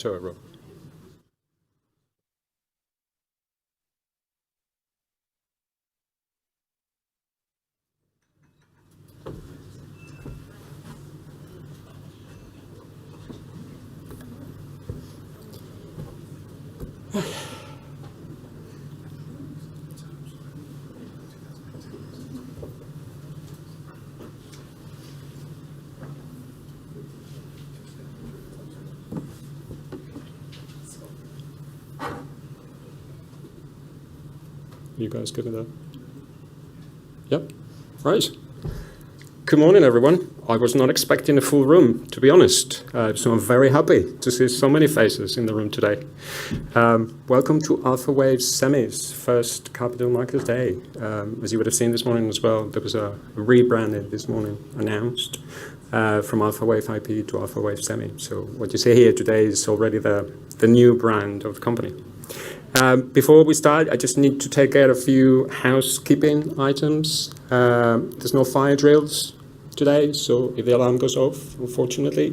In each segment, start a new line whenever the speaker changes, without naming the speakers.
Sorry, Rob. You guys good with that? Yep. Right. Good morning, everyone. I was not expecting a full room, to be honest. So I'm very happy to see so many faces in the room today. Welcome to alphawave Semi's first Capital Markets Day. As you would have seen this morning as well, there was a rebranding this morning announced from alphawave IP to alphawave Semi. So what you see here today is already the new brand of the company. Before we start, I just need to take care of a few housekeeping items. There's no fire drills today, so if the alarm goes off, unfortunately,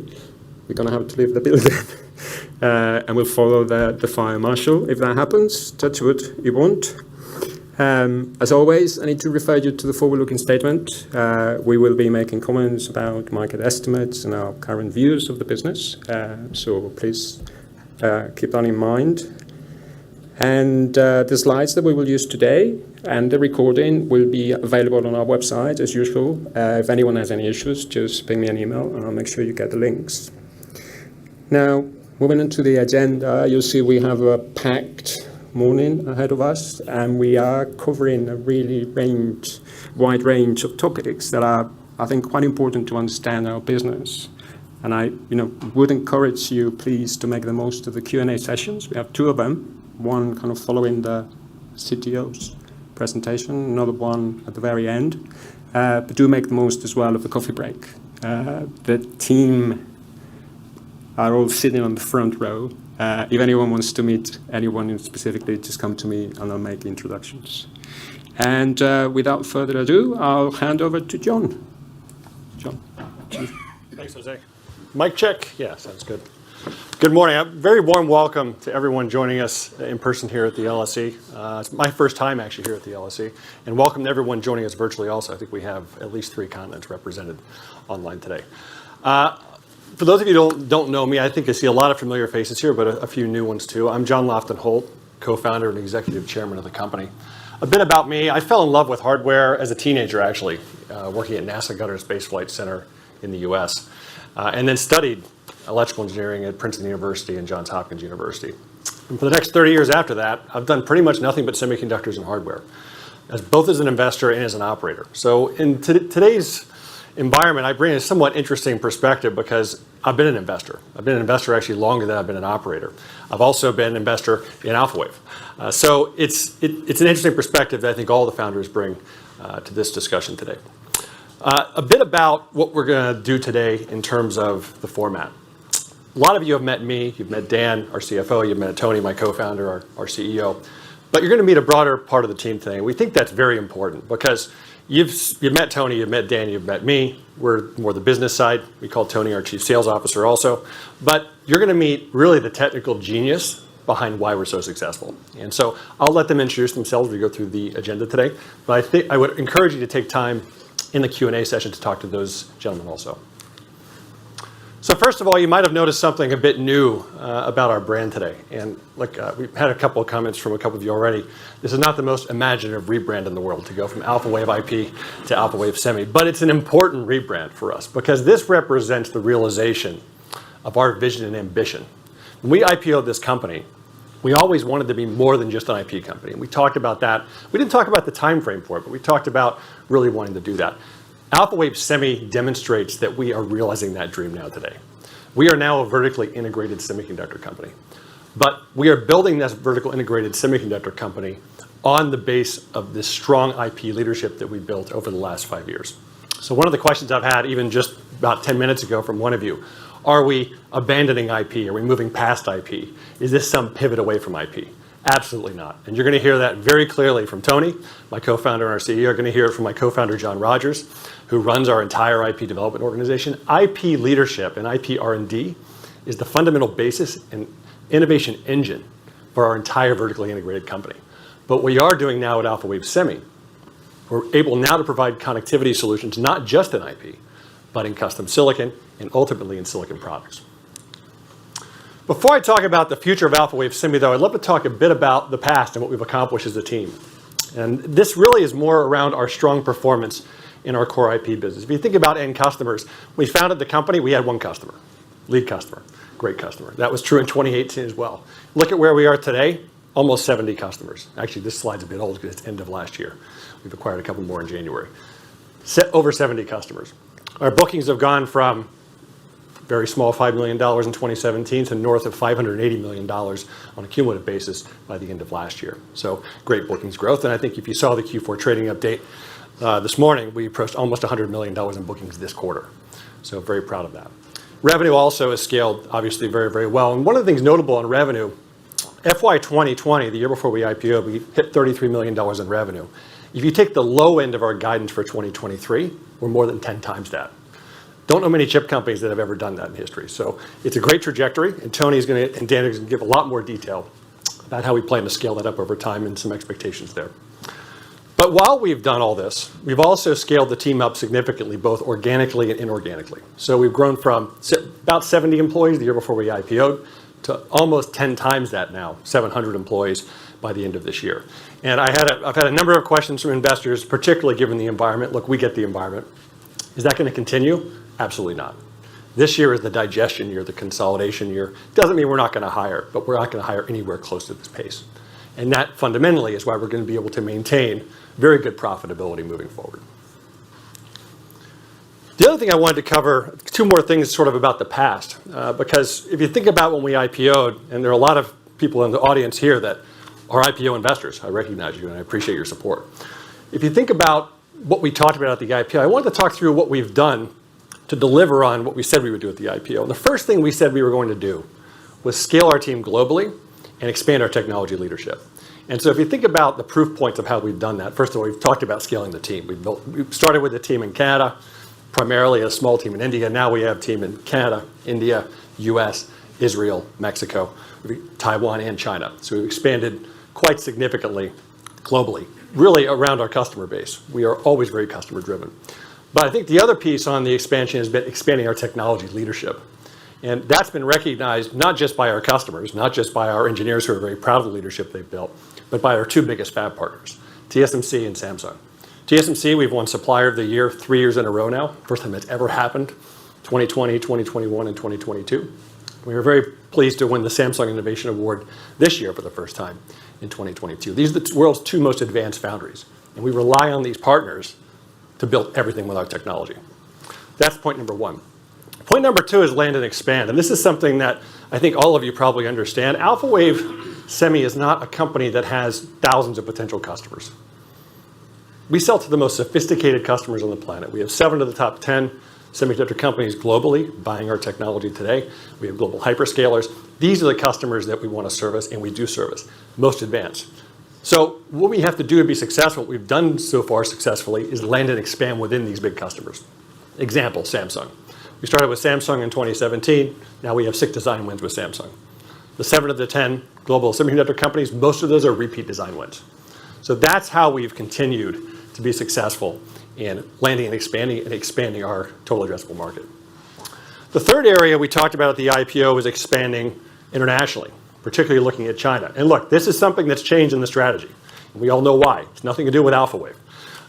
we're going to have to leave the building. And we'll follow the fire marshal if that happens. Touch wood, it won't. As always, I need to refer you to the forward-looking statement. We will be making comments about market estimates and our current views of the business. So please keep that in mind. And the slides that we will use today and the recording will be available on our website as usual. If anyone has any issues, just ping me an email and I'll make sure you get the links. Now, moving into the agenda, you'll see we have a packed morning ahead of us, and we are covering a really wide range of topics that are, I think, quite important to understand our business. And I would encourage you, please, to make the most of the Q&A sessions. We have two of them. One kind of following the CTO's presentation, another one at the very end. But do make the most as well of the coffee break. The team are all sitting on the front row. If anyone wants to meet anyone specifically, just come to me and I'll make introductions. And without further ado, I'll hand over to John. John.
Thanks, Jose. Mic check. Yeah, sounds good. Good morning. A very warm welcome to everyone joining us in person here at the LSE. It's my first time actually here at the LSE. And welcome to everyone joining us virtually also. I think we have at least 3 continents represented online today. For those of you who don't know me, I think I see a lot of familiar faces here, but a few new ones too. I'm John Lofton-Holt, co-founder and executive chairman of the company. A bit about me, I fell in love with hardware as a teenager actually, working at NASA Goddard Space Flight Center in the US, and then studied electrical engineering at Princeton University and Johns Hopkins University. And for the next 30 years after that, I've done pretty much nothing but semiconductors and hardware, both as an investor and as an operator. So in today's environment, I bring a somewhat interesting perspective because I've been an investor. I've been an investor actually longer than I've been an operator. I've also been an investor in alphawave. So it's an interesting perspective that I think all the founders bring to this discussion today. A bit about what we're going to do today in terms of the format. A lot of you have met me, you've met Dan, our CFO, you've met Tony, my co-founder, our CEO, but you're going to meet a broader part of the team today. We think that's very important because you've met Tony, you've met Dan, you've met me. We're more the business side. We call Tony our chief sales officer also. But you're going to meet really the technical genius behind why we're so successful. And so I'll let them introduce themselves as we go through the agenda today. But I would encourage you to take time in the Q&A session to talk to those gentlemen also. So first of all, you might have noticed something a bit new about our brand today. And look, we've had a couple of comments from a couple of you already. This is not the most imaginative rebrand in the world to go from alphawave IP to alphawave Semi, but it's an important rebrand for us because this represents the realization of our vision and ambition. When we IPO'd this company, we always wanted to be more than just an IP company. And we talked about that. We didn't talk about the time frame for it, but we talked about really wanting to do that. Alphawave Semi demonstrates that we are realizing that dream now today. We are now a vertically integrated semiconductor company. But we are building this vertical integrated semiconductor company on the base of this strong IP leadership that we built over the last 5 years. So one of the questions I've had even just about 10 minutes ago from one of you, are we abandoning IP? Are we moving past IP? Is this some pivot away from IP? Absolutely not. And you're going to hear that very clearly from Tony, my co-founder and our CEO. You're going to hear it from my co-founder, John Rogers, who runs our entire IP development organization. IP leadership and IP R&D is the fundamental basis and innovation engine for our entire vertically integrated company. But what we are doing now at alphawave Semi, we're able now to provide connectivity solutions, not just in IP, but in custom silicon and ultimately in silicon products. Before I talk about the future of alphawave Semi, though, I'd love to talk a bit about the past and what we've accomplished as a team. And this really is more around our strong performance in our core IP business. If you think about end customers, when we founded the company, we had one customer, lead customer, great customer. That was true in 2018 as well. Look at where we are today, almost 70 customers. Actually, this slide's a bit old because it's end of last year. We've acquired a couple more in January. Over 70 customers. Our bookings have gone from very small $5 million in 2017 to north of $580 million on a cumulative basis by the end of last year. So great bookings growth. And I think if you saw the Q4 trading update this morning, we approached almost $100 million in bookings this quarter. So very proud of that. Revenue also has scaled obviously very, very well. And one of the things notable in revenue, FY 2020, the year before we IPO'd, we hit $33 million in revenue. If you take the low end of our guidance for 2023, we're more than 10 times that. Don't know many chip companies that have ever done that in history. So it's a great trajectory, and Tony's going to, and Dan is going to give a lot more detail about how we plan to scale that up over time and some expectations there. But while we've done all this, we've also scaled the team up significantly, both organically and inorganically. So we've grown from about 70 employees the year before we IPO'd to almost 10 times that now, 700 employees by the end of this year. And I've had a number of questions from investors, particularly given the environment. Look, we get the environment. Is that going to continue? Absolutely not. This year is the digestion year, the consolidation year. Doesn't mean we're not going to hire, but we're not going to hire anywhere close to this pace. And that fundamentally is why we're going to be able to maintain very good profitability moving forward. The other thing I wanted to cover, two more things sort of about the past, because if you think about when we IPO'd, and there are a lot of people in the audience here that are IPO investors, I recognize you and I appreciate your support. If you think about what we talked about at the IPO, I wanted to talk through what we've done to deliver on what we said we would do at the IPO. And the first thing we said we were going to do was scale our team globally and expand our technology leadership. And so if you think about the proof points of how we've done that, first of all, we've talked about scaling the team. We started with a team in Canada, primarily a small team in India. Now we have a team in Canada, India, US, Israel, Mexico, Taiwan, and China. So we've expanded quite significantly globally, really around our customer base. We are always very customer driven. But I think the other piece on the expansion has been expanding our technology leadership. And that's been recognized not just by our customers, not just by our engineers who are very proud of the leadership they've built, but by our two biggest fab partners, TSMC and Samsung. TSMC, we've won Supplier of the Year 3 years in a row now. First time that's ever happened, 2020, 2021, and 2022. We were very pleased to win the Samsung Innovation Award this year for the first time in 2022. These are the world's two most advanced foundries, and we rely on these partners to build everything with our technology. That's point number one. Point number two is land and expand, and this is something that I think all of you probably understand. Alphawave Semi is not a company that has thousands of potential customers. We sell to the most sophisticated customers on the planet. We have 7 of the top 10 semiconductor companies globally buying our technology today. We have global hyperscalers. These are the customers that we want to service, and we do service, most advanced. So what we have to do to be successful, what we've done so far successfully, is land and expand within these big customers. Example, Samsung. We started with Samsung in 2017. Now we have 6 design wins with Samsung. The 7 of the 10 global semiconductor companies, most of those are repeat design wins. So that's how we've continued to be successful in landing and expanding our total addressable market. The third area we talked about at the IPO was expanding internationally, particularly looking at China. And look, this is something that's changed in the strategy. We all know why. It's nothing to do with alphawave.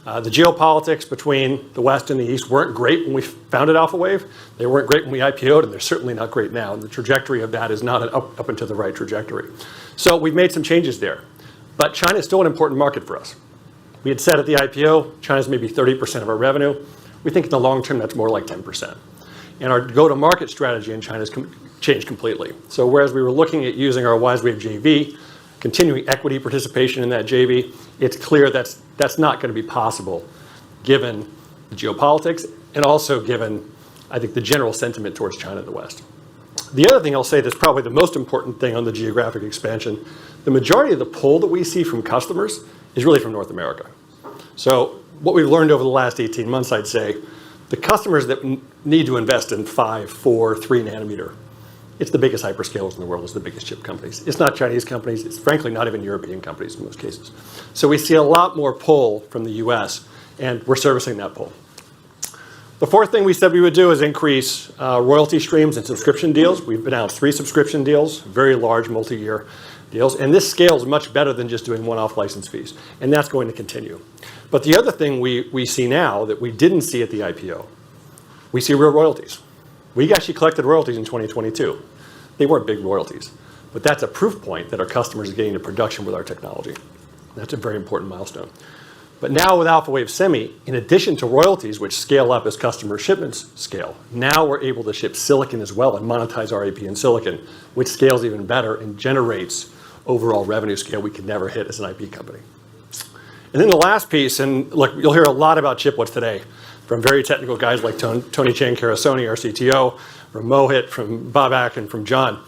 The geopolitics between the West and the East weren't great when we founded alphawave. They weren't great when we IPO'd, and they're certainly not great now. And the trajectory of that is not an up and to the right trajectory. So we've made some changes there. But China is still an important market for us. We had said at the IPO, China's maybe 30% of our revenue. We think in the long term, that's more like 10%. And our go-to-market strategy in China has changed completely. So whereas we were looking at using our WiseWave JV, continuing equity participation in that JV, it's clear that's not going to be possible given the geopolitics and also given, I think, the general sentiment towards China in the West. The other thing I'll say that's probably the most important thing on the geographic expansion, the majority of the pull that we see from customers is really from North America. So what we've learned over the last 18 months, I'd say, the customers that need to invest in 5, 4, 3 nanometer it's the biggest hyperscalers in the world. It's the biggest chip companies. It's not Chinese companies. It's frankly not even European companies in most cases. So we see a lot more pull from the US, and we're servicing that pull. The fourth thing we said we would do is increase royalty streams and subscription deals. We've announced 3 subscription deals, very large multi-year deals, and this scales much better than just doing one-off license fees, and that's going to continue. But the other thing we see now that we didn't see at the IPO, we see real royalties. We actually collected royalties in 2022. They weren't big royalties, but that's a proof point that our customers are getting to production with our technology. That's a very important milestone. But now with alphawave semi, in addition to royalties, which scale up as customer shipments scale, now we're able to ship silicon as well and monetize our IP in silicon, which scales even better and generates overall revenue scale we could never hit as an IP company. And then the last piece, and look, you'll hear a lot about chiplets today from very technical guys like Tony Chan-Carasoni, our CTO, from Mohit, from Babak, and from John.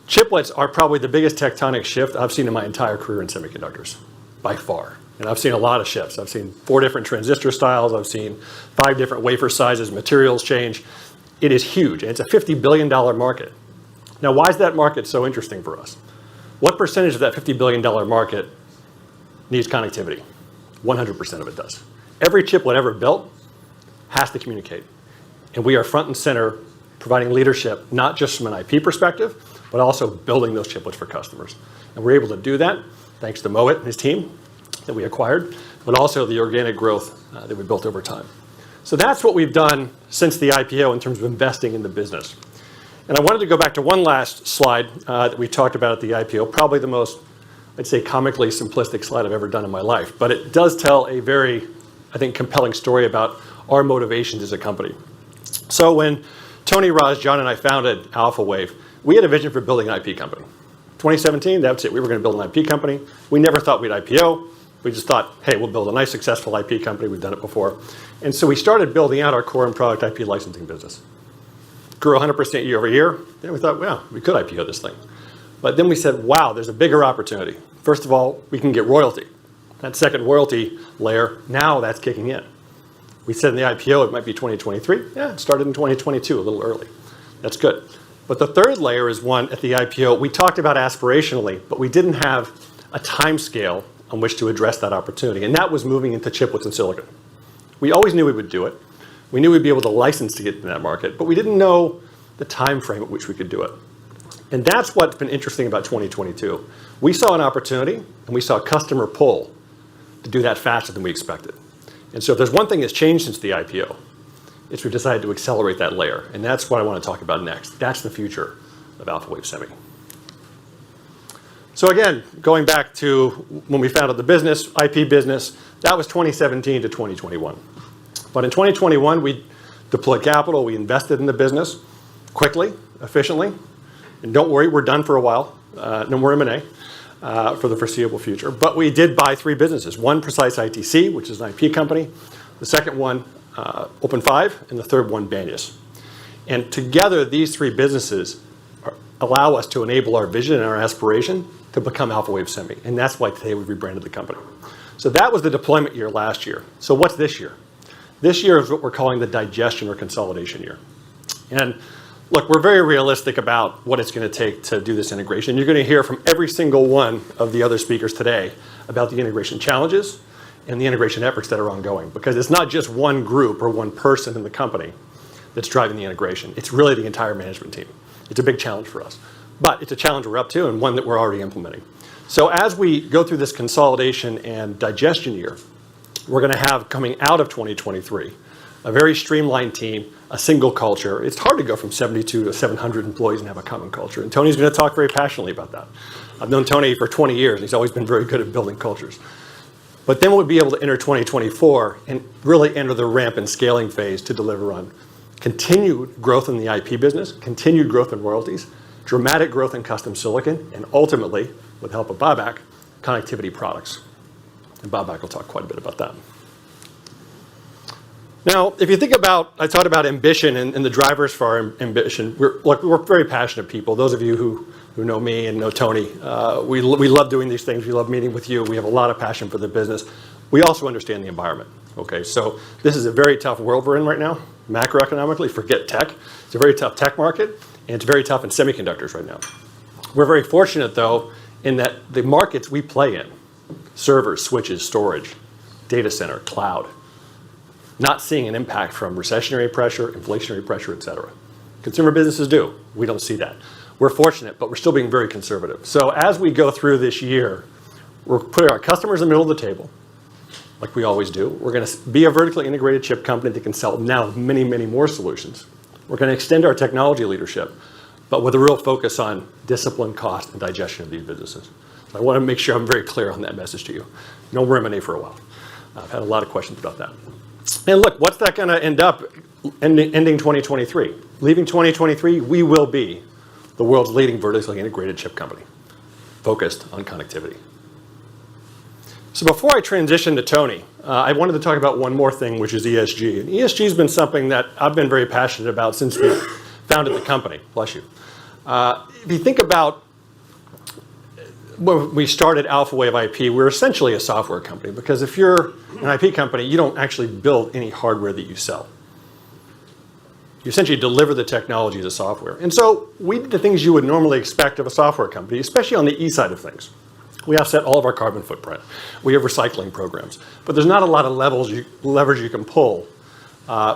Chiplets are probably the biggest tectonic shift I've seen in my entire career in semiconductors, by far. And I've seen a lot of shifts. I've seen 4 different transistor styles. I've seen 5 different wafer sizes, materials change. It is huge, and it's a $50 billion market. Now, why is that market so interesting for us? What percentage of that $50 billion market needs connectivity? 100% of it does. Every chiplet ever built has to communicate. And we are front and center providing leadership, not just from an IP perspective, but also building those chiplets for customers. And we're able to do that thanks to Mohit and his team that we acquired, but also the organic growth that we built over time. So that's what we've done since the IPO in terms of investing in the business. And I wanted to go back to one last slide that we talked about at the IPO, probably the most, I'd say, comically simplistic slide I've ever done in my life. But it does tell a very, I think, compelling story about our motivations as a company. So when Tony, Raj, John, and I founded alphawave, we had a vision for building an IP company. 2017, that's it. We were going to build an IP company. We never thought we'd IPO. We just thought, hey, we'll build a nice, successful IP company. We've done it before. And so we started building out our core and product IP licensing business. Grew 100% year over year. Then we thought, well, we could IPO this thing. But then we said, wow, there's a bigger opportunity. First of all, we can get royalty. That second royalty layer, now that's kicking in. We said in the IPO it might be 2023. Yeah, it started in 2022, a little early. That's good. But the third layer is one at the IPO we talked about aspirationally, but we didn't have a time scale on which to address that opportunity, and that was moving into chiplets and silicon. We always knew we would do it. We knew we'd be able to license to get into that market, but we didn't know the time frame at which we could do it. And that's what's been interesting about 2022. We saw an opportunity, and we saw customer pull to do that faster than we expected. And so if there's one thing that's changed since the IPO, it's we've decided to accelerate that layer, and that's what I want to talk about next. That's the future of alphawave semi. So again, going back to when we founded the business, IP business, that was 2017 to 2021. But in 2021, we deployed capital, we invested in the business quickly, efficiently, and don't worry, we're done for a while. No more M&A for the foreseeable future. But we did buy 3 businesses. One, Precise ITC, which is an IP company. The second one, Open5, and the third one, Banias. And together, these 3 businesses allow us to enable our vision and our aspiration to become alphawave semi. And that's why today we've rebranded the company. So that was the deployment year last year. So what's this year? This year is what we're calling the digestion or consolidation year. And look, we're very realistic about what it's going to take to do this integration. You're going to hear from every single one of the other speakers today about the integration challenges and the integration efforts that are ongoing. Because it's not just one group or one person in the company that's driving the integration. It's really the entire management team. It's a big challenge for us. But it's a challenge we're up to and one that we're already implementing. So as we go through this consolidation and digestion year, we're going to have, coming out of 2023, a very streamlined team, a single culture. It's hard to go from 72 to 700 employees and have a common culture. And Tony's going to talk very passionately about that. I've known Tony for 20 years. He's always been very good at building cultures. But then we'll be able to enter 2024 and really enter the ramp and scaling phase to deliver on continued growth in the IP business, continued growth in royalties, dramatic growth in custom silicon, and ultimately, with the help of Babak, connectivity products. And Babak will talk quite a bit about that. Now, if you think about, I talked about ambition and the drivers for our ambition. We're very passionate people. Those of you who know me and know Tony, we love doing these things. We love meeting with you. We have a lot of passion for the business. We also understand the environment. Okay, so this is a very tough world we're in right now. Macroeconomically, forget tech. It's a very tough tech market. And it's very tough in semiconductors right now. We're very fortunate, though, in that the markets we play in, servers, switches, storage, data center, cloud, not seeing an impact from recessionary pressure, inflationary pressure, et cetera. Consumer businesses do. We don't see that. We're fortunate, but we're still being very conservative. So as we go through this year, we're putting our customers in the middle of the table, like we always do. We're going to be a vertically integrated chip company that can sell now many, many more solutions. We're going to extend our technology leadership, but with a real focus on discipline, cost, and digestion of these businesses. So I want to make sure I'm very clear on that message to you. No more M&A for a while. I've had a lot of questions about that. And look, what's that going to end up ending 2023? Leaving 2023, we will be the world's leading vertically integrated chip company, focused on connectivity. So before I transition to Tony, I wanted to talk about one more thing, which is ESG. And ESG has been something that I've been very passionate about since we founded the company. Bless you. If you think about when we started alphawave IP, we're essentially a software company, because if you're an IP company, you don't actually build any hardware that you sell. You essentially deliver the technology as a software. And so we did the things you would normally expect of a software company, especially on the E side of things. We offset all of our carbon footprint. We have recycling programs. But there's not a lot of leverage you can pull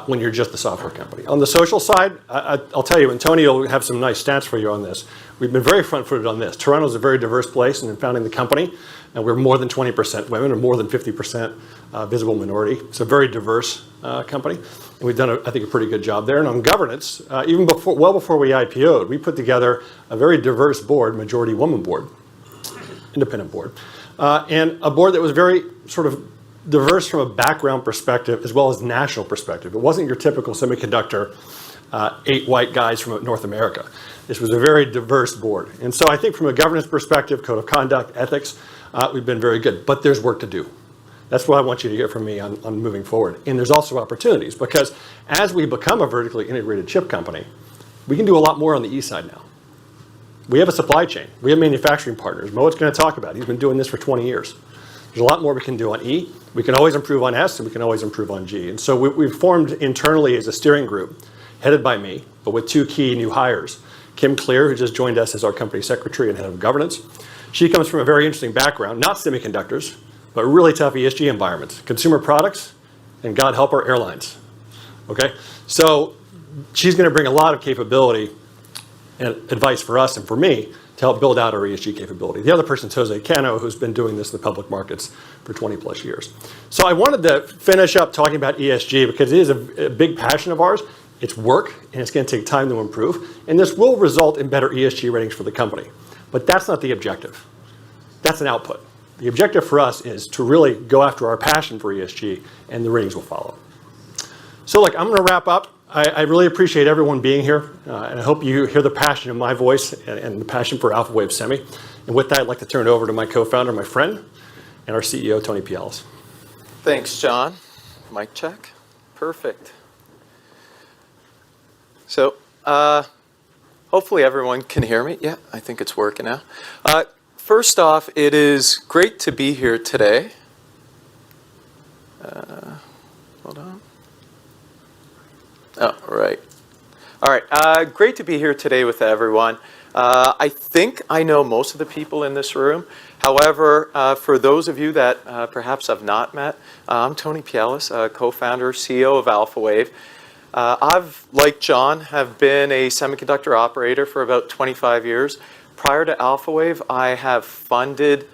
when you're just a software company. On the social side, I'll tell you, and Tony will have some nice stats for you on this, we've been very front-footed on this. Toronto's a very diverse place, and in founding the company, and we're more than 20% women and more than 50% visible minority. It's a very diverse company, and we've done, I think, a pretty good job there. And on governance, even well before we IPO'd, we put together a very diverse board, majority woman board, independent board, and a board that was very sort of diverse from a background perspective as well as national perspective. It wasn't your typical semiconductor 8 white guys from North America. This was a very diverse board. And so I think from a governance perspective, code of conduct, ethics, we've been very good. But there's work to do. That's what I want you to hear from me on moving forward. And there's also opportunities, because as we become a vertically integrated chip company, we can do a lot more on the E side now. We have a supply chain. We have manufacturing partners. Mo's going to talk about it. He's been doing this for 20 years. There's a lot more we can do on E. We can always improve on S, and we can always improve on G. And so we've formed internally as a steering group, headed by me, but with 2 key new hires. Kim Clear, who just joined us as our company secretary and head of governance. She comes from a very interesting background, not semiconductors, but really tough ESG environments, consumer products, and God help our airlines. Okay? So she's going to bring a lot of capability and advice for us and for me to help build out our ESG capability. The other person is Jose Cano, who's been doing this in the public markets for 20 plus years. So I wanted to finish up talking about ESG because it is a big passion of ours. It's work, and it's going to take time to improve. And this will result in better ESG ratings for the company. But that's not the objective. That's an output. The objective for us is to really go after our passion for ESG, and the ratings will follow. So look, I'm going to wrap up. I really appreciate everyone being here, and I hope you hear the passion in my voice and the passion for alphawave Semi. And with that, I'd like to turn it over to my co-founder, my friend, and our CEO, Tony Pialis.
Thanks, John. Mic check. Perfect. So hopefully everyone can hear me. Yeah, I think it's working now. First off, it is great to be here today. Hold on. Oh, right. All right. Great to be here today with everyone. I think I know most of the people in this room. However, for those of you that perhaps have not met, I'm Tony Pialis, co-founder, CEO of alphawave. I've, like John, have been a semiconductor operator for about 25 years. Prior to alphawave, I have founded,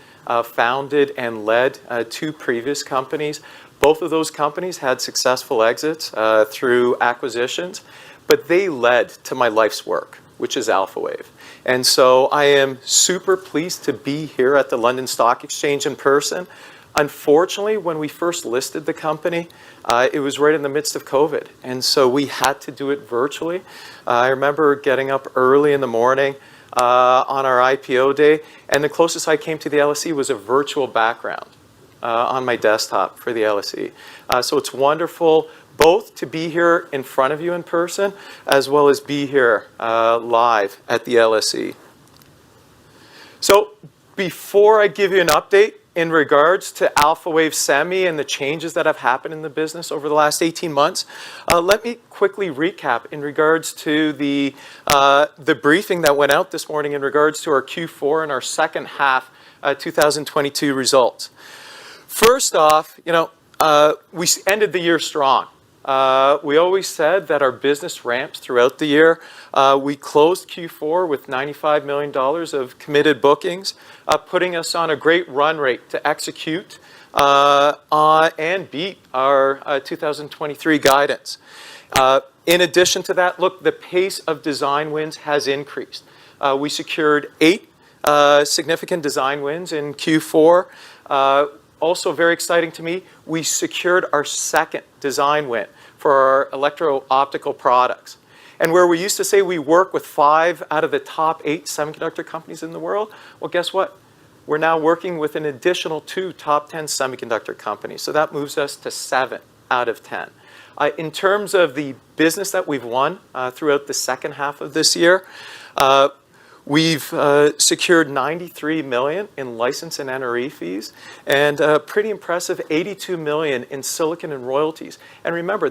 and led 2 previous companies. Both of those companies had successful exits through acquisitions, but they led to my life's work, which is alphawave. And so I am super pleased to be here at the London Stock Exchange in person. Unfortunately, when we first listed the company, it was right in the midst of COVID. And so we had to do it virtually. I remember getting up early in the morning on our IPO day, and the closest I came to the LSE was a virtual background on my desktop for the LSE. So it's wonderful both to be here in front of you in person, as well as be here live at the LSE. So before I give you an update in regards to alphawave semi and the changes that have happened in the business over the last 18 months, let me quickly recap in regards to the briefing that went out this morning in regards to our Q4 and our second half 2022 results. First off, we ended the year strong. We always said that our business ramps throughout the year. We closed Q4 with $95 million of committed bookings, putting us on a great run rate to execute and beat our 2023 guidance. In addition to that, look, the pace of design wins has increased. We secured 8 significant design wins in Q4. Also very exciting to me, we secured our second design win for our electro-optical products. And where we used to say we work with 5 out of the top 8 semiconductor companies in the world, well, guess what? We're now working with an additional 2 top 10 semiconductor companies. So that moves us to 7 out of 10. In terms of the business that we've won throughout the second half of this year, we've secured $93 million in license and NRE fees, and a pretty impressive $82 million in silicon and royalties. And remember,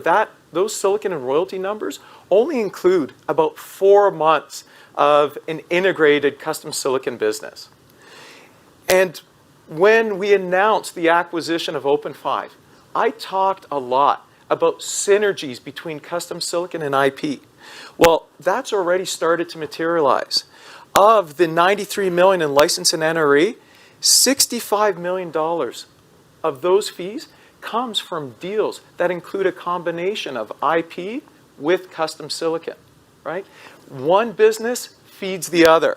those silicon and royalty numbers only include about 4 months of an integrated custom silicon business. And when we announced the acquisition of OpenFive, I talked a lot about synergies between custom silicon and IP. Well, that's already started to materialize. Of the $93 million in license and NRE, $65 million of those fees comes from deals that include a combination of IP with custom silicon, right? One business feeds the other.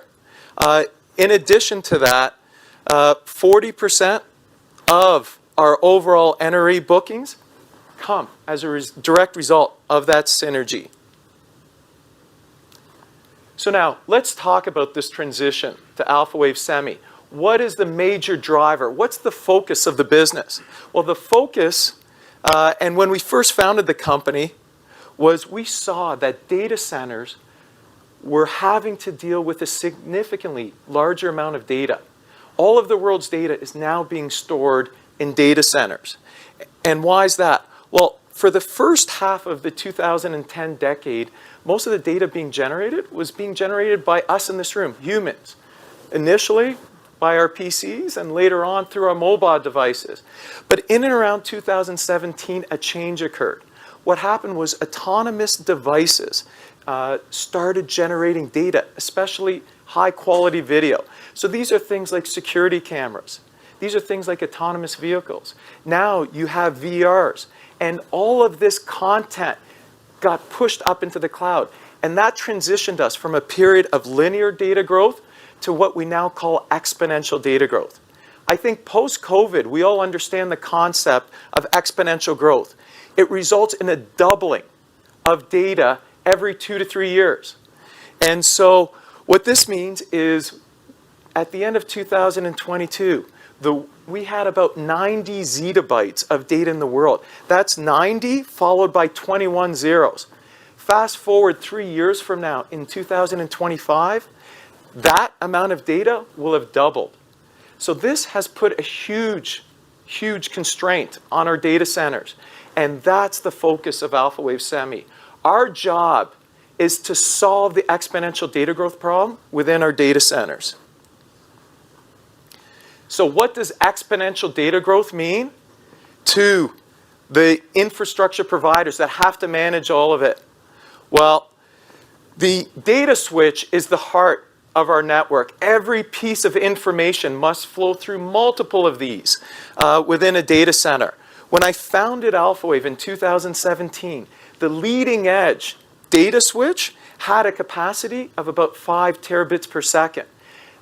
In addition to that, 40% of our overall NRE bookings come as a direct result of that synergy. So now, let's talk about this transition to alphawave semi. What is the major driver? What's the focus of the business? Well, the focus, and when we first founded the company, was we saw that data centers were having to deal with a significantly larger amount of data. All of the world's data is now being stored in data centers. And why is that? Well, for the first half of the 2010 decade, most of the data being generated was being generated by us in this room, humans. Initially by our PCs and later on through our mobile devices. But in and around 2017, a change occurred. What happened was autonomous devices started generating data, especially high quality video. So these are things like security cameras. These are things like autonomous vehicles. Now you have VRs. And all of this content got pushed up into the cloud. And that transitioned us from a period of linear data growth to what we now call exponential data growth. I think post-COVID, we all understand the concept of exponential growth. It results in a doubling of data every 2 to 3 years. And so what this means is at the end of 2022, we had about 90 zettabytes of data in the world. That's 90 followed by 21 zeros. Fast forward 3 years from now, in 2025, that amount of data will have doubled. So this has put a huge, huge constraint on our data centers. And that's the focus of alphawave semi. Our job is to solve the exponential data growth problem within our data centers. So what does exponential data growth mean to the infrastructure providers that have to manage all of it? Well, the data switch is the heart of our network. Every piece of information must flow through multiple of these within a data center. When I founded alphawave in 2017, the leading edge data switch had a capacity of about 5 terabits per second.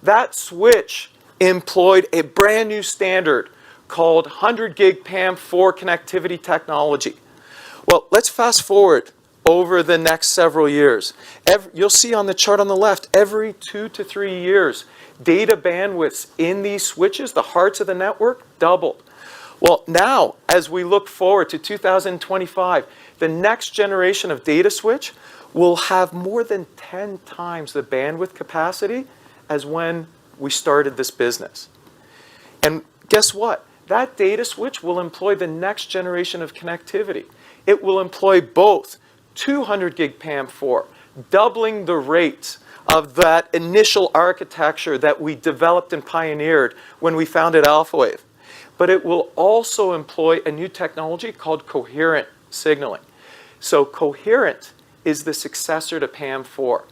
That switch employed a brand new standard called 100 gig PAM4 connectivity technology. Well, let's fast forward over the next several years. You'll see on the chart on the left, every 2 to 3 years, data bandwidths in these switches, the hearts of the network, doubled. Well, now, as we look forward to 2025, the next generation of data switch will have more than 10 times the bandwidth capacity as when we started this business. And guess what? That data switch will employ the next generation of connectivity. It will employ both 200 gig PAM4, doubling the rates of that initial architecture that we developed and pioneered when we founded alphawave. But it will also employ a new technology called coherent signaling. So coherent is the successor to PAM4.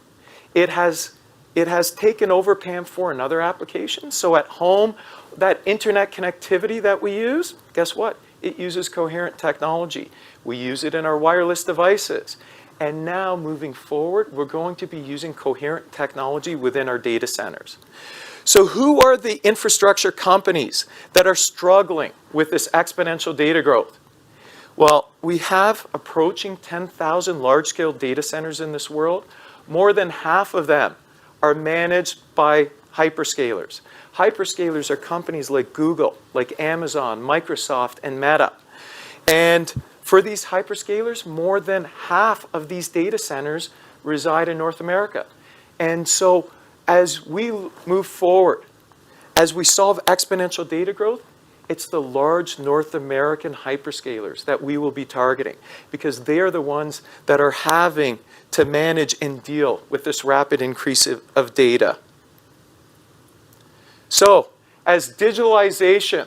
It has taken over PAM4 in other applications. So at home, that internet connectivity that we use, guess what? It uses coherent technology. We use it in our wireless devices. And now, moving forward, we're going to be using coherent technology within our data centers. So who are the infrastructure companies that are struggling with this exponential data growth? Well, we have approaching 10,000 large-scale data centers in this world. More than half of them are managed by hyperscalers. Hyperscalers are companies like Google, like Amazon, Microsoft, and Meta. And for these hyperscalers, more than half of these data centers reside in North America. And so as we move forward, as we solve exponential data growth, it's the large North American hyperscalers that we will be targeting because they are the ones that are having to manage and deal with this rapid increase of data. So as digitalization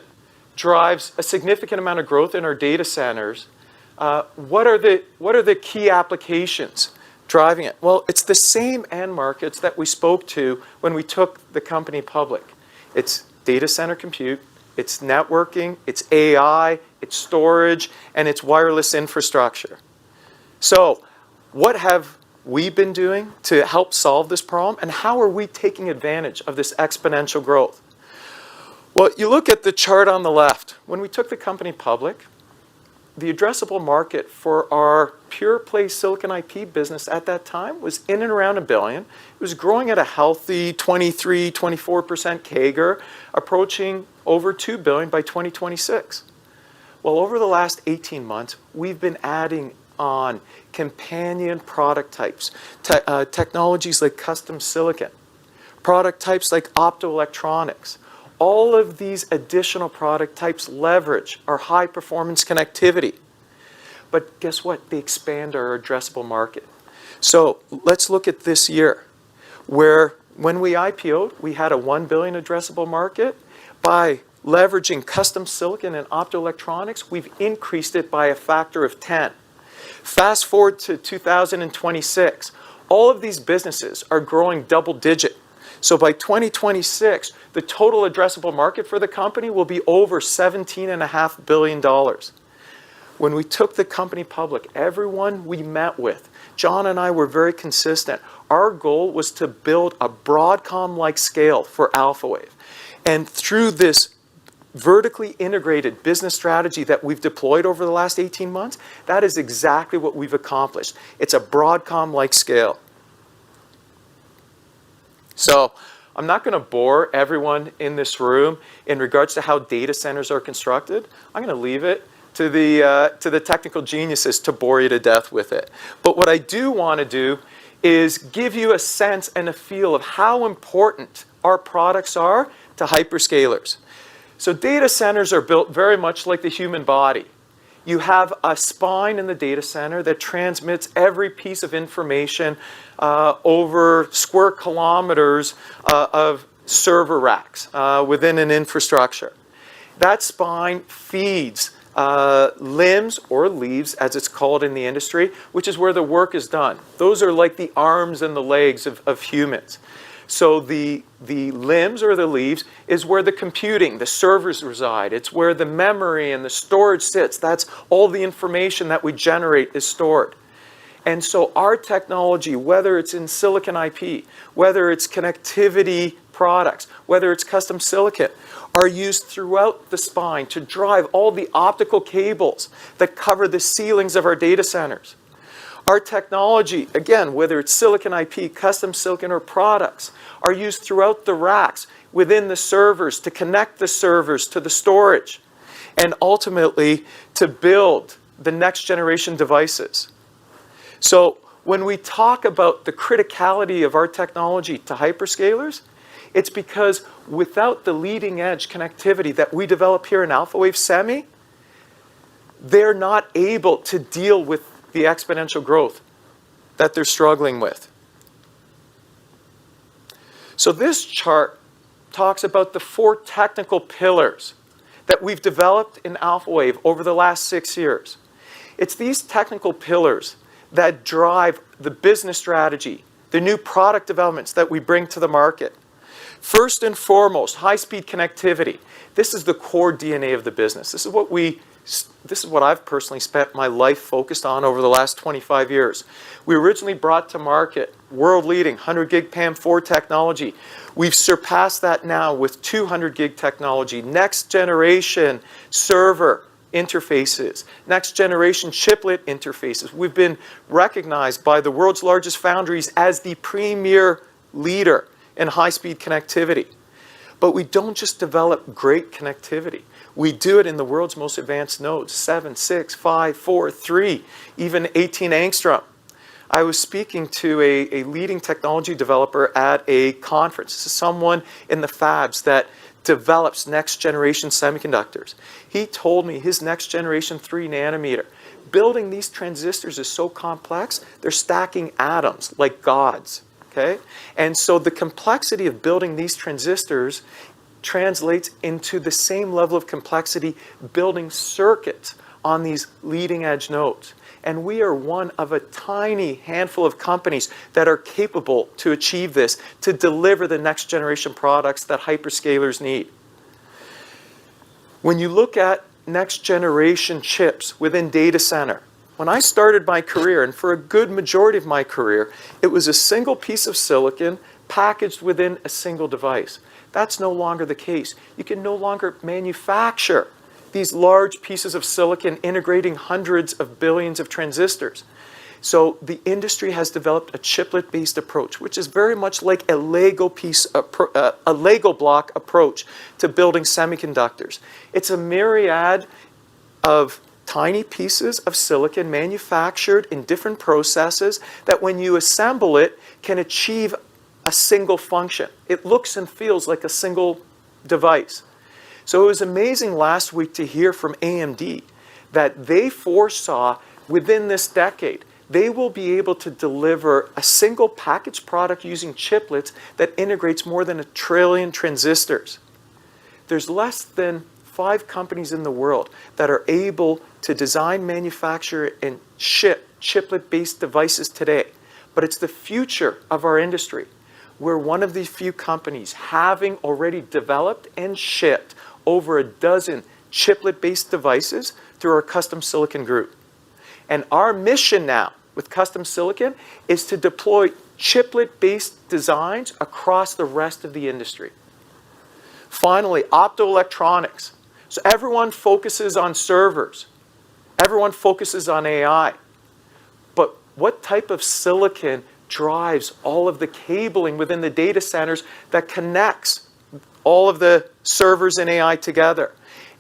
drives a significant amount of growth in our data centers, what are the key applications driving it? Well, it's the same end markets that we spoke to when we took the company public. It's data center compute, it's networking, it's AI, it's storage, and it's wireless infrastructure. So what have we been doing to help solve this problem, and how are we taking advantage of this exponential growth? Well, you look at the chart on the left. When we took the company public, the addressable market for our pure play silicon IP business at that time was in and around $1 billion. It was growing at a healthy 23, 24% CAGR, approaching over $2 billion by 2026. Well, over the last 18 months, we've been adding on companion product types, technologies like custom silicon, product types like optoelectronics. All of these additional product types leverage our high performance connectivity. But guess what? They expand our addressable market. So let's look at this year, where when we IPO'd, we had a $1 billion addressable market. By leveraging custom silicon and optoelectronics, we've increased it by a factor of 10. Fast forward to 2026, all of these businesses are growing double digit. So by 2026, the total addressable market for the company will be over $17.5 billion. When we took the company public, everyone we met with, John and I were very consistent. Our goal was to build a Broadcom-like scale for alphawave. And through this vertically integrated business strategy that we've deployed over the last 18 months, that is exactly what we've accomplished. It's a Broadcom-like scale. So I'm not going to bore everyone in this room in regards to how data centers are constructed. I'm going to leave it to the technical geniuses to bore you to death with it. But what I do want to do is give you a sense and a feel of how important our products are to hyperscalers. So data centers are built very much like the human body. You have a spine in the data center that transmits every piece of information over square kilometers of server racks within an infrastructure. That spine feeds limbs or leaves, as it's called in the industry, which is where the work is done. Those are like the arms and the legs of humans. So the limbs or the leaves is where the computing, the servers reside. It's where the memory and the storage sits. That's all the information that we generate is stored. And so our technology, whether it's in silicon IP, whether it's connectivity products, whether it's custom silicon, are used throughout the spine to drive all the optical cables that cover the ceilings of our data centers. Our technology, again, whether it's silicon IP, custom silicon, or products, are used throughout the racks within the servers to connect the servers to the storage and ultimately to build the next generation devices. So when we talk about the criticality of our technology to hyperscalers, It's because without the leading edge connectivity that we develop here in alphawave semi, they're not able to deal with the exponential growth that they're struggling with. So this chart talks about the 4 technical pillars that we've developed in alphawave over the last 6 years. It's these technical pillars that drive the business strategy, the new product developments that we bring to the market. First and foremost, high-speed connectivity. This is the core DNA of the business. This is what I've personally spent my life focused on over the last 25 years. We originally brought to market world-leading 100 gig PAM4 technology. We've surpassed that now with 200 gig technology, next generation server interfaces, next generation chiplet interfaces. We've been recognized by the world's largest foundries as the premier leader in high-speed connectivity. But we don't just develop great connectivity. We do it in the world's most advanced nodes, 7, 6, 5, 4, 3, even 18 angstrom. I was speaking to a leading technology developer at a conference. This is someone in the fabs that develops next generation semiconductors. He told me his next generation 3 nanometer, building these transistors is so complex, they're stacking atoms like gods. Okay? And so the complexity of building these transistors translates into the same level of complexity building circuits on these leading edge nodes. And we are one of a tiny handful of companies that are capable to achieve this, to deliver the next generation products that hyperscalers need. When you look at next generation chips within data center, when I started my career, and for a good majority of my career, it was a single piece of silicon packaged within a single device. That's no longer the case. You can no longer manufacture these large pieces of silicon integrating hundreds of billions of transistors. So the industry has developed a chiplet-based approach, which is very much like a Lego block approach to building semiconductors. It's a myriad of tiny pieces of silicon manufactured in different processes that when you assemble it can achieve a single function. It looks and feels like a single device. So it was amazing last week to hear from AMD that they foresaw within this decade they will be able to deliver a single packaged product using chiplets that integrates more than 1 trillion transistors. There's less than 5 companies in the world that are able to design, manufacture, and ship chiplet-based devices today. But it's the future of our industry. We're one of the few companies having already developed and shipped over a dozen chiplet-based devices through our custom silicon group. And our mission now with custom silicon is to deploy chiplet-based designs across the rest of the industry. Finally, optoelectronics. So everyone focuses on servers. Everyone focuses on AI. But what type of silicon drives all of the cabling within the data centers that connects all of the servers and AI together?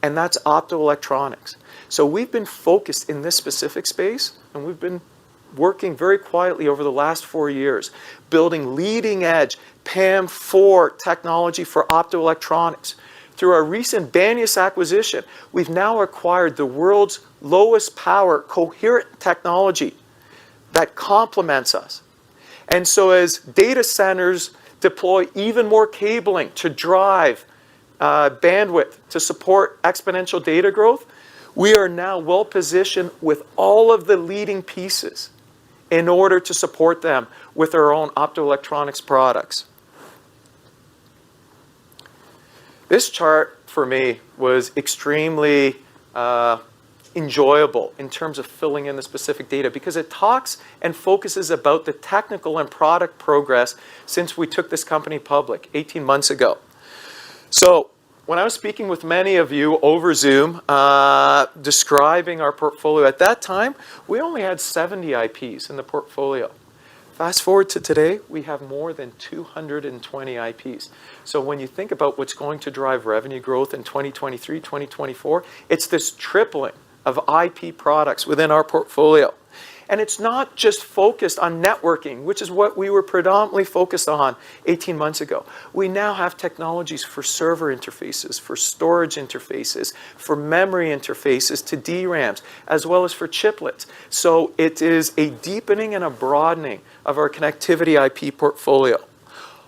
And that's optoelectronics. So we've been focused in this specific space, and we've been working very quietly over the last 4 years, building leading edge PAM4 technology for optoelectronics. Through our recent Banias acquisition, we've now acquired the world's lowest power coherent technology that complements us. And so as data centers deploy even more cabling to drive bandwidth to support exponential data growth, we are now well positioned with all of the leading pieces in order to support them with our own optoelectronics products. This chart for me was extremely enjoyable in terms of filling in the specific data because it talks and focuses about the technical and product progress since we took this company public 18 months ago. So when I was speaking with many of you over Zoom, describing our portfolio, at that time, we only had 70 IPs in the portfolio. Fast forward to today, we have more than 220 IPs. So when you think about what's going to drive revenue growth in 2023, 2024, it's this tripling of IP products within our portfolio. And it's not just focused on networking, which is what we were predominantly focused on 18 months ago. We now have technologies for server interfaces, for storage interfaces, for memory interfaces to DRAMs, as well as for chiplets. So it is a deepening and a broadening of our connectivity IP portfolio.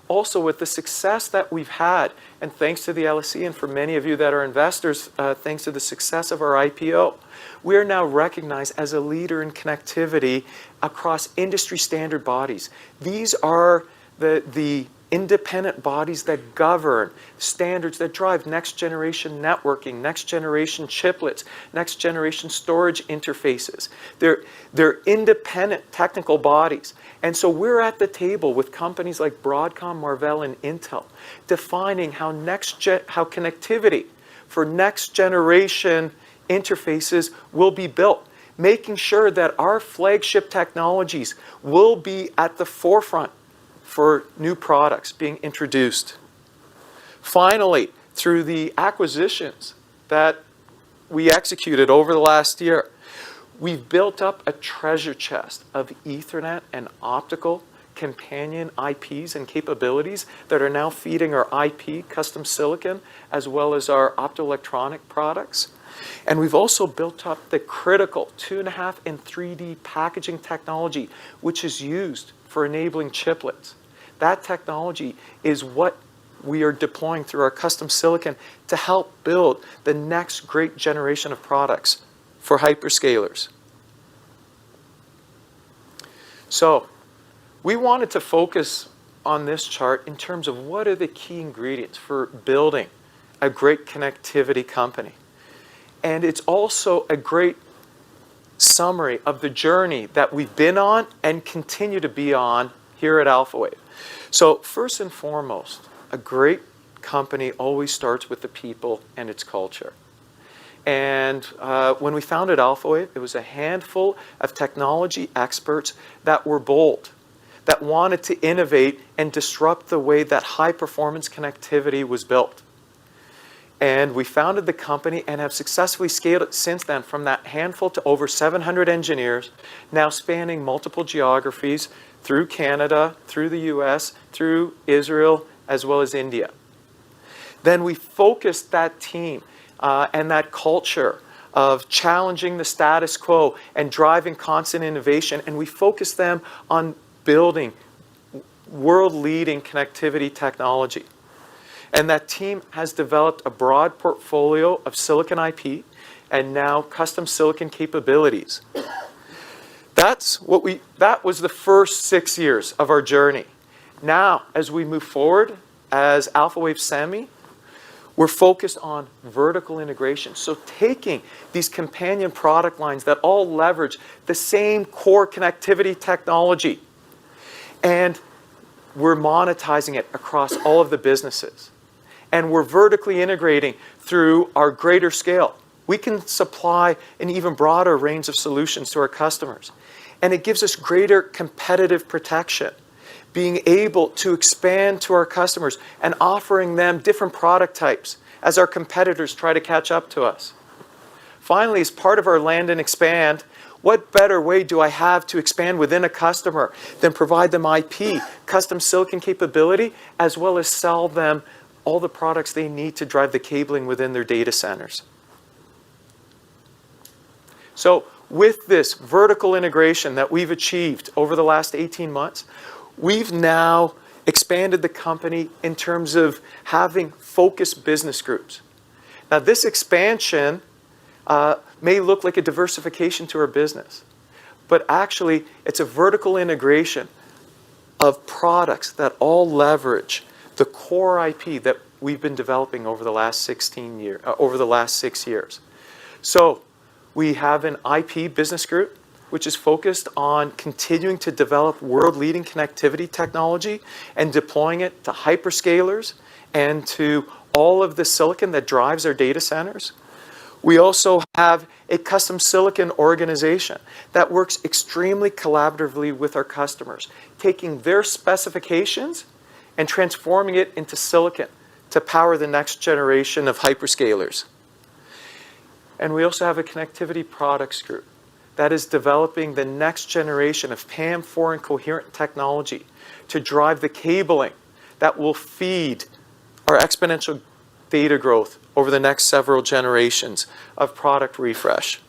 Also, with the success that we've had, and thanks to the LSE, and for many of you that are investors, thanks to the success of our IPO, we are now recognized as a leader in connectivity across industry standard bodies. These are the independent bodies that govern standards that drive next generation networking, next generation chiplets, next generation storage interfaces. They're independent technical bodies. And so we're at the table with companies like Broadcom, Marvell, and Intel, defining how connectivity for next generation interfaces will be built, making sure that our flagship technologies will be at the forefront for new products being introduced. Finally, through the acquisitions that we executed over the last year, we've built up a treasure chest of Ethernet and optical companion IPs and capabilities that are now feeding our IP custom silicon as well as our optoelectronic products. And we've also built up the critical 2.5 and 3D packaging technology, which is used for enabling chiplets. That technology is what we are deploying through our custom silicon to help build the next great generation of products for hyperscalers. So we wanted to focus on this chart in terms of what are the key ingredients for building a great connectivity company. And it's also a great summary of the journey that we've been on and continue to be on here at alphawave. So first and foremost, a great company always starts with the people and its culture. And when we founded alphawave, it was a handful of technology experts that were bold, that wanted to innovate and disrupt the way that high-performance connectivity was built. And we founded the company and have successfully scaled it since then from that handful to over 700 engineers, now spanning multiple geographies through Canada, through the US, through Israel, as well as India. Then we focused that team and that culture of challenging the status quo and driving constant innovation, and we focused them on building world-leading connectivity technology. And that team has developed a broad portfolio of silicon IP and now custom silicon capabilities. That was the first 6 years of our journey. Now, as we move forward as alphawave Semi, we're focused on vertical integration. So taking these companion product lines that all leverage the same core connectivity technology, and we're monetizing it across all of the businesses. And we're vertically integrating through our greater scale. We can supply an even broader range of solutions to our customers. And it gives us greater competitive protection, being able to expand to our customers and offering them different product types as our competitors try to catch up to us. Finally, as part of our land and expand, what better way do I have to expand within a customer than provide them IP, custom silicon capability, as well as sell them all the products they need to drive the cabling within their data centers. So with this vertical integration that we've achieved over the last 18 months, we've now expanded the company in terms of having focused business groups. Now this expansion may look like a diversification to our business, but actually it's a vertical integration of products that all leverage the core IP that we've been developing over the last 6 years. So we have an IP business group which is focused on continuing to develop world-leading connectivity technology and deploying it to hyperscalers and to all of the silicon that drives our data centers. We also have a custom silicon organization that works extremely collaboratively with our customers, taking their specifications and transforming it into silicon to power the next generation of hyperscalers. And we also have a connectivity products group that is developing the next generation of PAM4 and coherent technology to drive the cabling that will feed our exponential data growth over the next several generations of product refresh.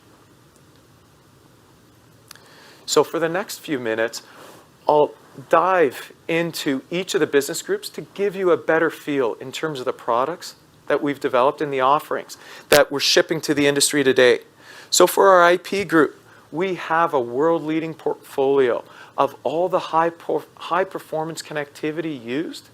So for the next few minutes, I'll dive into each of the business groups to give you a better feel in terms of the products that we've developed and the offerings that we're shipping to the industry today. So for our IP group, we have a world-leading portfolio of all the high-performance connectivity used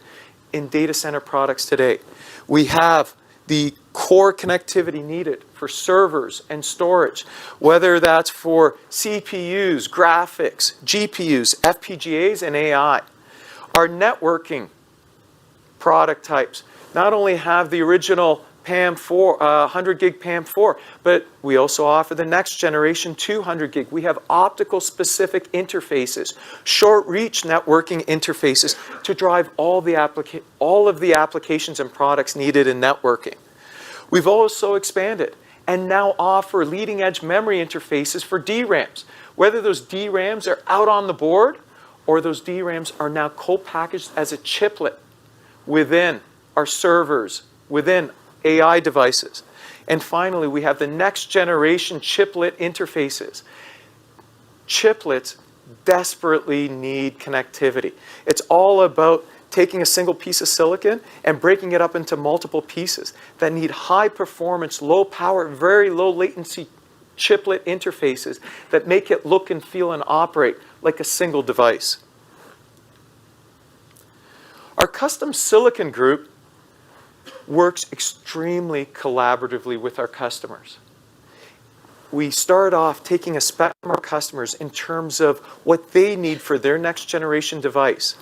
in data center products today. We have the core connectivity needed for servers and storage, whether that's for CPUs, graphics, GPUs, FPGAs, and AI. Our networking product types not only have the original PAM4, 100 gig PAM4, but we also offer the next generation 200 gig. We have optical specific interfaces, short reach networking interfaces to drive all of the applications and products needed in networking. We've also expanded and now offer leading edge memory interfaces for DRAMs, whether those DRAMs are out on the board or those DRAMs are now co-packaged as a chiplet within our servers, within AI devices. And finally, we have the next generation chiplet interfaces. Chiplets desperately need connectivity. It's all about taking a single piece of silicon and breaking it up into multiple pieces that need high performance, low power, very low latency chiplet interfaces that make it look and feel and operate like a single device. Our custom silicon group works extremely collaboratively with our customers. We start off taking a spectrum of customers in terms of what they need for their next generation device.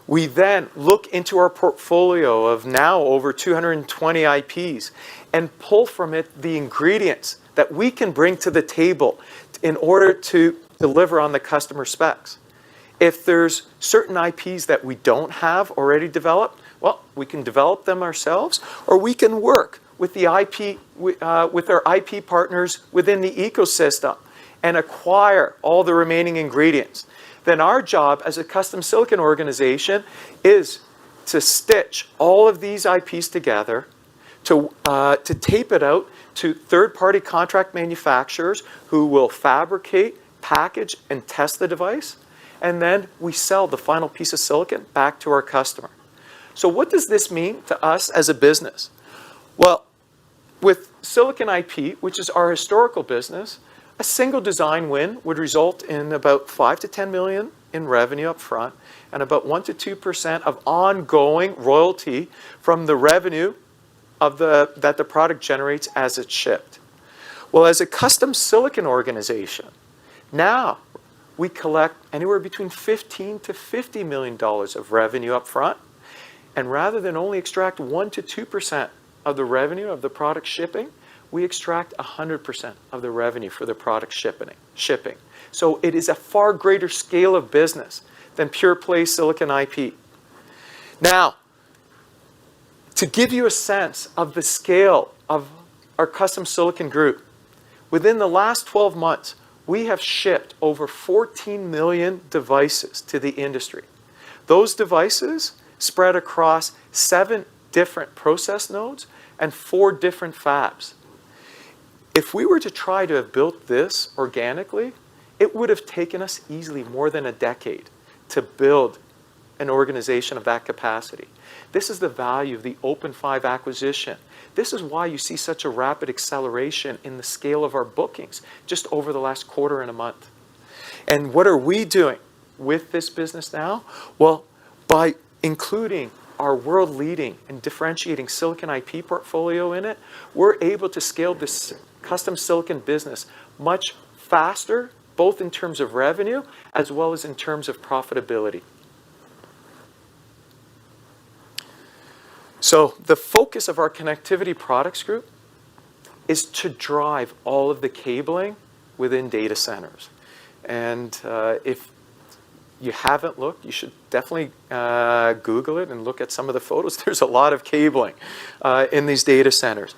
We then look into our portfolio of now over 220 IPs and pull from it the ingredients that we can bring to the table in order to deliver on the customer specs. If there's certain IPs that we don't have already developed, well, we can develop them ourselves, or we can work with the with our IP partners within the ecosystem and acquire all the remaining ingredients. Then our job as a custom silicon organization is to stitch all of these IPs together, to tape it out to third-party contract manufacturers who will fabricate, package, and test the device, and then we sell the final piece of silicon back to our customer. So what does this mean to us as a business? Well, with silicon IP, which is our historical business, a single design win would result in about 5 to 10 million in revenue up front and about 1 to 2% of ongoing royalty from the revenue of that the product generates as it's shipped. Well, as a custom silicon organization, now we collect anywhere between $15 to $50 million of revenue up front. And rather than only extract 1 to 2% of the revenue of the product shipping, we extract 100% of the revenue for the product shipping. So it is a far greater scale of business than pure play silicon IP. Now, to give you a sense of the scale of our custom silicon group, within the last 12 months, we have shipped over 14 million devices to the industry. Those devices spread across 7 different process nodes and 4 different fabs. If we were to try to have built this organically, it would have taken us easily more than a decade to build an organization of that capacity. This is the value of the OpenFive acquisition. This is why you see such a rapid acceleration in the scale of our bookings just over the last quarter and a month. And what are we doing with this business now? Well, by including our world-leading and differentiating silicon IP portfolio in it, we're able to scale this custom silicon business much faster, both in terms of revenue as well as in terms of profitability. So the focus of our connectivity products group is to drive all of the cabling within data centers. And if you haven't looked, you should definitely Google it and look at some of the photos. There's a lot of cabling in these data centers.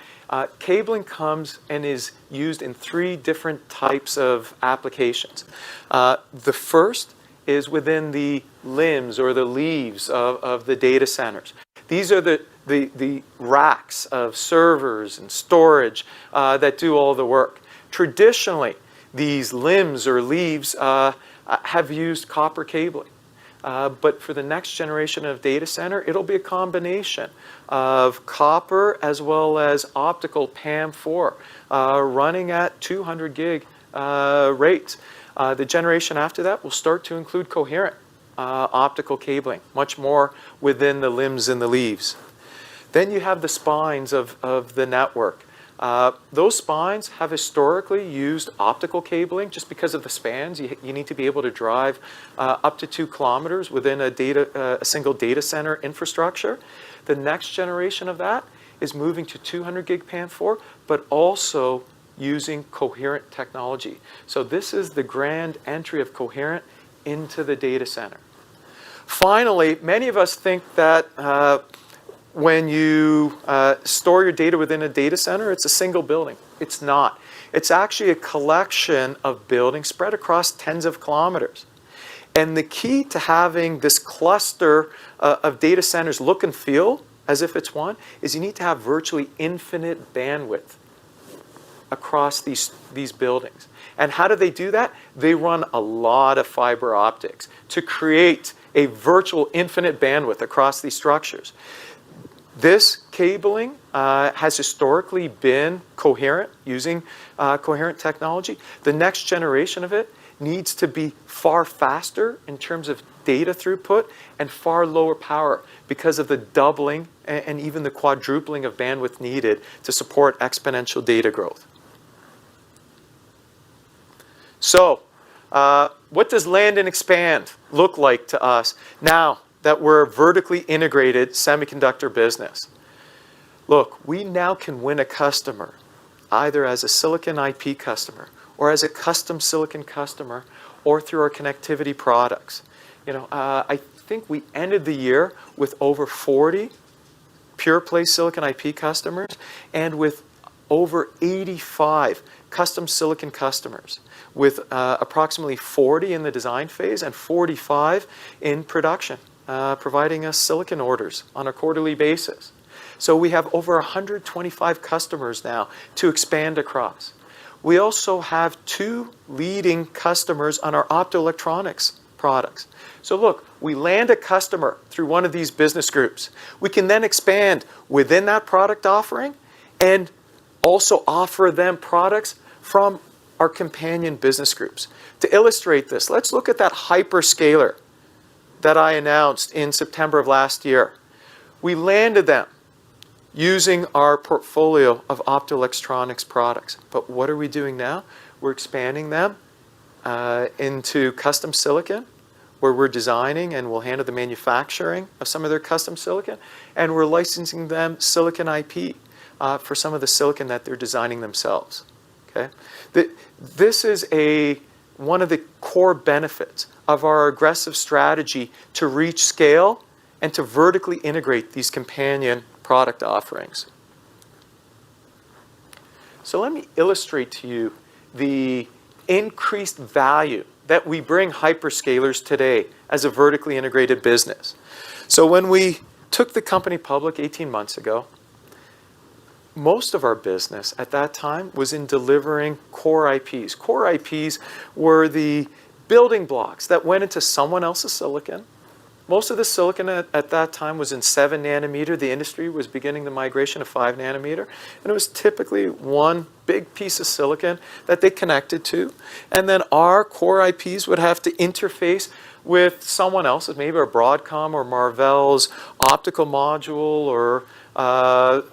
Cabling comes and is used in 3 different types of applications. The first is within the limbs or the leaves of the data centers. These are the racks of servers and storage that do all the work. Traditionally, these limbs or leaves have used copper cabling. But for the next generation of data center, it'll be a combination of copper as well as optical PAM4 running at 200 gig rates. The generation after that will start to include coherent optical cabling, much more within the limbs and the leaves. Then you have the spines of the network. Those spines have historically used optical cabling just because of the spans. You need to be able to drive up to 2 kilometers within a single data center infrastructure. The next generation of that is moving to 200 gig PAM4, but also using coherent technology. So this is the grand entry of coherent into the data center. Finally, many of us think that when you store your data within a data center, it's a single building. It's not. It's actually a collection of buildings spread across tens of kilometers. And the key to having this cluster of data centers look and feel as if it's one is you need to have virtually infinite bandwidth across these buildings. And how do they do that? They run a lot of fiber optics to create a virtual infinite bandwidth across these structures. This cabling has historically been coherent, using coherent technology. The next generation of it needs to be far faster in terms of data throughput and far lower power because of the doubling and even the quadrupling of bandwidth needed to support exponential data growth. So, what does land and expand look like to us now that we're a vertically integrated semiconductor business? Look, we now can win a customer either as a silicon IP customer or as a custom silicon customer or through our connectivity products. I think we ended the year with over 40 pure play silicon IP customers and with over 85 custom silicon customers, with approximately 40 in the design phase and 45 in production, providing us silicon orders on a quarterly basis. So we have over 125 customers now to expand across. We also have 2 leading customers on our optoelectronics products. So look, we land a customer through one of these business groups. We can then expand within that product offering and also offer them products from our companion business groups. To illustrate this, let's look at that hyperscaler that I announced in September of last year. We landed them using our portfolio of optoelectronics products. But what are we doing now? We're expanding them into custom silicon, where we're designing and we'll handle the manufacturing of some of their custom silicon, and we're licensing them silicon IP for some of the silicon that they're designing themselves. Okay? This is one of the core benefits of our aggressive strategy to reach scale and to vertically integrate these companion product offerings. So let me illustrate to you the increased value that we bring hyperscalers today as a vertically integrated business. So when we took the company public 18 months ago, most of our business at that time was in delivering core IPs. Core IPs were the building blocks that went into someone else's silicon. Most of the silicon at that time was in 7 nanometer. The industry was beginning the migration to 5 nanometer. And it was typically one big piece of silicon that they connected to. And then our core IPs would have to interface with someone else's, maybe a Broadcom or Marvell's optical module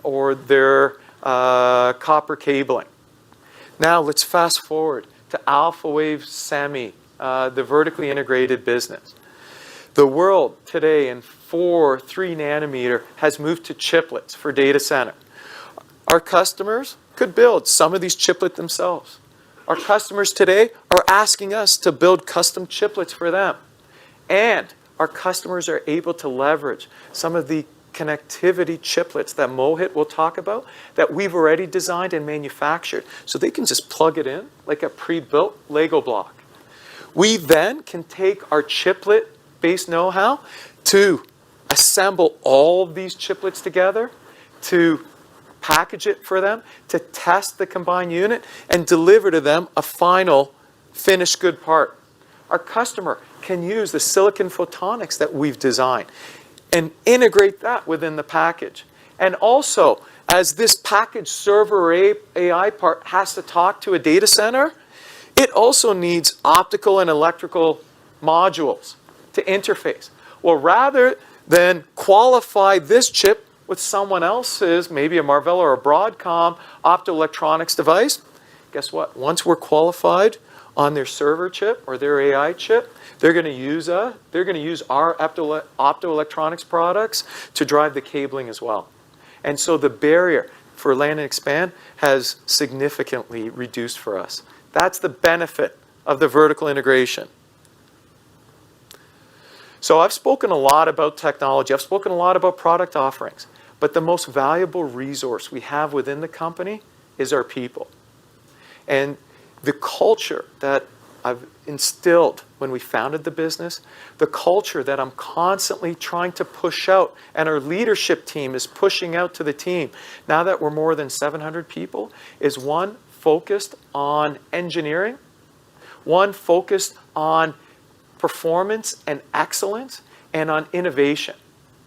or their copper cabling. Now let's fast forward to alphawave semi, the vertically integrated business. The world today in 3 nanometer has moved to chiplets for data center. Our customers could build some of these chiplets themselves. Our customers today are asking us to build custom chiplets for them. And our customers are able to leverage some of the connectivity chiplets that Mohit will talk about that we've already designed and manufactured. So they can just plug it in like a pre-built Lego block. We then can take our chiplet-based know-how to assemble all of these chiplets together, to package it for them, to test the combined unit, and deliver to them a final finished good part. Our customer can use the silicon photonics that we've designed and integrate that within the package. And also, as this package server or AI part has to talk to a data center, it also needs optical and electrical modules to interface. Well, rather than qualify this chip with someone else's, maybe a Marvell or a Broadcom optoelectronics device, guess what? Once we're qualified on their server chip or their AI chip, they're going to use our optoelectronics products to drive the cabling as well. And so the barrier for land and expand has significantly reduced for us. That's the benefit of the vertical integration. So I've spoken a lot about technology. I've spoken a lot about product offerings. But the most valuable resource we have within the company is our people. And the culture that I've instilled when we founded the business, the culture that I'm constantly trying to push out, and our leadership team is pushing out to the team, now that we're more than 700 people, is one, focused on engineering, one focused on performance and excellence, and on innovation.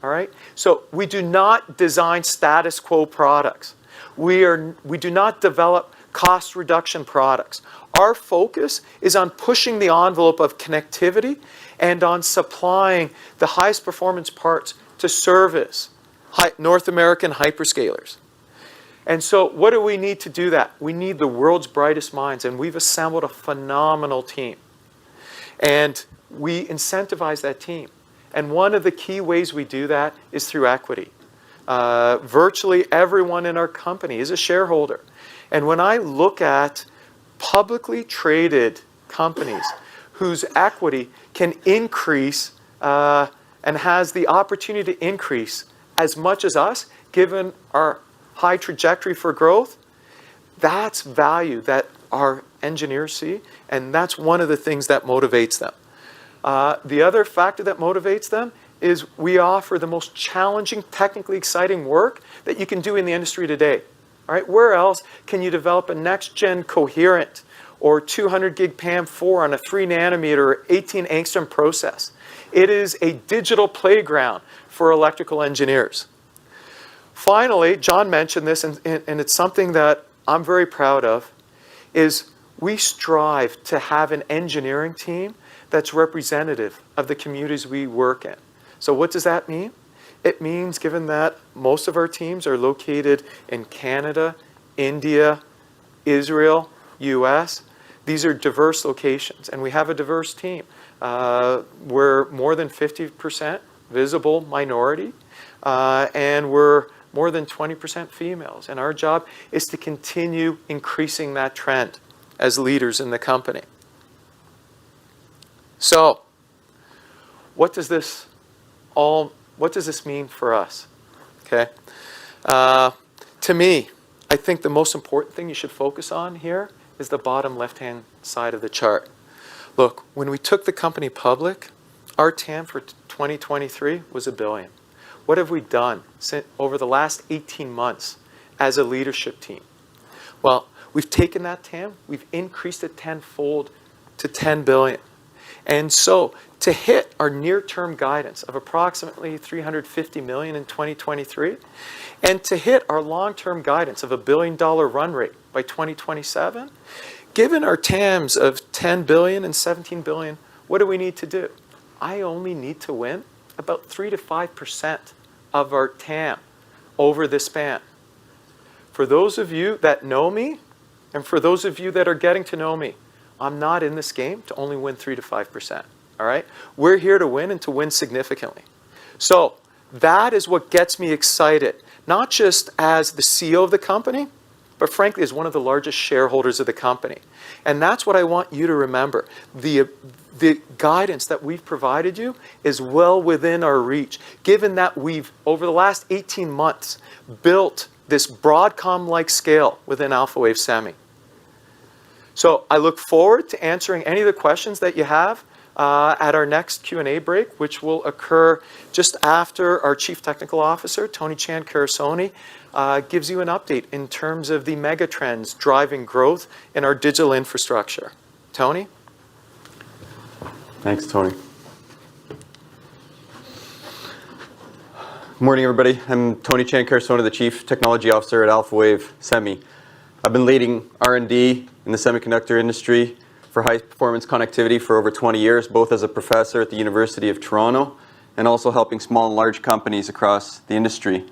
All right? So we do not design status quo products. We do not develop cost reduction products. Our focus is on pushing the envelope of connectivity and on supplying the highest performance parts to service North American hyperscalers. And so what do we need to do that? We need the world's brightest minds, and we've assembled a phenomenal team. And we incentivize that team. And one of the key ways we do that is through equity. Virtually everyone in our company is a shareholder. And when I look at publicly traded companies whose equity can increase and has the opportunity to increase as much as us, given our high trajectory for growth, that's value that our engineers see, and that's one of the things that motivates them. The other factor that motivates them is we offer the most challenging, technically exciting work that you can do in the industry today. All right, where else can you develop a next-gen coherent or 200 gig PAM4 on a 3 nanometer or 18 angstrom process? It is a digital playground for electrical engineers. Finally, John mentioned this, and it's something that I'm very proud of, is we strive to have an engineering team that's representative of the communities we work in. So what does that mean? It means, given that most of our teams are located in Canada, India, Israel, US, these are diverse locations, and we have a diverse team. We're more than 50% visible minority, and we're more than 20% females. And our job is to continue increasing that trend as leaders in the company. So, what does this mean for us? Okay. To me, I think the most important thing you should focus on here is the bottom left-hand side of the chart. Look, when we took the company public, our TAM for 2023 was $1 billion. What have we done over the last 18 months as a leadership team? Well, we've taken that TAM, we've increased it tenfold to $10 billion. And so to hit our near-term guidance of approximately $350 million in 2023, and to hit our long-term guidance of $1 billion run rate by 2027, given our TAMs of $10 billion and $17 billion, what do we need to do? I only need to win about 3 to 5% of our TAM over this span. For those of you that know me, and for those of you that are getting to know me, I'm not in this game to only win 3 to 5%. All right? We're here to win and to win significantly. So that is what gets me excited, not just as the CEO of the company, but frankly is one of the largest shareholders of the company. And that's what I want you to remember. The guidance that we've provided you is well within our reach, given that we've, over the last 18 months, built this Broadcom-like scale within alphawave semi. So I look forward to answering any of the questions that you have at our next Q&A break, which will occur just after our Chief Technical Officer, Tony Chan Carasoni, gives you an update in terms of the mega trends driving growth in our digital infrastructure. Tony?
Thanks, Tony. Good morning, everybody. I'm Tony Chan Carasoni, the Chief Technology Officer at alphawave Semi. I've been leading R&D in the semiconductor industry for high-performance connectivity for over 20 years, both as a professor at the University of Toronto and also helping small and large companies across the industry.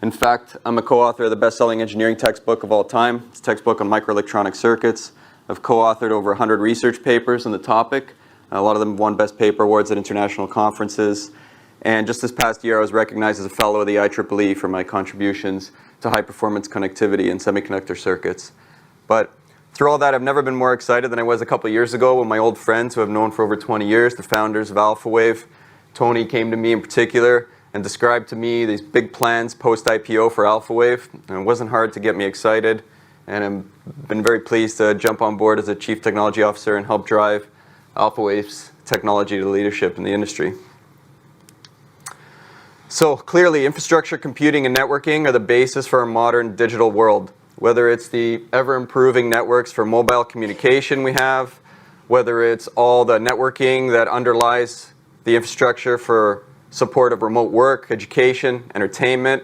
In fact, I'm a co-author of the best-selling engineering textbook of all time. It's a textbook on microelectronic circuits. I've co-authored over 100 research papers on the topic. A lot of them won Best Paper Awards at international conferences. And just this past year, I was recognized as a fellow of the IEEE for my contributions to high-performance connectivity and semiconductor circuits. But through all that, I've never been more excited than I was a couple of years ago when my old friends who I've known for over 20 years, the founders of alphawave, Tony came to me in particular and described to me these big plans post-IPO for alphawave. And it wasn't hard to get me excited. And I've been very pleased to jump on board as a Chief Technology Officer and help drive alphawave's technology to leadership in the industry. So clearly, infrastructure, computing, and networking are the basis for our modern digital world. Whether it's the ever-improving networks for mobile communication we have, whether it's all the networking that underlies the infrastructure for support of remote work, education, entertainment,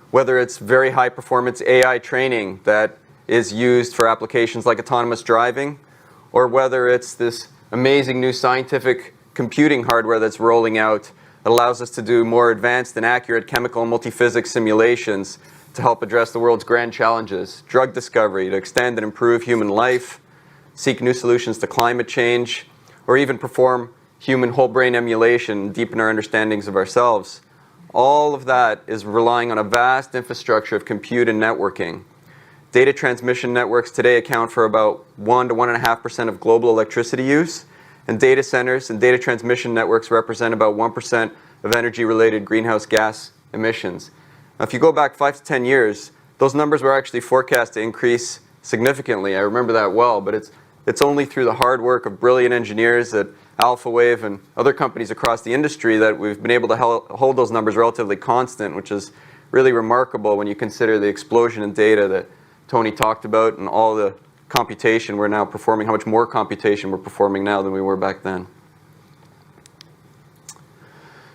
whether it's very high-performance AI training that is used for applications like autonomous driving, or whether it's this amazing new scientific computing hardware that's rolling out that allows us to do more advanced and accurate chemical and multiphysics simulations to help address the world's grand challenges, drug discovery to extend and improve human life, seek new solutions to climate change, or even perform human whole brain emulation and deepen our understandings of ourselves. All of that is relying on a vast infrastructure of compute and networking. Data transmission networks today account for about 1 to 1.5% of global electricity use, and data centers and data transmission networks represent about 1% of energy-related greenhouse gas emissions. Now, if you go back 5 to 10 years, those numbers were actually forecast to increase significantly. I remember that well, but it's only through the hard work of brilliant engineers at alphawave and other companies across the industry that we've been able to hold those numbers relatively constant, which is really remarkable when you consider the explosion in data that Tony talked about and all the computation we're now performing, how much more computation we're performing now than we were back then.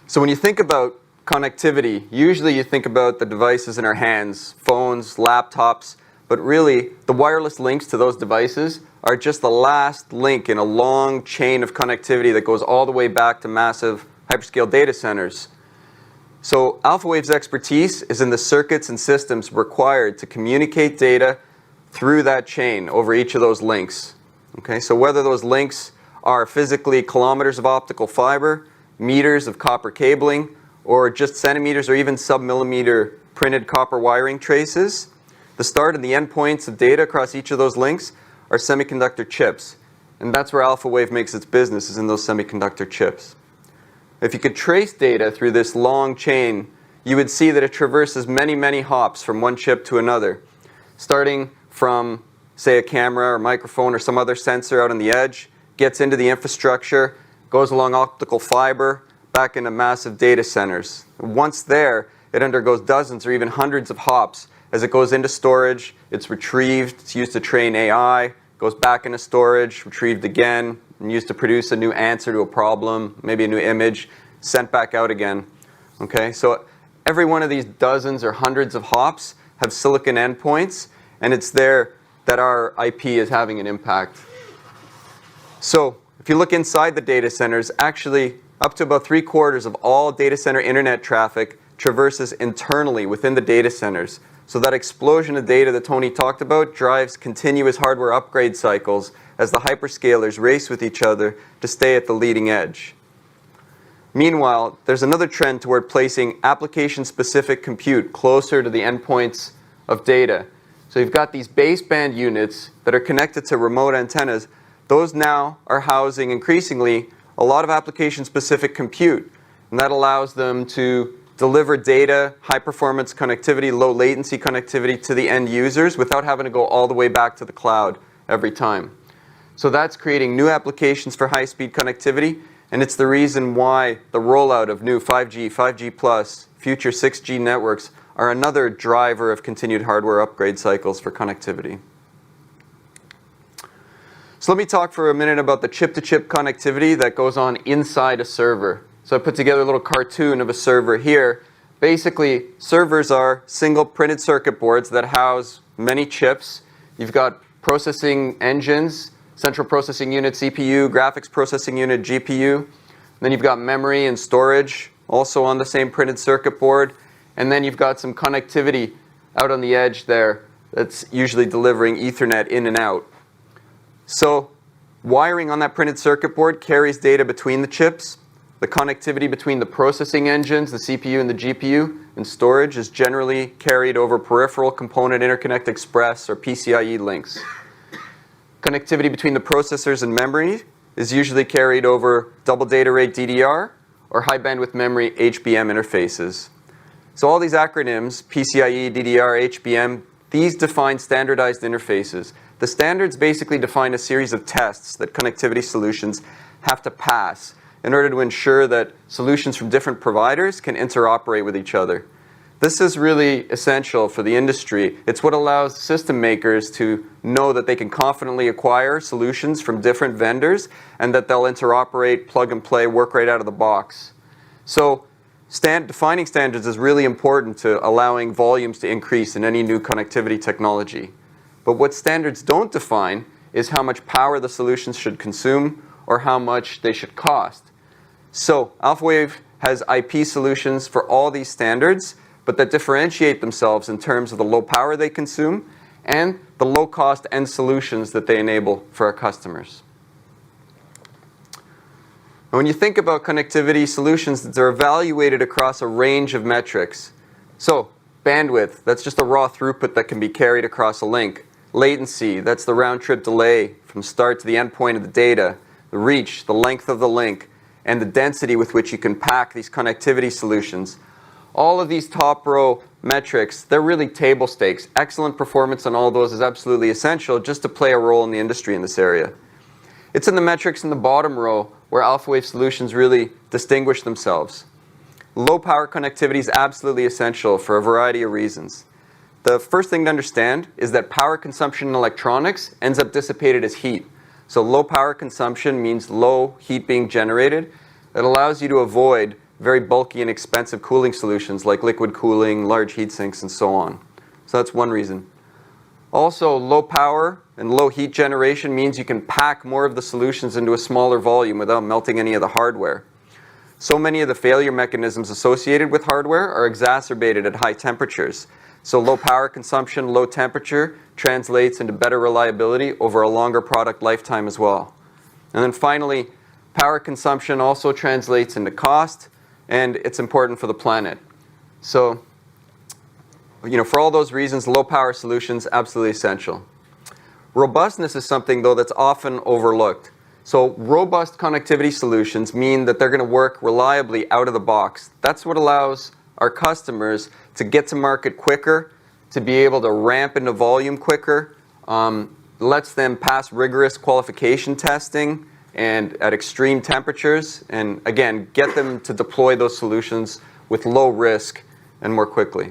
So when you think about connectivity, usually you think about the devices in our hands, phones, laptops, but really the wireless links to those devices are just the last link in a long chain of connectivity that goes all the way back to massive hyperscale data centers. So alphawave's expertise is in the circuits and systems required to communicate data through that chain over each of those links. Okay, so whether those links are physically kilometers of optical fiber, meters of copper cabling, or just centimeters or even sub-millimeter printed copper wiring traces, the start and the end points of data across each of those links are semiconductor chips. And that's where alphawave makes its business, is in those semiconductor chips. If you could trace data through this long chain, you would see that it traverses many, many hops from one chip to another, starting from, say, a camera or microphone or some other sensor out on the edge, gets into the infrastructure, goes along optical fiber, back into massive data centers. Once there, it undergoes dozens or even hundreds of hops. As it goes into storage, it's retrieved, it's used to train AI, goes back into storage, retrieved again, and used to produce a new answer to a problem, maybe a new image, sent back out again. Okay, so every one of these dozens or hundreds of hops have silicon endpoints, and it's there that our IP is having an impact. So if you look inside the data centers, actually up to about 3/4 of all data center internet traffic traverses internally within the data centers. So that explosion of data that Tony talked about drives continuous hardware upgrade cycles as the hyperscalers race with each other to stay at the leading edge. Meanwhile, there's another trend toward placing application-specific compute closer to the endpoints of data. So you've got these baseband units that are connected to remote antennas. Those now are housing increasingly a lot of application-specific compute. And that allows them to deliver data, high-performance connectivity, low-latency connectivity to the end users without having to go all the way back to the cloud every time. So that's creating new applications for high-speed connectivity, and it's the reason why the rollout of new 5G, 5G+, future 6G networks are another driver of continued hardware upgrade cycles for connectivity. So let me talk for a minute about the chip-to-chip connectivity that goes on inside a server. So I put together a little cartoon of a server here. Basically, servers are single printed circuit boards that house many chips. You've got processing engines, central processing unit, CPU, graphics processing unit, GPU. Then you've got memory and storage, also on the same printed circuit board. And then you've got some connectivity out on the edge there that's usually delivering Ethernet in and out. So wiring on that printed circuit board carries data between the chips. The connectivity between the processing engines, the CPU and the GPU, and storage is generally carried over Peripheral Component Interconnect Express or PCIe links. Connectivity between the processors and memory is usually carried over double data rate DDR or high bandwidth memory HBM interfaces. So all these acronyms, PCIe, DDR, HBM, these define standardized interfaces. The standards basically define a series of tests that connectivity solutions have to pass in order to ensure that solutions from different providers can interoperate with each other. This is really essential for the industry. It's what allows system makers to know that they can confidently acquire solutions from different vendors and that they'll interoperate, plug and play, work right out of the box. So defining standards is really important to allowing volumes to increase in any new connectivity technology. But what standards don't define is how much power the solutions should consume or how much they should cost. So alphawave has IP solutions for all these standards, but that differentiate themselves in terms of the low power they consume and the low cost end solutions that they enable for our customers. And when you think about connectivity solutions, they're evaluated across a range of metrics. So bandwidth, that's just a raw throughput that can be carried across a link. Latency, that's the round-trip delay from start to the endpoint of the data. The reach, the length of the link, and the density with which you can pack these connectivity solutions. All of these top row metrics, they're really table stakes. Excellent performance on all those is absolutely essential just to play a role in the industry in this area. It's in the metrics in the bottom row where alphawave solutions really distinguish themselves. Low power connectivity is absolutely essential for a variety of reasons. The first thing to understand is that power consumption in electronics ends up dissipated as heat. So low power consumption means low heat being generated. It allows you to avoid very bulky and expensive cooling solutions like liquid cooling, large heat sinks, and so on. So that's one reason. Also, low power and low heat generation means you can pack more of the solutions into a smaller volume without melting any of the hardware. So many of the failure mechanisms associated with hardware are exacerbated at high temperatures. So low power consumption, low temperature translates into better reliability over a longer product lifetime as well. And then finally, power consumption also translates into cost, and it's important for the planet. So, for all those reasons, low power solutions, absolutely essential. Robustness is something, though, that's often overlooked. So robust connectivity solutions mean that they're going to work reliably out of the box. That's what allows our customers to get to market quicker, to be able to ramp into volume quicker, lets them pass rigorous qualification testing and at extreme temperatures, and again, get them to deploy those solutions with low risk and more quickly.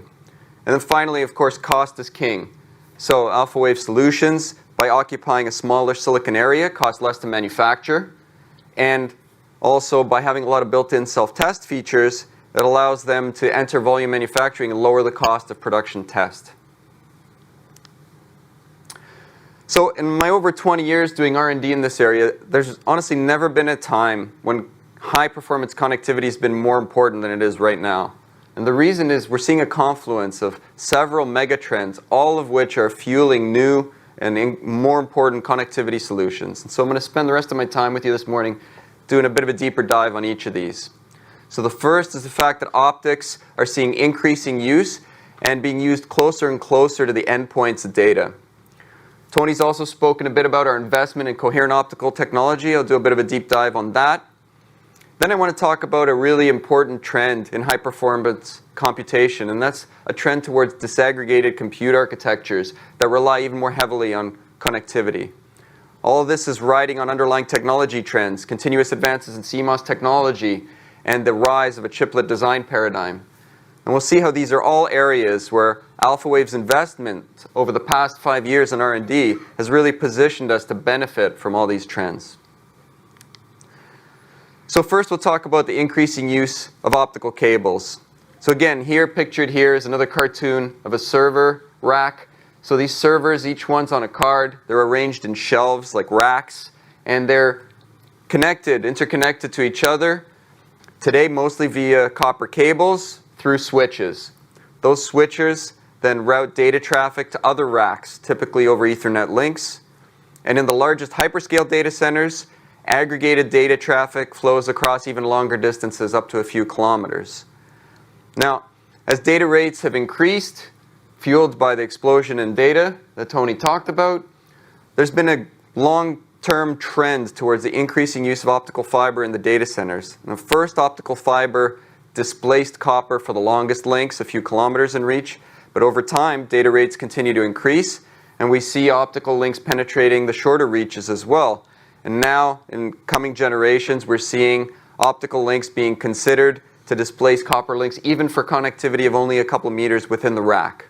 And then finally, of course, cost is king. So alphawave solutions, by occupying a smaller silicon area, cost less to manufacture, and also by having a lot of built-in self-test features, that allows them to enter volume manufacturing and lower the cost of production test. So in my over 20 years doing R&D in this area, there's honestly never been a time when high-performance connectivity has been more important than it is right now. And the reason is we're seeing a confluence of several megatrends, all of which are fueling new and more important connectivity solutions. And so I'm going to spend the rest of my time with you this morning doing a bit of a deeper dive on each of these. So the first is the fact that optics are seeing increasing use, and being used closer and closer to the endpoints of data. Tony's also spoken a bit about our investment in coherent optical technology. I'll do a bit of a deep dive on that. Then I want to talk about a really important trend in high-performance computation, and that's a trend towards disaggregated compute architectures that rely even more heavily on connectivity. All of this is riding on underlying technology trends, continuous advances in CMOS technology, and the rise of a chiplet design paradigm. And we'll see how these are all areas where alphawave's investment over the past 5 years in R&D has really positioned us to benefit from all these trends. So first we'll talk about the increasing use of optical cables. So again, here, pictured here, is another cartoon of a server rack. So these servers, each one's on a card. They're arranged in shelves like racks, and they're interconnected to each other, today mostly via copper cables through switches. Those switches then route data traffic to other racks, typically over Ethernet links. And in the largest hyperscale data centers, aggregated data traffic flows across even longer distances, up to a few kilometers. Now, as data rates have increased, fueled by the explosion in data that Tony talked about, there's been a long-term trend towards the increasing use of optical fiber in the data centers. Now, first, optical fiber displaced copper for the longest links, a few kilometers in reach, but over time, data rates continue to increase, and we see optical links penetrating the shorter reaches as well. And now, in coming generations, we're seeing optical links being considered to displace copper links, even for connectivity of only a couple meters within the rack.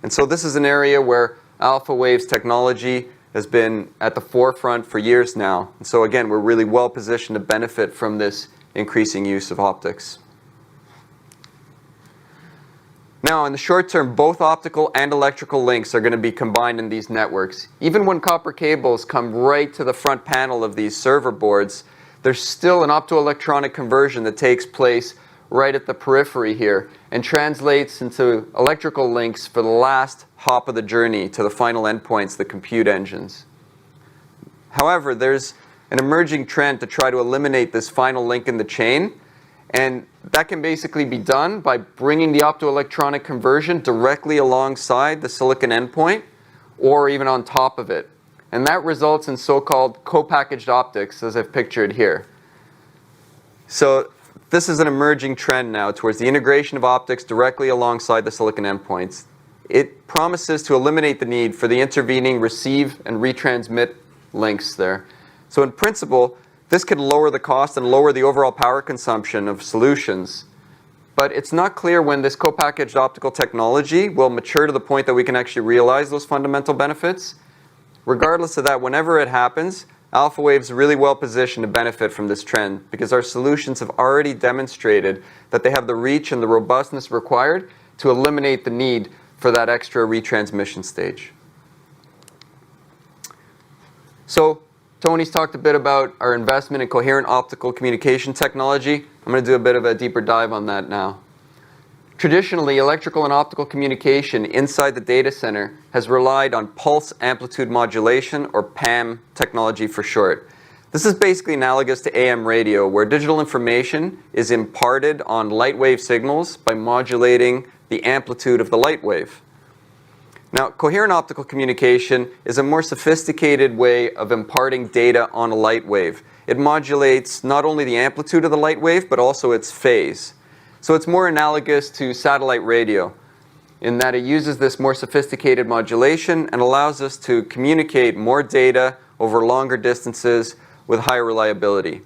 And so this is an area where alphawave's technology has been at the forefront for years now. And so again, we're really well positioned to benefit from this increasing use of optics. Now, in the short term, both optical and electrical links are going to be combined in these networks. Even when copper cables come right to the front panel of these server boards, there's still an optoelectronic conversion that takes place right at the periphery here and translates into electrical links for the last hop of the journey to the final endpoints, the compute engines. However, there's an emerging trend to try to eliminate this final link in the chain, and that can basically be done by bringing the optoelectronic conversion directly alongside the silicon endpoint or even on top of it. And that results in so-called co-packaged optics, as I've pictured here. So this is an emerging trend now towards the integration of optics directly alongside the silicon endpoints. It promises to eliminate the need for the intervening receive and retransmit links there. So in principle, this could lower the cost and lower the overall power consumption of solutions. But it's not clear when this co-packaged optical technology will mature to the point that we can actually realize those fundamental benefits. Regardless of that, whenever it happens, alphawave's really well positioned to benefit from this trend because our solutions have already demonstrated that they have the reach and the robustness required to eliminate the need for that extra retransmission stage. So Tony's talked a bit about our investment in coherent optical communication technology. I'm going to do a bit of a deeper dive on that now. Traditionally, electrical and optical communication inside the data center has relied on pulse amplitude modulation, or PAM technology for short. This is basically analogous to AM radio, where digital information is imparted on light wave signals by modulating the amplitude of the light wave. Now, coherent optical communication is a more sophisticated way of imparting data on a light wave. It modulates not only the amplitude of the light wave, but also its phase. So it's more analogous to satellite radio in that it uses this more sophisticated modulation and allows us to communicate more data over longer distances with higher reliability.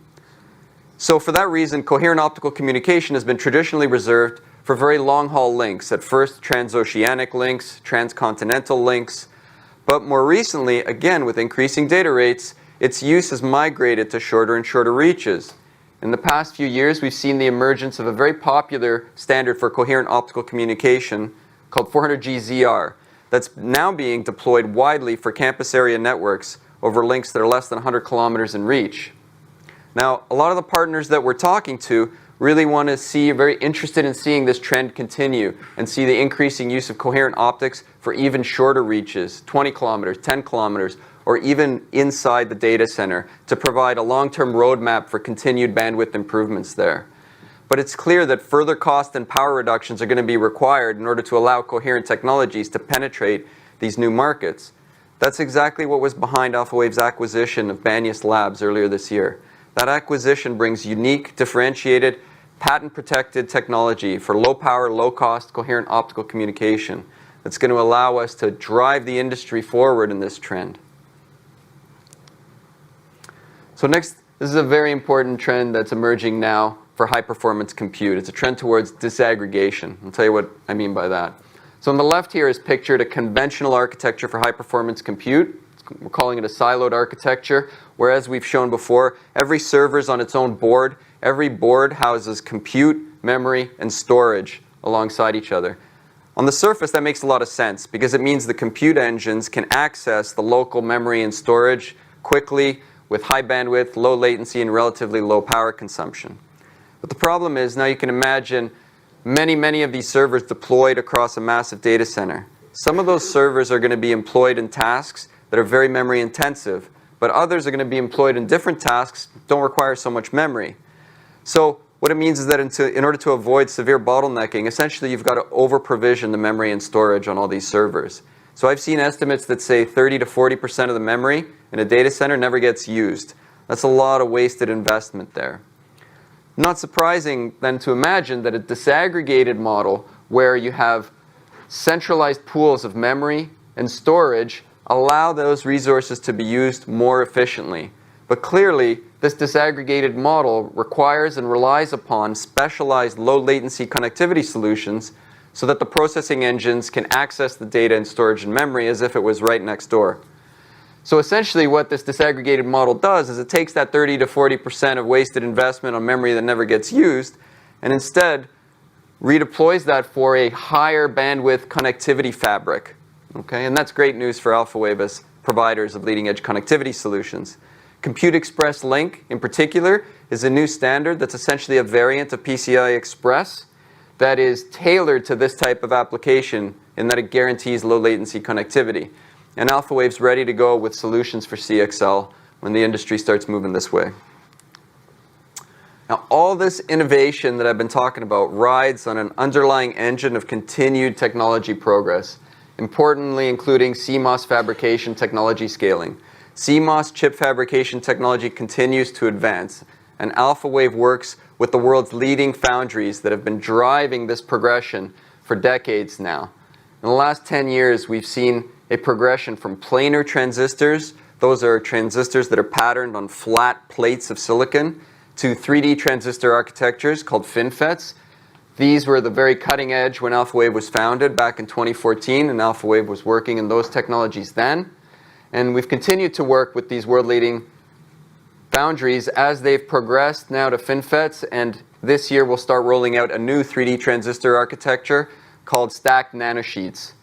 So for that reason, coherent optical communication has been traditionally reserved for very long-haul links, at first transoceanic links, transcontinental links, but more recently, again with increasing data rates, its use has migrated to shorter and shorter reaches. In the past few years, we've seen the emergence of a very popular standard for coherent optical communication called 400G ZR that's now being deployed widely for campus area networks over links that are less than 100 kilometers in reach. Now, a lot of the partners that we're talking to really want to see, very interested in seeing this trend continue and see the increasing use of coherent optics for even shorter reaches, 20 kilometers, 10 kilometers, or even inside the data center to provide a long-term roadmap for continued bandwidth improvements there. but it's clear that further cost and power reductions are going to be required in order to allow coherent technologies to penetrate these new markets. That's exactly what was behind alphawave's acquisition of Banias Labs earlier this year. That acquisition brings unique, differentiated, patent-protected technology for low-power, low-cost, coherent optical communication that's going to allow us to drive the industry forward in this trend. So next, this is a very important trend that's emerging now for high-performance compute. It's a trend towards disaggregation. I'll tell you what I mean by that. So on the left here is pictured a conventional architecture for high-performance compute. We're calling it a siloed architecture, where, as we've shown before, every server is on its own board. Every board houses compute, memory, and storage alongside each other. On the surface, that makes a lot of sense because it means the compute engines can access the local memory and storage quickly with high bandwidth, low latency, and relatively low power consumption. But the problem is, now you can imagine many of these servers deployed across a massive data center. Some of those servers are going to be employed in tasks that are very memory intensive, but others are going to be employed in different tasks that don't require so much memory. So what it means is that in order to avoid severe bottlenecking, essentially you've got to over-provision the memory and storage on all these servers. So I've seen estimates that say 30 to 40% of the memory in a data center never gets used. That's a lot of wasted investment there. Not surprising then to imagine that a disaggregated model where you have centralized pools of memory and storage allow those resources to be used more efficiently. But clearly, this disaggregated model requires and relies upon specialized low latency connectivity solutions so that the processing engines can access the data and storage and memory as if it was right next door. So essentially what this disaggregated model does is it takes that 30 to 40% of wasted investment on memory that never gets used and instead redeploys that for a higher bandwidth connectivity fabric. Okay? And that's great news for alphawave as providers of leading edge connectivity solutions. Compute Express Link, in particular, is a new standard that's essentially a variant of PCI Express that is tailored to this type of application in that it guarantees low latency connectivity. And alphawave's ready to go with solutions for CXL when the industry starts moving this way. Now, all this innovation that I've been talking about rides on an underlying engine of continued technology progress, importantly including CMOS fabrication technology scaling. CMOS chip fabrication technology continues to advance, and alphawave works with the world's leading foundries that have been driving this progression for decades now. In the last 10 years, we've seen a progression from planar transistors, those are transistors that are patterned on flat plates of silicon, to 3D transistor architectures called FinFETs. These were the very cutting edge when alphawave was founded back in 2014, and alphawave was working in those technologies then. And we've continued to work with these world-leading foundries as they've progressed now to FinFETs, and this year we'll start rolling out a new 3D transistor architecture called stacked nanosheets.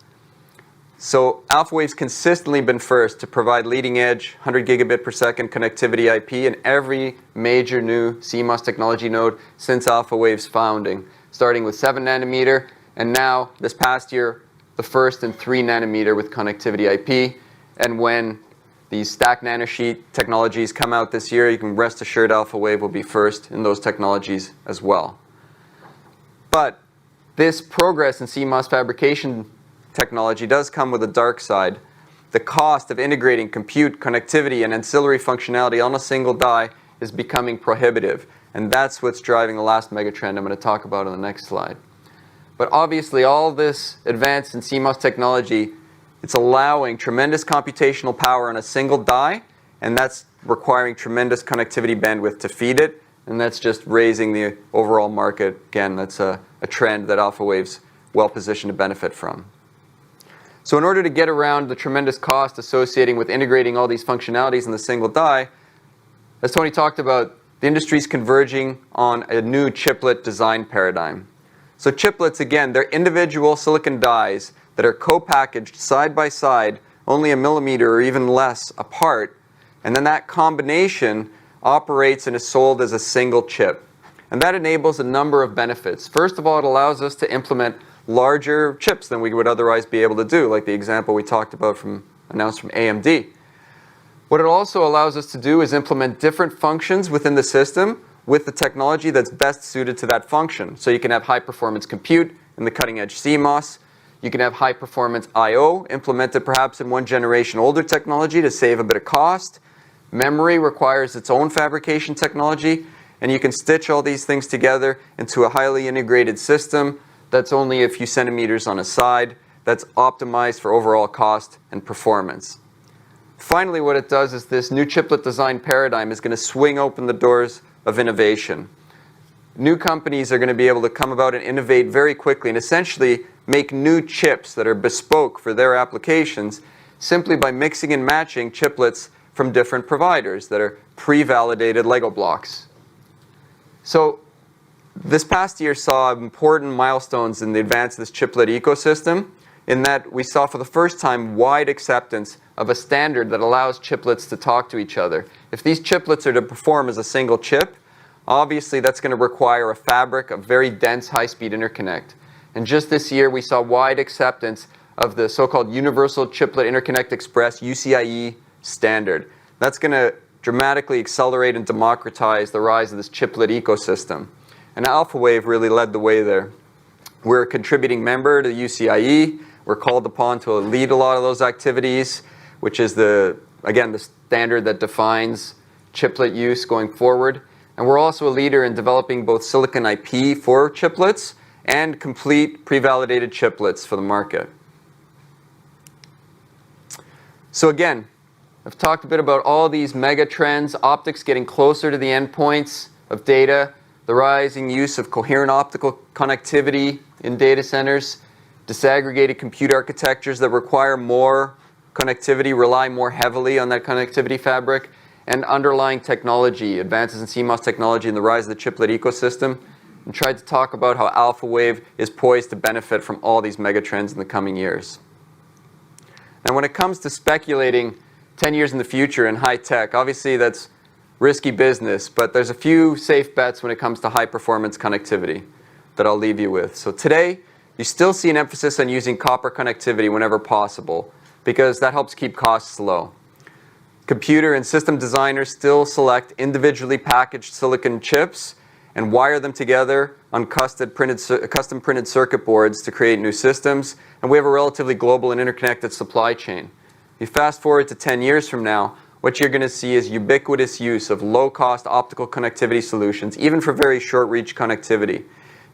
So alphawave's consistently been first to provide leading-edge 100 gigabit per second connectivity IP in every major new CMOS technology node since alphawave's founding, starting with 7 nanometer, and now, this past year, the first in 3 nanometer with connectivity IP. And when these stacked nanosheet technologies come out this year, you can rest assured alphawave will be first in those technologies as well. But this progress in CMOS fabrication technology does come with a dark side. The cost of integrating compute, connectivity, and ancillary functionality on a single die is becoming prohibitive. And that's what's driving the last megatrend I'm going to talk about on the next slide. But obviously, all this advance in CMOS technology, it's allowing tremendous computational power on a single die, and that's requiring tremendous connectivity bandwidth to feed it, and that's just raising the overall market. Again, that's a trend that alphawave's well positioned to benefit from. So in order to get around the tremendous cost associating with integrating all these functionalities in the single die, as Tony talked about, the industry's converging on a new chiplet design paradigm. So chiplets, again, they're individual silicon dies that are co-packaged side by side, only a millimeter or even less apart, and then that combination operates and is sold as a single chip. And that enables a number of benefits. First of all, it allows us to implement larger chips than we would otherwise be able to do, like the example we talked about announced from AMD. What it also allows us to do is implement different functions within the system with the technology that's best suited to that function. So you can have high-performance compute in the cutting-edge CMOS. You can have high-performance I/O implemented perhaps in one generation older technology to save a bit of cost. Memory requires its own fabrication technology, and you can stitch all these things together into a highly integrated system that's only a few centimeters on a side, that's optimized for overall cost and performance. Finally, what it does is this new chiplet design paradigm is going to swing open the doors of innovation. New companies are going to be able to come about and innovate very quickly and essentially make new chips that are bespoke for their applications simply by mixing and matching chiplets from different providers that are pre-validated Lego blocks. So this past year saw important milestones in the advance of this chiplet ecosystem, in that we saw for the first time wide acceptance of a standard that allows chiplets to talk to each other. If these chiplets are to perform as a single chip, obviously that's going to require a fabric of very dense high-speed interconnect. And just this year we saw wide acceptance of the so-called Universal Chiplet Interconnect Express UCIe standard. That's going to dramatically accelerate and democratize the rise of this chiplet ecosystem. And alphawave really led the way there. We're a contributing member to the UCIe. We're called upon to lead a lot of those activities, which is again, the standard that defines chiplet use going forward. And we're also a leader in developing both silicon IP for chiplets and complete pre-validated chiplets for the market. So again, I've talked a bit about all these mega trends, optics getting closer to the endpoints of data, the rising use of coherent optical connectivity in data centers, disaggregated compute architectures that require more connectivity, rely more heavily on that connectivity fabric, and underlying technology, advances in CMOS technology and the rise of the chiplet ecosystem, and tried to talk about how alphawave is poised to benefit from all these megatrends in the coming years. Now when it comes to speculating 10 years in the future in high tech, obviously that's risky business, but there's a few safe bets when it comes to high performance connectivity that I'll leave you with. So today, you still see an emphasis on using copper connectivity whenever possible, because that helps keep costs low. Computer and system designers still select individually packaged silicon chips and wire them together on custom printed circuit boards to create new systems, and we have a relatively global and interconnected supply chain. You fast forward to 10 years from now, what you're going to see is ubiquitous use of low-cost optical connectivity solutions, even for very short-reach connectivity.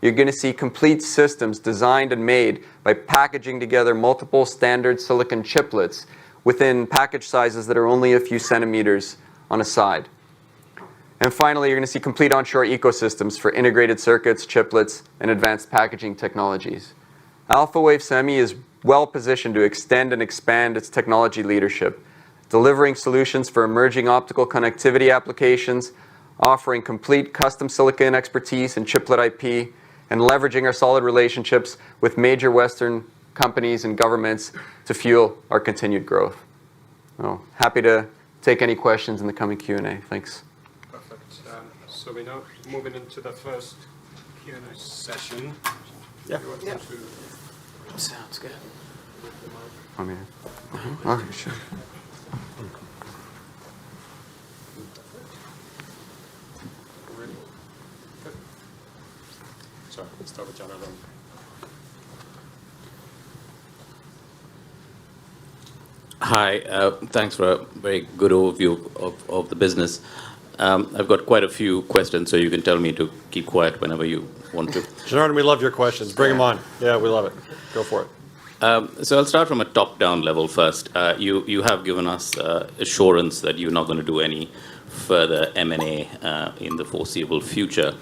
You're going to see complete systems designed and made by packaging together multiple standard silicon chiplets within package sizes that are only a few centimeters on a side. And finally, you're going to see complete onshore ecosystems for integrated circuits, chiplets, and advanced packaging technologies. Alphawave Semi is well positioned to extend and expand its technology leadership, delivering solutions for emerging optical connectivity applications, offering complete custom silicon expertise and chiplet IP, and leveraging our solid relationships with major Western companies and governments to fuel our continued growth. So, happy to take any questions in the coming Q&A. Thanks.
Perfect. So we're now moving into the first Q&A session.
Yeah.
Sounds good.
I mean, okay, sure.
Ready? Good. Sorry, let's start with Jonathan.
Hi, thanks for a very good overview of the business. I've got quite a few questions, so you can tell me to keep quiet whenever you want to.
Jordan, we love your questions. Bring them on. Yeah, we love it. Go for it.
So I'll start from a top-down level first. You have given us assurance that you're not going to do any further M&A in the foreseeable future.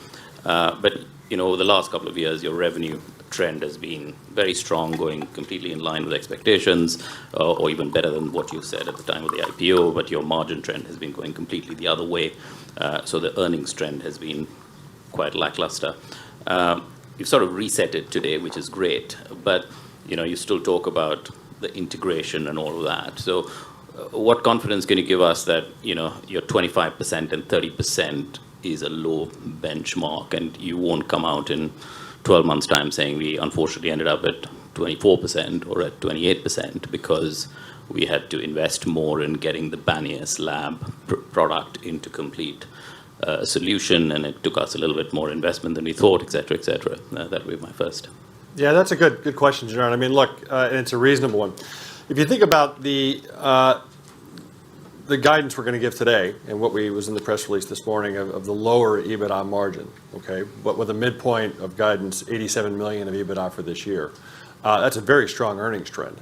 But over the last couple of years, your revenue trend has been very strong, going completely in line with expectations, or even better than what you said at the time of the IPO, but your margin trend has been going completely the other way. So the earnings trend has been quite lackluster. You've sort of reset it today, which is great, but you still talk about the integration and all of that. So what confidence can you give us that your 25% and 30% is a low benchmark, and you won't come out in 12 months' time saying we unfortunately ended up at 24% or at 28% because we had to invest more in getting the Banias lab product into complete a solution, and it took us a little bit more investment than we thought, et cetera, et cetera. That would be my first.
Yeah, that's a good question, Gerard. I mean, look, and it's a reasonable one. If you think about the guidance we're going to give today and what was in the press release this morning of the lower EBITDA margin, okay, but with a midpoint of guidance, 87 million of EBITDA for this year, that's a very strong earnings trend.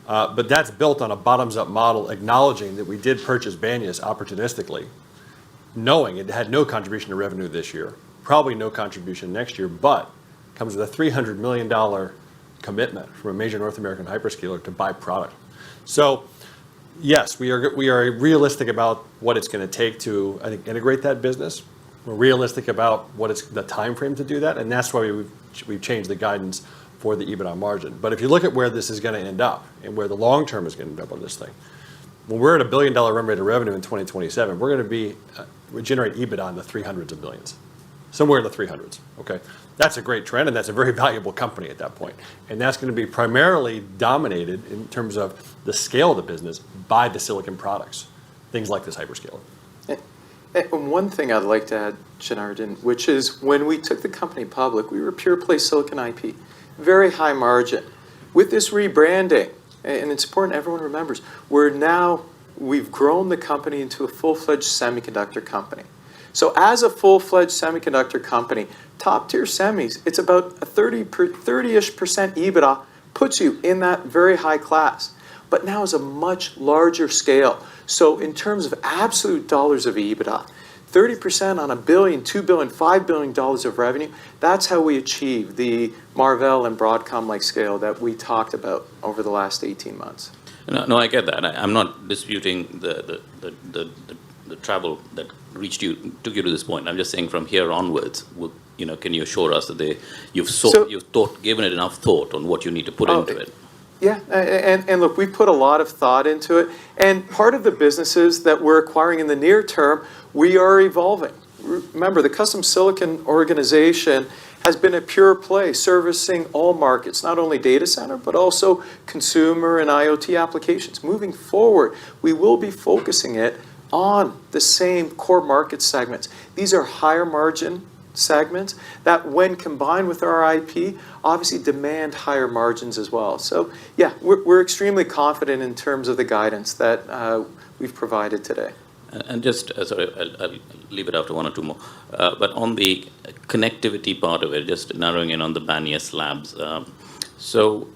But that's built on a bottoms-up model, acknowledging that we did purchase Banias opportunistically, knowing it had no contribution to revenue this year, probably no contribution next year, but comes with a $300 million commitment from a major North American hyperscaler to buy product. So, yes, we are realistic about what it's going to take to, I think, integrate that business. We're realistic about what it's the time frame to do that, and that's why we've changed the guidance for the EBITDA margin. But if you look at where this is going to end up and where the long term is going to end up on this thing, when we're at $1 billion run rate of revenue in 2027, we're going to we generate EBITDA in the 300s of billions, somewhere in the 300s. Okay, that's a great trend, and that's a very valuable company at that point. And that's going to be primarily dominated in terms of the scale of the business by the silicon products, things like this hyperscaler.
And one thing I'd like to add, Janardhan, which is when we took the company public, we were pure play silicon IP, very high margin. With this rebranding, and it's important everyone remembers, we've grown the company into a full-fledged semiconductor company. So as a full-fledged semiconductor company, top-tier semis, it's about a 30-ish% EBITDA, puts you in that very high class. But now is a much larger scale. So in terms of absolute dollars of EBITDA, 30% on $1 billion, $2 billion, $5 billion of revenue, that's how we achieve the Marvell and Broadcom-like scale that we talked about over the last 18 months.
No, I get that. I'm not disputing the travel that took you to this point. I'm just saying from here onwards, can you assure us that you've given it enough thought on what you need to put into it?
Yeah, and look, we put a lot of thought into it. And part of the businesses that we're acquiring in the near term, we are evolving. Remember, the custom silicon organization has been a pure play, servicing all markets, not only data center, but also consumer and IoT applications. Moving forward, we will be focusing it on the same core market segments. These are higher margin segments that, when combined with our IP, obviously demand higher margins as well. So yeah, we're extremely confident in terms of the guidance that we've provided today.
And just, sorry, I'll leave it after one or two more. But on the connectivity part of it, just narrowing in on the Banias Labs. So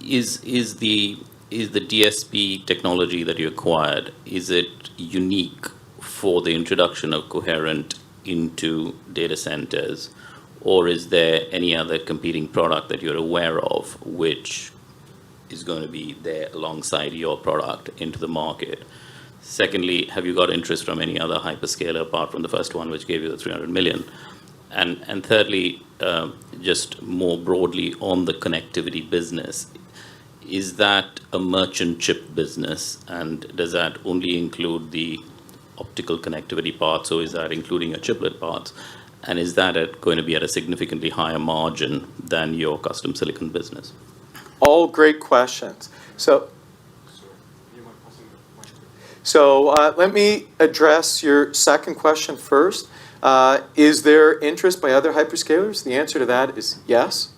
is the DSP technology that you acquired, is it unique for the introduction of coherent into data centers, or is there any other competing product that you're aware of which is going to be there alongside your product into the market? Secondly, have you got interest from any other hyperscaler apart from the first one, which gave you the 300 million? And thirdly, just more broadly on the connectivity business, is that a merchant chip business, and does that only include the optical connectivity parts, or is that including your chiplet parts? And is that going to be at a significantly higher margin than your custom silicon business?
All great questions. So let me address your second question first. Is there interest by other hyperscalers? The answer to that is yes,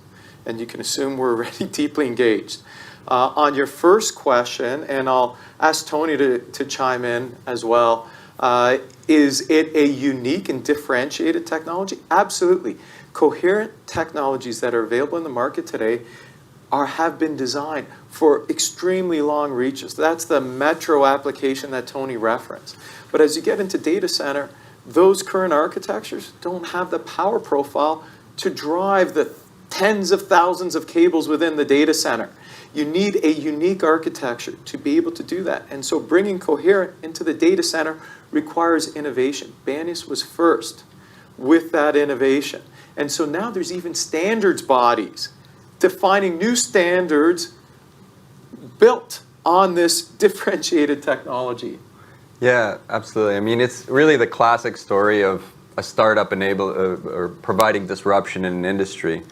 and you can assume we're already deeply engaged. On your first question, and I'll ask Tony to chime in as well, is it a unique and differentiated technology? Absolutely. Coherent technologies that are available in the market today have been designed for extremely long reaches. That's the metro application that Tony referenced. But as you get into data center, those current architectures don't have the power profile to drive the tens of thousands of cables within the data center. You need a unique architecture to be able to do that. And so bringing coherent into the data center requires innovation. Banias was first with that innovation. And so now there's even standards bodies defining new standards built on this differentiated technology.
Yeah, absolutely. I mean, it's really the classic story of a startup or providing disruption in an industry,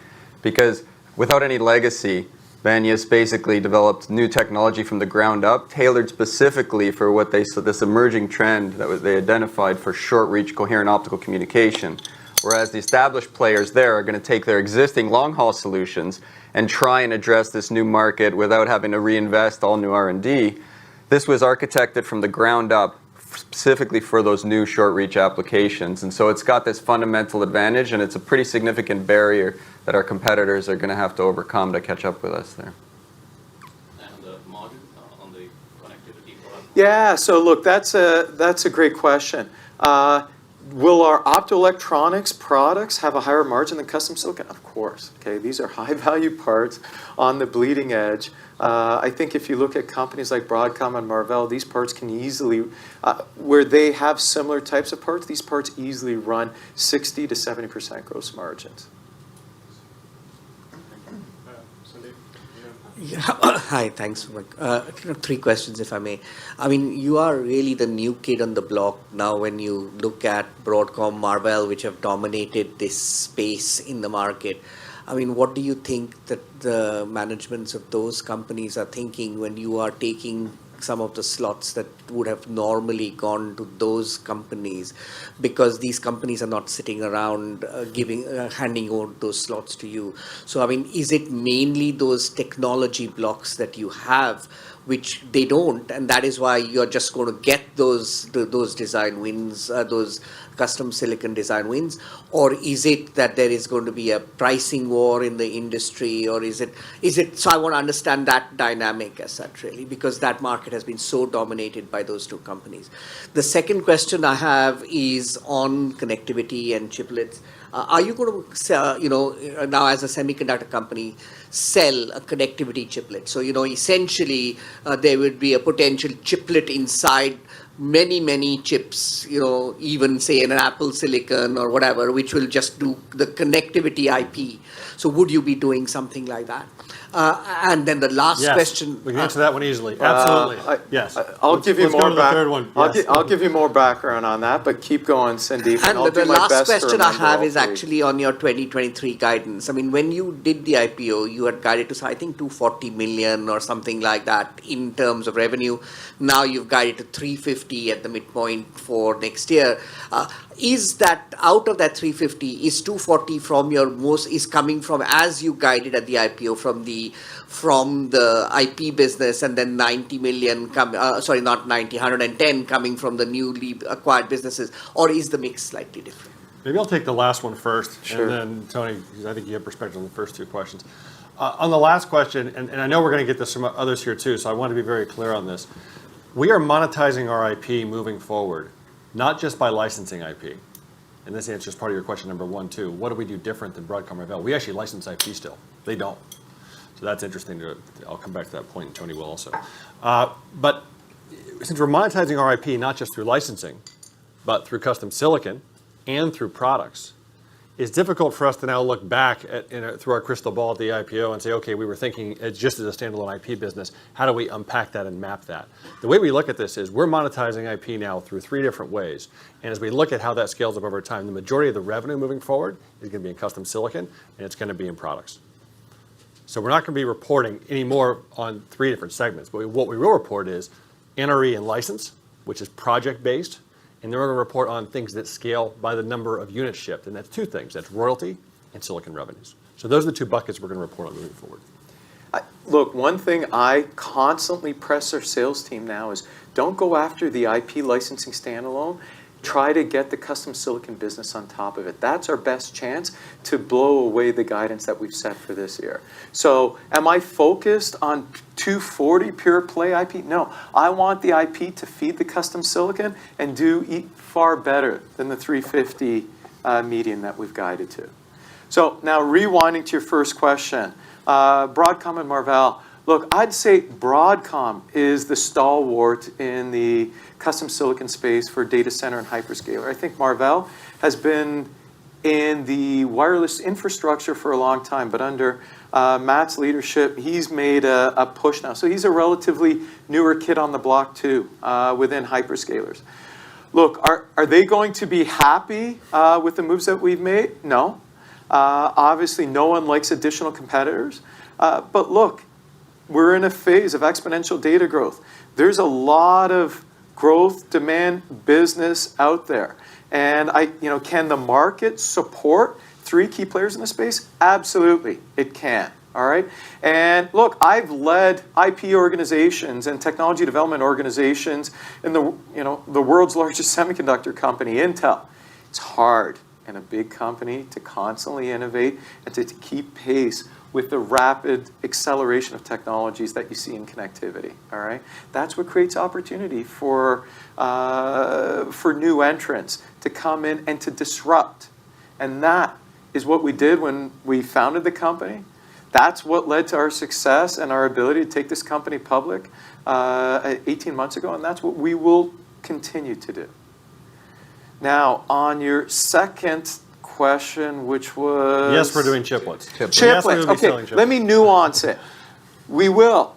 because without any legacy, Banyas basically developed new technology from the ground up, tailored specifically for what this emerging trend that they identified for short-reach coherent optical communication. Whereas the established players there are going to take their existing long-haul solutions and try and address this new market without having to reinvest all new R&D. This was architected from the ground up specifically for those new short-reach applications. And so it's got this fundamental advantage, and it's a pretty significant barrier that our competitors are going to have to overcome to catch up with us there.
And on the margin, on the connectivity product?
Yeah, so look, that's a great question. Will our optoelectronics products have a higher margin than custom silicon? Of course. Okay, these are high-value parts on the bleeding edge. I think if you look at companies like Broadcom and Marvell, these parts can easily, where they have similar types of parts, these parts easily run 60 to 70% gross margins.
Yeah. Hi, thanks. Three questions, if I may. I mean, you are really the new kid on the block now when you look at Broadcom, Marvell, which have dominated this space in the market. I mean, what do you think that the managements of those companies are thinking when you are taking some of the slots that would have normally gone to those companies, because these companies are not sitting around handing over those slots to you? So, I mean, is it mainly those technology blocks that you have which they don't, and that is why you're just going to get those design wins, those custom silicon design wins? Or is it that there is going to be a pricing war in the industry, or is it, so I want to understand that dynamic as such, really, because that market has been so dominated by those two companies. The second question I have is on connectivity and chiplets. Are you going to sell, now as a semiconductor company, sell a connectivity chiplet? So, essentially there would be a potential chiplet inside many chips, even say an Apple Silicon or whatever, which will just do the connectivity IP. So would you be doing something like that? And then the last question.
We can answer that one easily. Absolutely. Yes.
I'll give you more
go to the third one. Yes.
I'll give you more background on that, but keep going, Sandeep.
And
I'll
the
do my
last
best to
question I
remember
have
all
is
three.
actually on your 2023 guidance. I mean, when you did the IPO, you had guided to, I think, 240 million or something like that in terms of revenue. Now you've guided to 350 at the midpoint for next year. Is that, out of that 350, is 240 is coming from, as you guided at the IPO, from the IP business, and then 90 million sorry, not 90, 110 coming from the newly acquired businesses, or is the mix slightly different?
Maybe I'll take the last one first,
Sure.
and then Tony, because I think you have perspective on the first two questions. On the last question, and I know we're going to get this from others here too, so I want to be very clear on this. We are monetizing our IP moving forward, not just by licensing IP. And this answers part of your question number one too. What do we do different than Broadcom Marvell? We actually license IP still. They don't. So that's interesting. I'll come back to that point, and Tony will also. But since we're monetizing our IP not just through licensing, but through custom silicon and through products, it's difficult for us to now look back through our crystal ball at the IPO and say, okay, we were thinking just as a standalone IP business. How do we unpack that and map that? The way we look at this is we're monetizing IP now through three different ways. And as we look at how that scales up over time, the majority of the revenue moving forward is going to be in custom silicon, and it's going to be in products. So we're not going to be reporting anymore on three different segments. But what we will report is NRE and license, which is project-based. And then we're going to report on things that scale by the number of units shipped. And that's two things. That's royalty and silicon revenues. So those are the two buckets we're going to report on moving forward.
Look, one thing I constantly press our sales team now is don't go after the IP licensing standalone. Try to get the custom silicon business on top of it. That's our best chance to blow away the guidance that we've set for this year. So am I focused on 240 pure play IP? No, I want the IP to feed the custom silicon and do far better than the 350 median that we've guided to. So now rewinding to your first question, Broadcom and Marvell. Look, I'd say Broadcom is the stalwart in the custom silicon space for data center and hyperscaler. I think Marvell has been in the wireless infrastructure for a long time, but under Matt's leadership, he's made a push now. So he's a relatively newer kid on the block too, within hyperscalers. Look, are they going to be happy with the moves that we've made? No. Obviously, no one likes additional competitors. But look, we're in a phase of exponential data growth. There's a lot of growth, demand, business out there. And can the market support 3 key players in the space? Absolutely, it can. All right. And look, I've led IP organizations and technology development organizations in the world's largest semiconductor company, Intel. It's hard in a big company to constantly innovate and to keep pace with the rapid acceleration of technologies that you see in connectivity. All right, that's what creates opportunity for new entrants to come in and to disrupt, and that is what we did when we founded the company. That's what led to our success and our ability to take this company public 18 months ago, and that's what we will continue to do. Now, on your second question, which was...
Yes, we're doing chiplets.
Chiplets.
Yes, we will be
Okay,
selling chiplets.
let me nuance it. We will.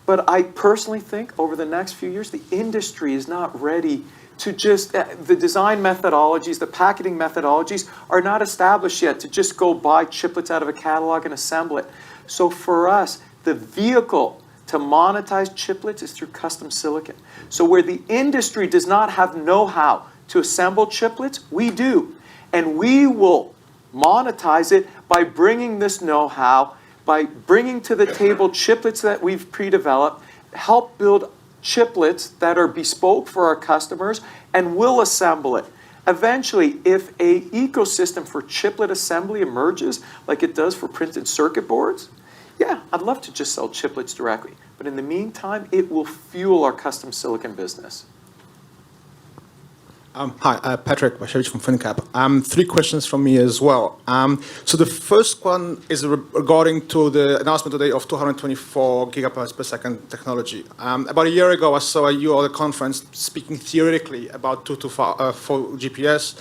But I personally think over the next few years, the industry is not ready to just... the design methodologies, the packaging methodologies are not established yet to just go buy chiplets out of a catalog and assemble it. So for us, the vehicle to monetize chiplets is through custom silicon. So where the industry does not have know-how to assemble chiplets, we do. And we will monetize it by bringing this know-how, by bringing to the table chiplets that we've pre-developed, help build chiplets that are bespoke for our customers, and we'll assemble it. Eventually, if an ecosystem for chiplet assembly emerges, like it does for printed circuit boards, yeah, I'd love to just sell chiplets directly. But in the meantime, it will fuel our custom silicon business.
Hi, Patrick Washevich from FinCap. 3 questions from me as well. So the first one is regarding to the announcement today of 224 gigabytes per second technology. About a year ago, I saw you at a conference speaking theoretically about 224 GPS.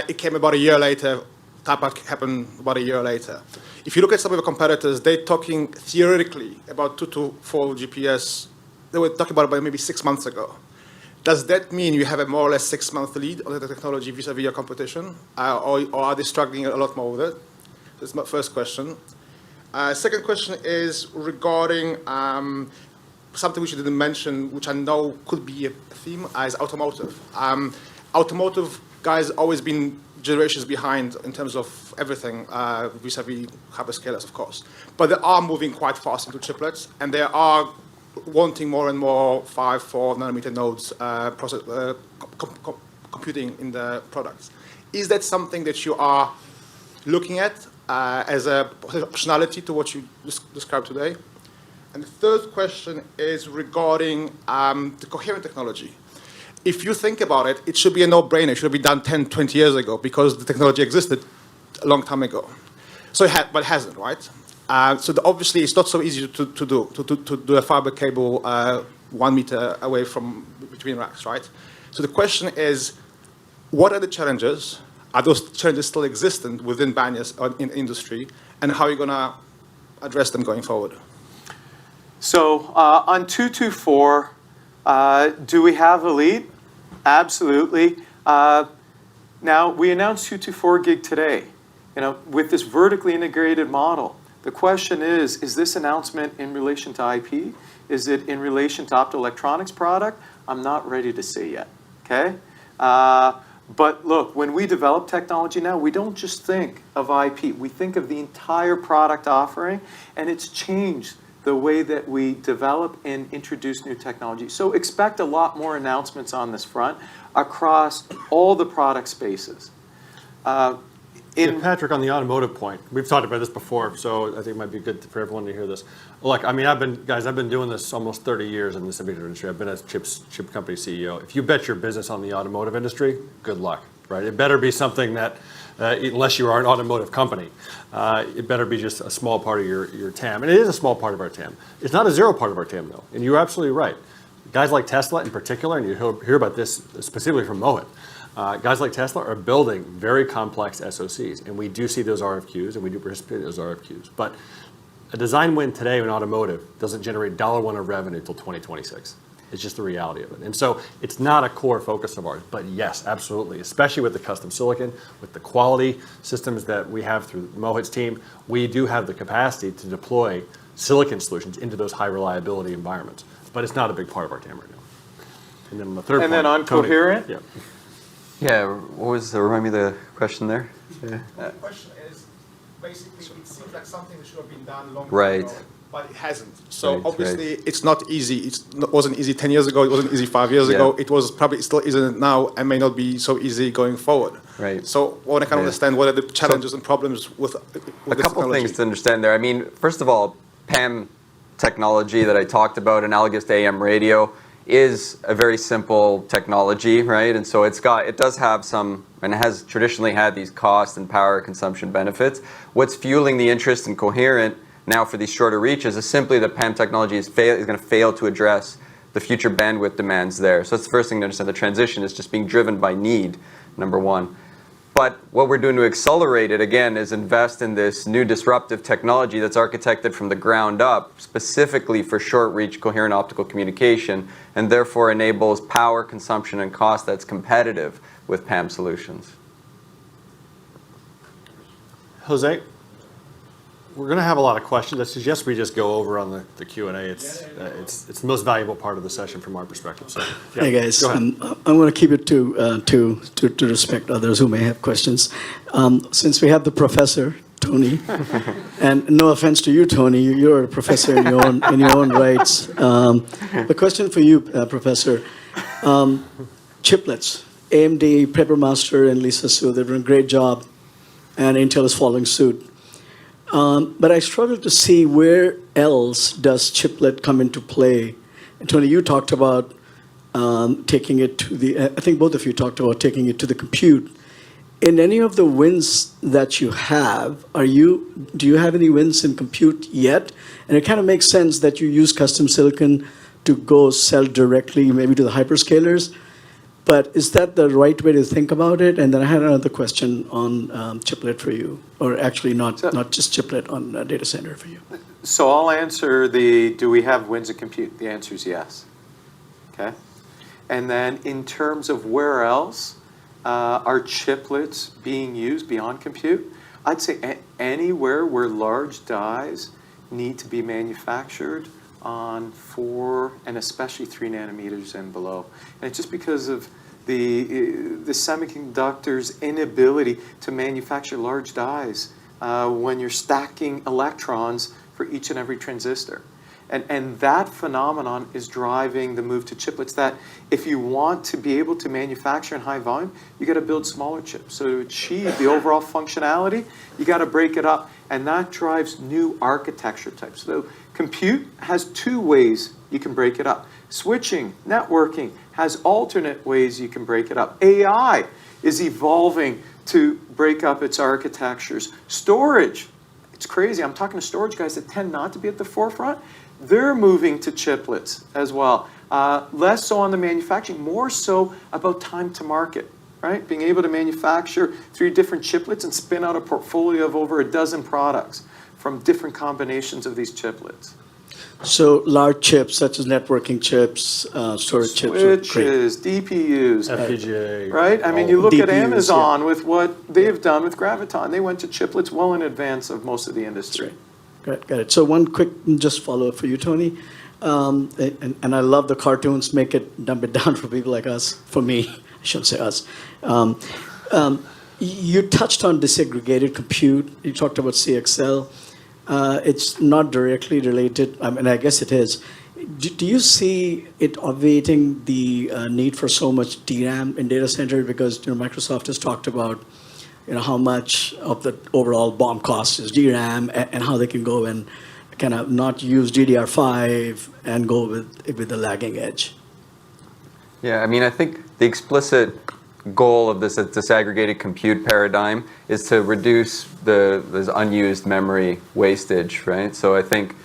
It came about a year later. Tap happened about a year later. If you look at some of the competitors, they're talking theoretically about 224 GPS. They were talking about it maybe 6 months ago. Does that mean you have a more or less 6-month lead on the technology vis-a-vis your competition? Or are they struggling a lot more with it? That's my first question. Second question is regarding something which you didn't mention, which I know could be a theme, is automotive. Automotive guys always been generations behind in terms of everything, vis-a-vis hyperscalers, of course. But they are moving quite fast into chiplets, and they are wanting more and more 4 nanometer nodes computing in the products. Is that something that you are looking at as a optionality to what you described today? And the third question is regarding the coherent technology. If you think about it, it should be a no-brainer. It should have been done 10, 20 years ago because the technology existed a long time ago. So but it hasn't, right? So obviously, it's not so easy to do a fiber cable 1 meter away from between racks, right? So the question is, what are the challenges? Are those challenges still existent within Banyas in industry, and how are you going to address them going forward?
So on 224, do we have a lead? Absolutely. Now we announced 224 gig today. With this vertically integrated model. The question is this announcement in relation to IP? Is it in relation to optoelectronics product? I'm not ready to say yet, okay? But look, when we develop technology now, we don't just think of IP. We think of the entire product offering, and it's changed the way that we develop and introduce new technology. So expect a lot more announcements on this front across all the product spaces.
Patrick, on the automotive point, we've talked about this before, so I think it might be good for everyone to hear this. Look, I mean, I've been doing this almost 30 years in this industry. I've been a chip company CEO. If you bet your business on the automotive industry, good luck, right? It better be something that, unless you are an automotive company, it better be just a small part of your TAM. And it is a small part of our TAM. It's not a zero part of our TAM, though. And you're absolutely right. Guys like Tesla in particular, and you hear about this specifically from Mohit, guys like Tesla are building very complex SoCs, and we do see those RFQs, and we do participate in those RFQs. But a design win today in automotive doesn't generate $1 of revenue until 2026. It's just the reality of it. And so it's not a core focus of ours, but yes, absolutely, especially with the custom silicon, with the quality systems that we have through Mohit's team, we do have the capacity to deploy silicon solutions into those high reliability environments. But it's not a big part of our TAM right now. And then on the third
And
point,
then on
Tony.
coherent?
Yeah.
Yeah, what was remind me the question there? Yeah.
The question is, basically, it seems like something that should have been done long
Right.
ago, but it hasn't. So
Right,
obviously, it's not easy. It wasn't easy 10 years ago. It wasn't easy 5 years
Yeah.
ago. It was probably still isn't now, and may not be so easy going forward.
Right.
So I want to kind of
Yeah.
understand what are the challenges and problems with
A
this
couple
technology.
things to understand there. I mean, first of all, PAM technology that I talked about, analogous to AM radio, is a very simple technology, right? And so it does have some, and it has traditionally had these cost and power consumption benefits. What's fueling the interest in coherent now for these shorter reaches is simply that PAM technology is going to fail to address the future bandwidth demands there. So that's the first thing to understand. The transition is just being driven by need, number one. But what we're doing to accelerate it, again, is invest in this new disruptive technology that's architected from the ground up, specifically for short-reach coherent optical communication, and therefore enables power consumption and cost that's competitive with PAM solutions.
Jose, we're going to have a lot of questions. I suggest we just go over on the Q&A. It's the most valuable part of the session from our perspective. So, yeah,
Hey guys,
go ahead.
I'm going to keep it to respect others who may have questions. Since we have the professor Tony, and no offense to you, Tony, you're a professor in your own rights. The question for you, Professor, chiplets, AMD, Papermaster, and Lisa Su, they're doing a great job, and Intel is following suit. But I struggle to see where else does chiplet come into play. And Tony, you talked about taking it to the, I think both of you talked about taking it to the compute. In any of the wins that you have, do you have any wins in compute yet? And it kind of makes sense that you use custom silicon to go sell directly maybe to the hyperscalers. But is that the right way to think about it? And then I had another question on chiplet for you, or actually not just chiplet, on data center for you.
So I'll answer do we have wins in compute? The answer is yes. Okay. And then in terms of where else are chiplets being used beyond compute, I'd say anywhere where large dies need to be manufactured on 4 and especially 3 nanometers and below. And it's just because of the semiconductor's inability to manufacture large dies when you're stacking electrons for each and every transistor. And that phenomenon is driving the move to chiplets, that if you want to be able to manufacture in high volume, you got to build smaller chips. So to achieve the overall functionality, you got to break it up. And that drives new architecture types. So compute has 2 ways you can break it up. Switching, networking has alternate ways you can break it up. AI is evolving to break up its architectures. Storage, it's crazy. I'm talking to storage guys that tend not to be at the forefront. They're moving to chiplets as well. Less so on the manufacturing, more so about time to market, right? Being able to manufacture 3 different chiplets and spin out a portfolio of over a dozen products from different combinations of these chiplets.
So large chips, such as networking chips, storage chips, are great.
Switches, DPUs,
FPGA.
right? I mean, you look at
DPUs,
Amazon with what they've done with Graviton. They went to chiplets well in advance of most of the industry.
Got it. So one quick just follow-up for you, Tony. And I love the cartoons, dumb it down for people like us, for me, I shouldn't say us. You touched on disaggregated compute. You talked about CXL. It's not directly related, I mean, I guess it is. Do you see it obviating the need for so much DRAM in data center? Because Microsoft has talked about how much of the overall BOM cost is DRAM, and how they can go and kind of not use DDR5 and go with the lagging edge.
Yeah, I mean, I think the explicit goal of this disaggregated compute paradigm is to reduce this unused memory wastage, right? So I think,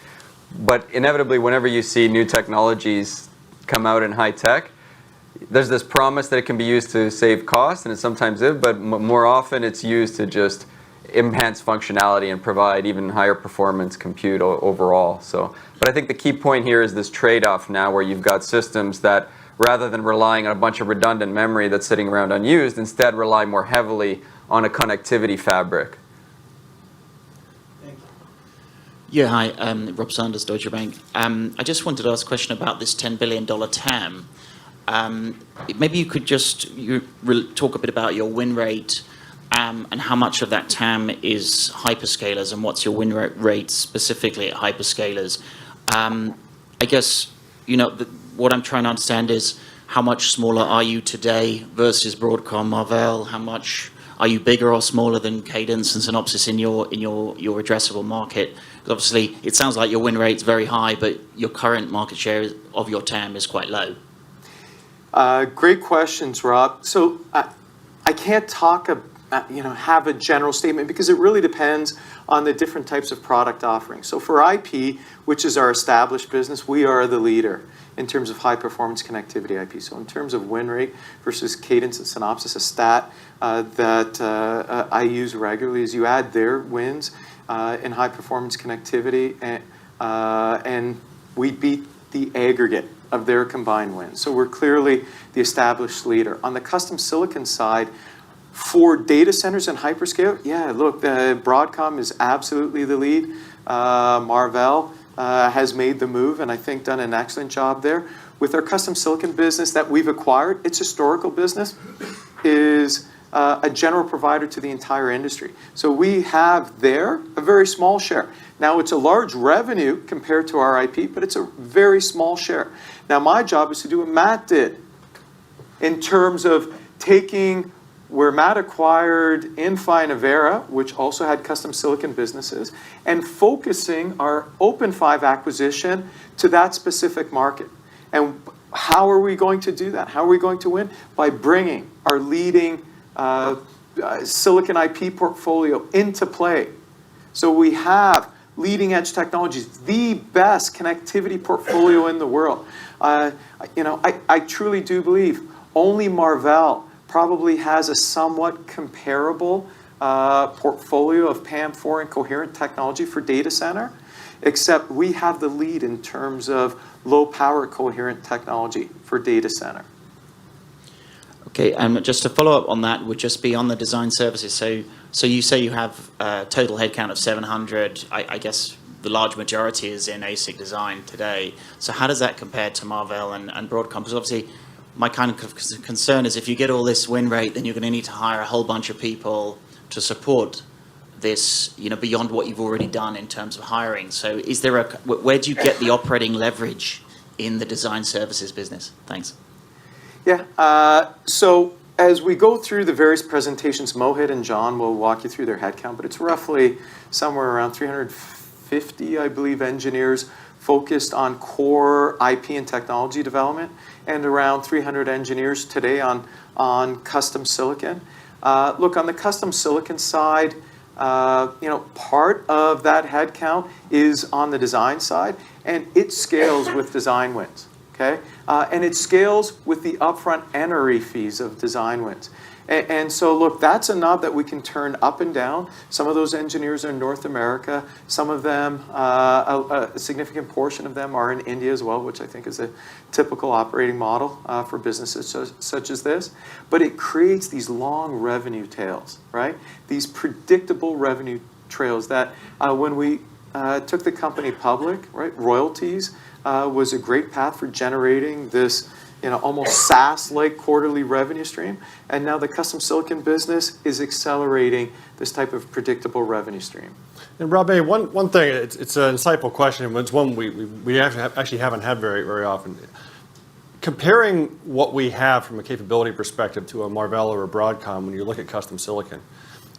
but inevitably, whenever you see new technologies come out in high tech, there's this promise that it can be used to save costs, and it sometimes is, but more often it's used to just enhance functionality and provide even higher performance compute overall. So, but I think the key point here is this trade-off now where you've got systems that, rather than relying on a bunch of redundant memory that's sitting around unused, instead rely more heavily on a connectivity fabric.
Thank
Yeah, hi, Rob Sanders, Deutsche Bank. I just wanted to ask a question about this $10 billion TAM. Maybe you could just talk a bit about your win rate and how much of that TAM is hyperscalers and what's your win rate specifically at hyperscalers. I guess, what I'm trying to understand is how much smaller are you today versus Broadcom, Marvell? How much are you bigger or smaller than Cadence and Synopsys in your addressable market? Obviously, it sounds like your win rate's very high, but your current market share of your TAM is quite low.
Great questions, Rob. So I can't talk have a general statement because it really depends on the different types of product offerings. So for IP, which is our established business, we are the leader in terms of high performance connectivity IP. So in terms of win rate versus Cadence and Synopsys, a stat that I use regularly is you add their wins in high performance connectivity and we beat the aggregate of their combined wins. So we're clearly the established leader. On the custom silicon side, for data centers and hyperscale, yeah, look, Broadcom is absolutely the lead. Marvell has made the move and I think done an excellent job there. With our custom silicon business that we've acquired, its historical business is a general provider to the entire industry. So we have there a very small share. Now it's a large revenue compared to our IP, but it's a very small share. Now my job is to do what Matt did in terms of taking where Matt acquired Inphi and Avera, which also had custom silicon businesses, and focusing our OpenFive acquisition to that specific market. And how are we going to do that? How are we going to win? By bringing our leading silicon IP portfolio into play. So we have leading edge technologies, the best connectivity portfolio in the world. I truly do believe only Marvell probably has a somewhat comparable portfolio of PAM4 and coherent technology for data center, except we have the lead in terms of low power coherent technology for data center.
Okay, and just to follow up on that would just be on the design services. So you say you have a total headcount of 700. I guess the large majority is in ASIC design today. So how does that compare to Marvell and Broadcom? Because obviously, my kind of concern is if you get all this win rate, then you're going to need to hire a whole bunch of people to support this, beyond what you've already done in terms of hiring. So is there where do you get the operating leverage in the design services business? Thanks.
Yeah, so as we go through the various presentations, Mohit and John will walk you through their headcount, but it's roughly somewhere around 350, I believe, engineers focused on core IP and technology development, and around 300 engineers today on custom silicon. Look, on the custom silicon side, part of that headcount is on the design side, and it scales with design wins. Okay, and it scales with the upfront NRE fees of design wins. And so, look, that's a knob that we can turn up and down. Some of those engineers are in North America. Some of them, a significant portion of them are in India as well, which I think is a typical operating model for businesses such as this. But it creates these long revenue tails, right? These predictable revenue trails that when we took the company public, right, royalties was a great path for generating this almost SaaS-like quarterly revenue stream. And now the custom silicon business is accelerating this type of predictable revenue stream.
And Rob, one thing, it's an insightful question, and it's one we actually haven't had very, very often. Comparing what we have from a capability perspective to a Marvell or a Broadcom when you look at custom silicon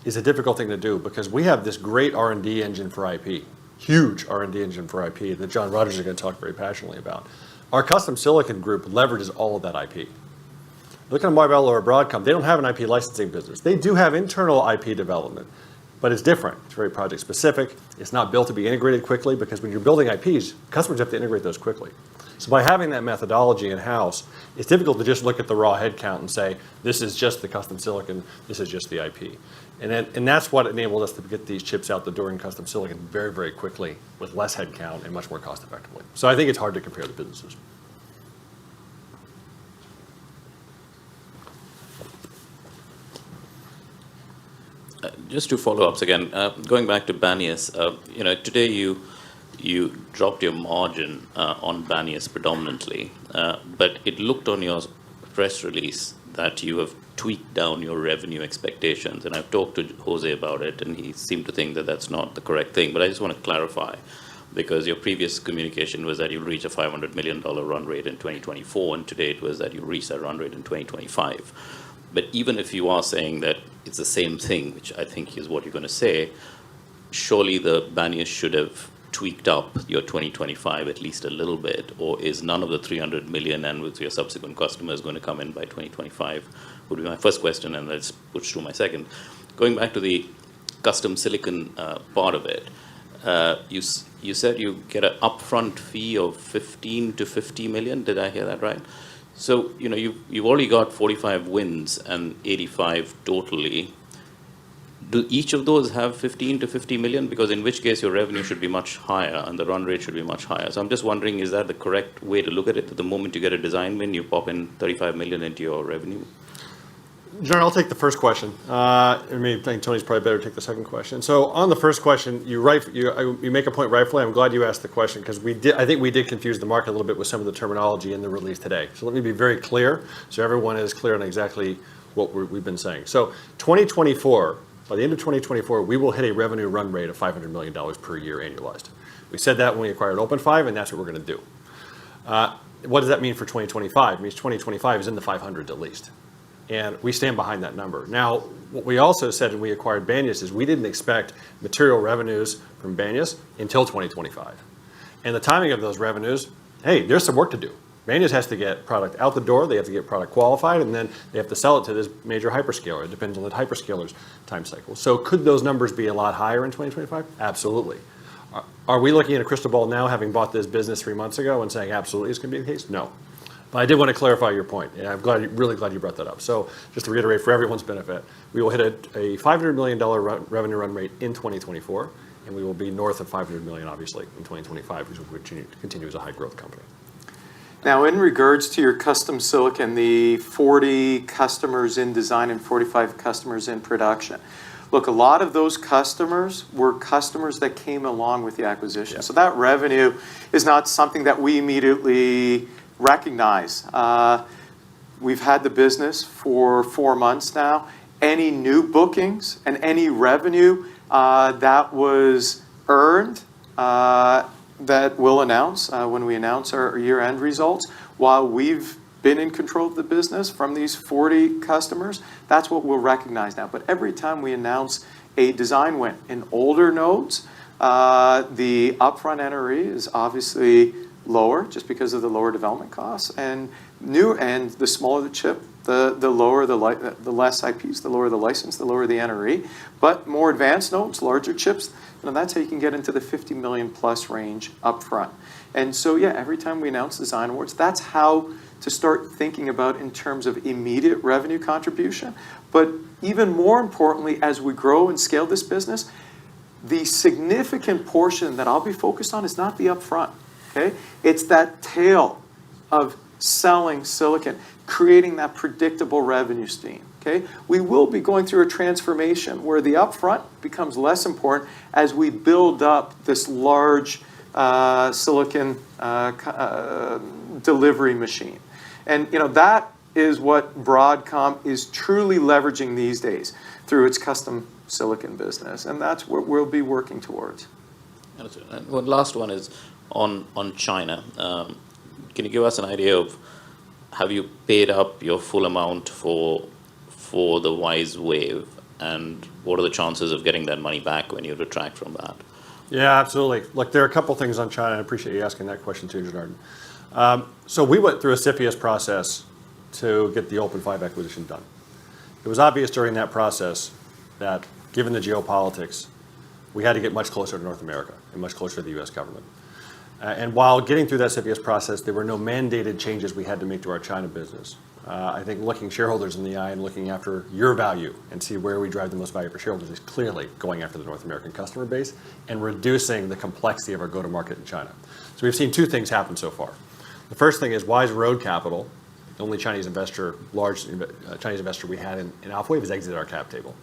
is a difficult thing to do because we have this great R&D engine for IP, huge R&D engine for IP that John Rogers is going to talk very passionately about. Our custom silicon group leverages all of that IP. Look at a Marvell or a Broadcom, they don't have an IP licensing business. They do have internal IP development, but it's different. It's very project specific. It's not built to be integrated quickly because when you're building IPs, customers have to integrate those quickly. So by having that methodology in-house, it's difficult to just look at the raw headcount and say, this is just the custom silicon, this is just the IP. And that's what enabled us to get these chips out the door in custom silicon very, very quickly with less headcount and much more cost effectively. So I think it's hard to compare the businesses.
Just two follow-ups again. Going back to Banias, today you you dropped your margin on Banias predominantly, but it looked on your press release that you have tweaked down your revenue expectations. And I've talked to Jose about it, and he seemed to think that that's not the correct thing. But I just want to clarify, because your previous communication was that you'll reach a $500 million run rate in 2024, and today it was that you'll reach that run rate in 2025. But even if you are saying that it's the same thing, which I think is what you're going to say, surely the Banias should have tweaked up your 2025 at least a little bit, or is none of the 300 million and with your subsequent customers going to come in by 2025? Would be my first question, and let's push through my second. Going back to the custom silicon part of it, you said you get an upfront fee of 15 to 50 million. Did I hear that right? So you've already got 45 wins and 85 totally. Do each of those have 15 to 50 million? Because in which case your revenue should be much higher and the run rate should be much higher. So I'm just wondering, is that the correct way to look at it? That the moment you get a design win, you pop in 35 million into your revenue?
John, I'll take the first question. I think Tony's probably better take the second question. So on the first question, you make a point rightfully. I'm glad you asked the question, because I think we did confuse the market a little bit with some of the terminology in the release today. So let me be very clear, so everyone is clear on exactly what we've been saying. So 2024, by the end of 2024, we will hit a revenue run rate of $500 million per year annualized. We said that when we acquired OpenFive, and that's what we're going to do. What does that mean for 2025? It means 2025 is in the 500s at least. And we stand behind that number. Now, what we also said when we acquired Banias is we didn't expect material revenues from Banias until 2025. And the timing of those revenues, hey, there's some work to do. Banias has to get product out the door, they have to get product qualified, and then they have to sell it to this major hyperscaler. It depends on the hyperscaler's time cycle. So could those numbers be a lot higher in 2025? Absolutely. Are we looking at a crystal ball now, having bought this business 3 months ago, and saying absolutely it's going to be the case? No. But I did want to clarify your point, and I'm really glad you brought that up. So just to reiterate for everyone's benefit, we will hit a $500 million revenue run rate in 2024, and we will be north of $500 million, obviously, in 2025, which will continue as a high-growth company.
Now, in regards to your custom silicon, the 40 customers in design and 45 customers in production, look, a lot of those customers were customers that came along with the acquisition. Yeah. So that revenue is not something that we immediately recognize. We've had the business for 4 months now. Any new bookings and any revenue that was earned that we'll announce when we announce our year-end results, while we've been in control of the business from these 40 customers, that's what we'll recognize now. But every time we announce a design win in older nodes, the upfront NRE is obviously lower just because of the lower development costs, and the smaller the chip, the lower the less IPs, the lower the license, the lower the NRE. But more advanced nodes, larger chips, that's how you can get into the 50 million plus range upfront. And so yeah, every time we announce design awards, that's how to start thinking about in terms of immediate revenue contribution. But even more importantly, as we grow and scale this business, the significant portion that I'll be focused on is not the upfront. Okay? It's that tail of selling silicon, creating that predictable revenue stream. Okay? We will be going through a transformation where the upfront becomes less important as we build up this large silicon delivery machine. And that is what Broadcom is truly leveraging these days through its custom silicon business. And that's what we'll be working towards.
And one last one is on China. Can you give us an idea of, have you paid up your full amount for the alphawave, and what are the chances of getting that money back when you retract from that?
Yeah, absolutely. Look, there are a couple things on China. I appreciate you asking that question too, Janardhan. So we went through a CFIUS process to get the OpenFive acquisition done. It was obvious during that process that, given the geopolitics, we had to get much closer to North America and much closer to the U.S. government. And while getting through that CFIUS process, there were no mandated changes we had to make to our China business. I think looking shareholders in the eye and looking after your value and see where we drive the most value for shareholders is clearly going after the North American customer base and reducing the complexity of our go-to-market in China. So we've seen two things happen so far. The first thing is Wise Road Capital, the only Chinese investor, large Chinese investor we had in alphawave, has exited our cap table.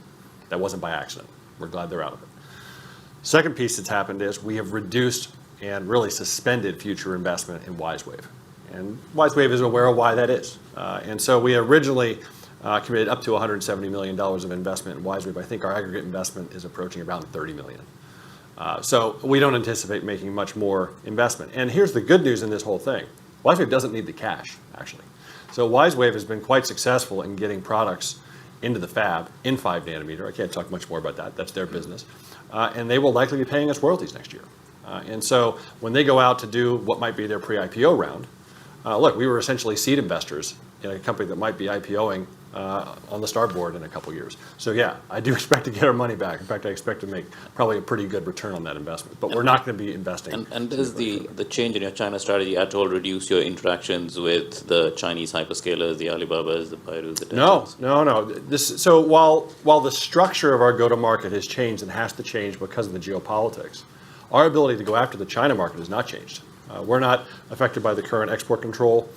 That wasn't by accident. We're glad they're out of it. Second piece that's happened is we have reduced and really suspended future investment in WiseWave. And WiseWave is aware of why that is. And so we originally committed up to $170 million of investment in WiseWave. I think our aggregate investment is approaching around $30 million. So we don't anticipate making much more investment. And here's the good news in this whole thing. WiseWave doesn't need the cash, actually. So WiseWave has been quite successful in getting products into the fab in 5 nanometer. I can't talk much more about that. That's their business. And they will likely be paying us royalties next year. And so when they go out to do what might be their pre-IPO round, look, we were essentially seed investors in a company that might be IPOing on the starboard in a couple years. So yeah, I do expect to get our money back. In fact, I expect to make probably a pretty good return on that investment. But we're not going to be investing.
And does the change in your China strategy at all reduce your interactions with the Chinese hyperscalers, the Alibabas, the Baidus, the Tencents?
No. So while the structure of our go-to-market has changed and has to change because of the geopolitics, our ability to go after the China market has not changed. We're not affected by the current export control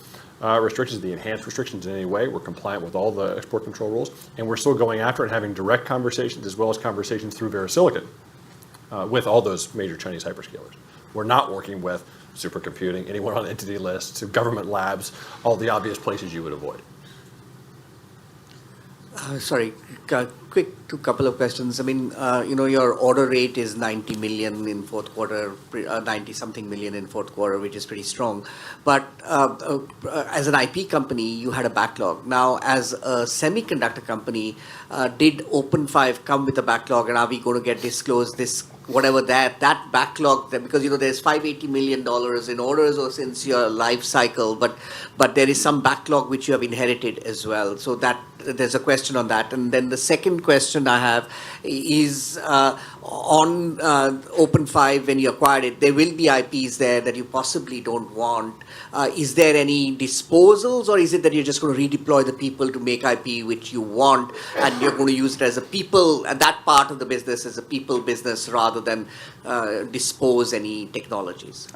restrictions, the enhanced restrictions in any way. We're compliant with all the export control rules, and we're still going after it and having direct conversations as well as conversations through VeriSilicon with all those major Chinese hyperscalers. We're not working with supercomputing, anyone on entity lists, government labs, all the obvious places you would avoid.
Sorry, quick couple of questions. I mean, your order rate is 90 million in fourth quarter, 90 something million in fourth quarter, which is pretty strong. But as an IP company, you had a backlog. Now, as a semiconductor company, did OpenFive come with a backlog, and are we going to get disclosed this? Whatever that backlog, because there's $580 million in orders or since your life cycle, but there is some backlog which you have inherited as well. So that there's a question on that. And then the second question I have is on OpenFive, when you acquired it, there will be IPs there that you possibly don't want. Is there any disposals, or is it that you're just going to redeploy the people to make IP which you want, and you're going to use it as a people, and that part of the business as a people business rather than dispose any technologies?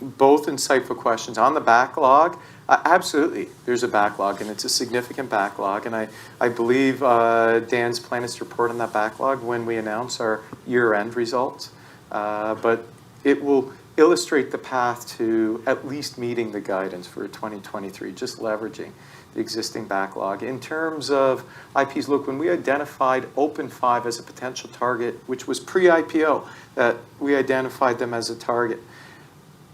Both insightful questions. On the backlog, absolutely, there's a backlog, and it's a significant backlog. And I believe Dan's plan is to report on that backlog when we announce our year-end results. But it will illustrate the path to at least meeting the guidance for 2023, just leveraging the existing backlog. In terms of IPs, look, when we identified OpenFive as a potential target, which was pre-IPO, that we identified them as a target,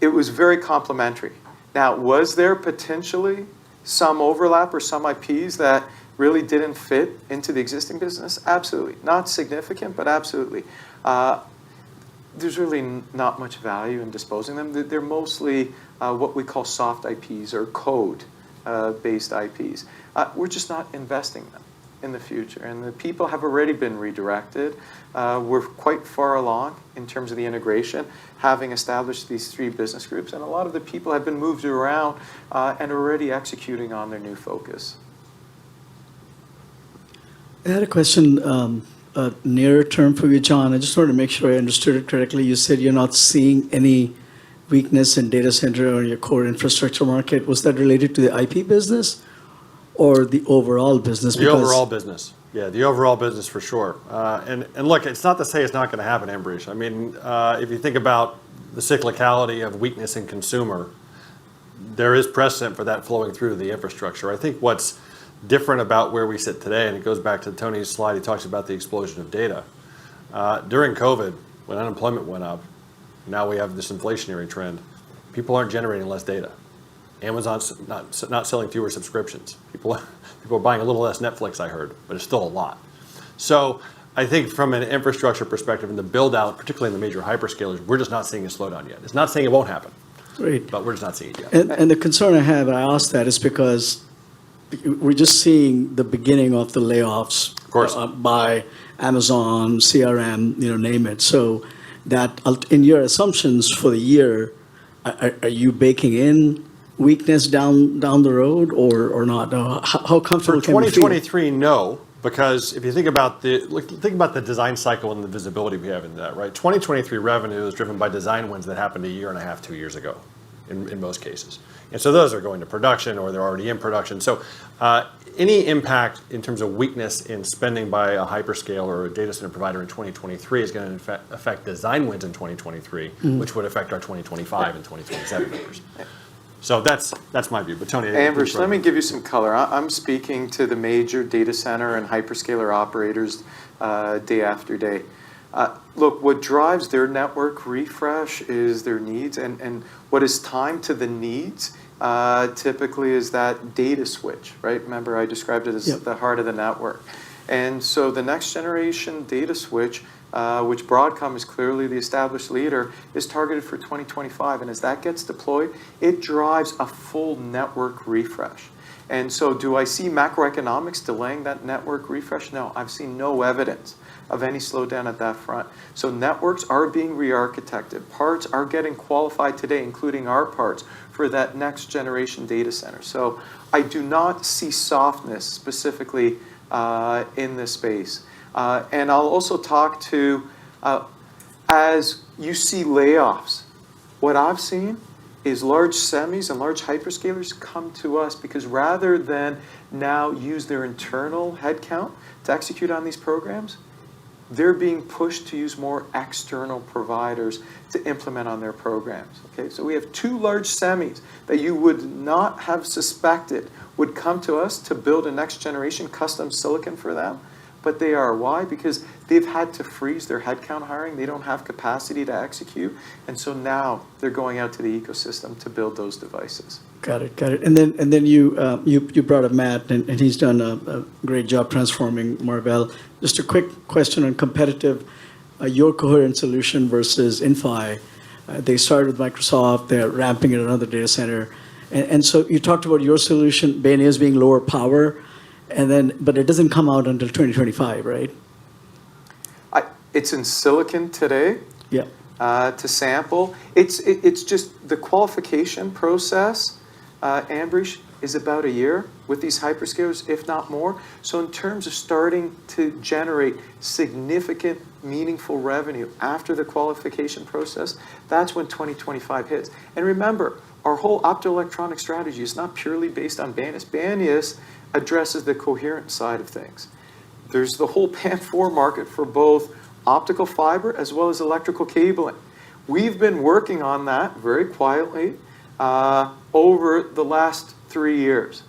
it was very complementary. Now, was there potentially some overlap or some IPs that really didn't fit into the existing business? Absolutely. Not significant, but absolutely. There's really not much value in disposing them. They're mostly what we call soft IPs or code-based IPs. We're just not investing them in the future. And the people have already been redirected. We're quite far along in terms of the integration, having established these 3 business groups. And a lot of the people have been moved around and are already executing on their new focus.
I had a question nearer term for you, John. I just wanted to make sure I understood it correctly. You said you're not seeing any weakness in data center or your core infrastructure market. Was that related to the IP business or the overall business?
The overall business. Yeah, the overall business for sure. And look, it's not to say it's not going to happen, Ambrish. I mean, if you think about the cyclicality of weakness in consumer, there is precedent for that flowing through the infrastructure. I think what's different about where we sit today, and it goes back to Tony's slide, he talks about the explosion of data. During COVID, when unemployment went up, now we have this inflationary trend, people aren't generating less data. Amazon's not selling fewer subscriptions. People are buying a little less Netflix, I heard, but it's still a lot. So I think from an infrastructure perspective and the build out, particularly in the major hyperscalers, we're just not seeing a slowdown yet. It's not saying it won't happen,
Great.
but we're just not seeing it yet.
And the concern I asked that is because we're just seeing the beginning of the layoffs by Amazon, CRM, name it. So that in your assumptions for the year, are you baking in weakness down the road or not? How comfortable
For
can we feel?
2023, no, because if you think about the design cycle and the visibility we have in that, right? 2023 revenue is driven by design wins that happened a year and a half, 2 years ago, in most cases. And so those are going to production or they're already in production. So any impact in terms of weakness in spending by a hyperscale or a data center provider in 2023 is going to affect design wins in 2023, which would affect our 2025 and 2027 numbers. So that's my view. But Tony,
Ambrish, let me give you some color. I'm speaking to the major data center and hyperscaler operators day after day. Look, what drives their network refresh is their needs, and what is timed to the needs typically is that data switch, right? Remember, I described it as the heart of the network. And so the next generation data switch, which Broadcom is clearly the established leader, is targeted for 2025. And as that gets deployed, it drives a full network refresh. And so do I see macroeconomics delaying that network refresh? No, I've seen no evidence of any slowdown at that front. So networks are being re-architected. Parts are getting qualified today, including our parts, for that next generation data center. So I do not see softness specifically in this space. And I'll also talk to, as you see layoffs, what I've seen is large semis and large hyperscalers come to us because rather than now use their internal headcount to execute on these programs, they're being pushed to use more external providers to implement on their programs. Okay, so we have 2 large semis that you would not have suspected would come to us to build a next generation custom silicon for them. But they are. Why? Because they've had to freeze their headcount hiring. They don't have capacity to execute. And so now they're going out to the ecosystem to build those devices.
Got it. And then you brought up Matt, and he's done a great job transforming Marvell. Just a quick question on competitive, your coherent solution versus Inphi. They started with Microsoft. They're ramping it at another data center. And so you talked about your solution, Banias, being lower power. But it doesn't come out until 2025, right?
It's in silicon today.
Yeah.
To sample. It's just the qualification process, Ambrish, is about a year with these hyperscalers, if not more. So in terms of starting to generate significant, meaningful revenue after the qualification process, that's when 2025 hits. And remember, our whole optoelectronic strategy is not purely based on Banias. Banias addresses the coherent side of things. There's the whole PAM4 market for both optical fiber as well as electrical cabling. We've been working on that very quietly over the last 3 years.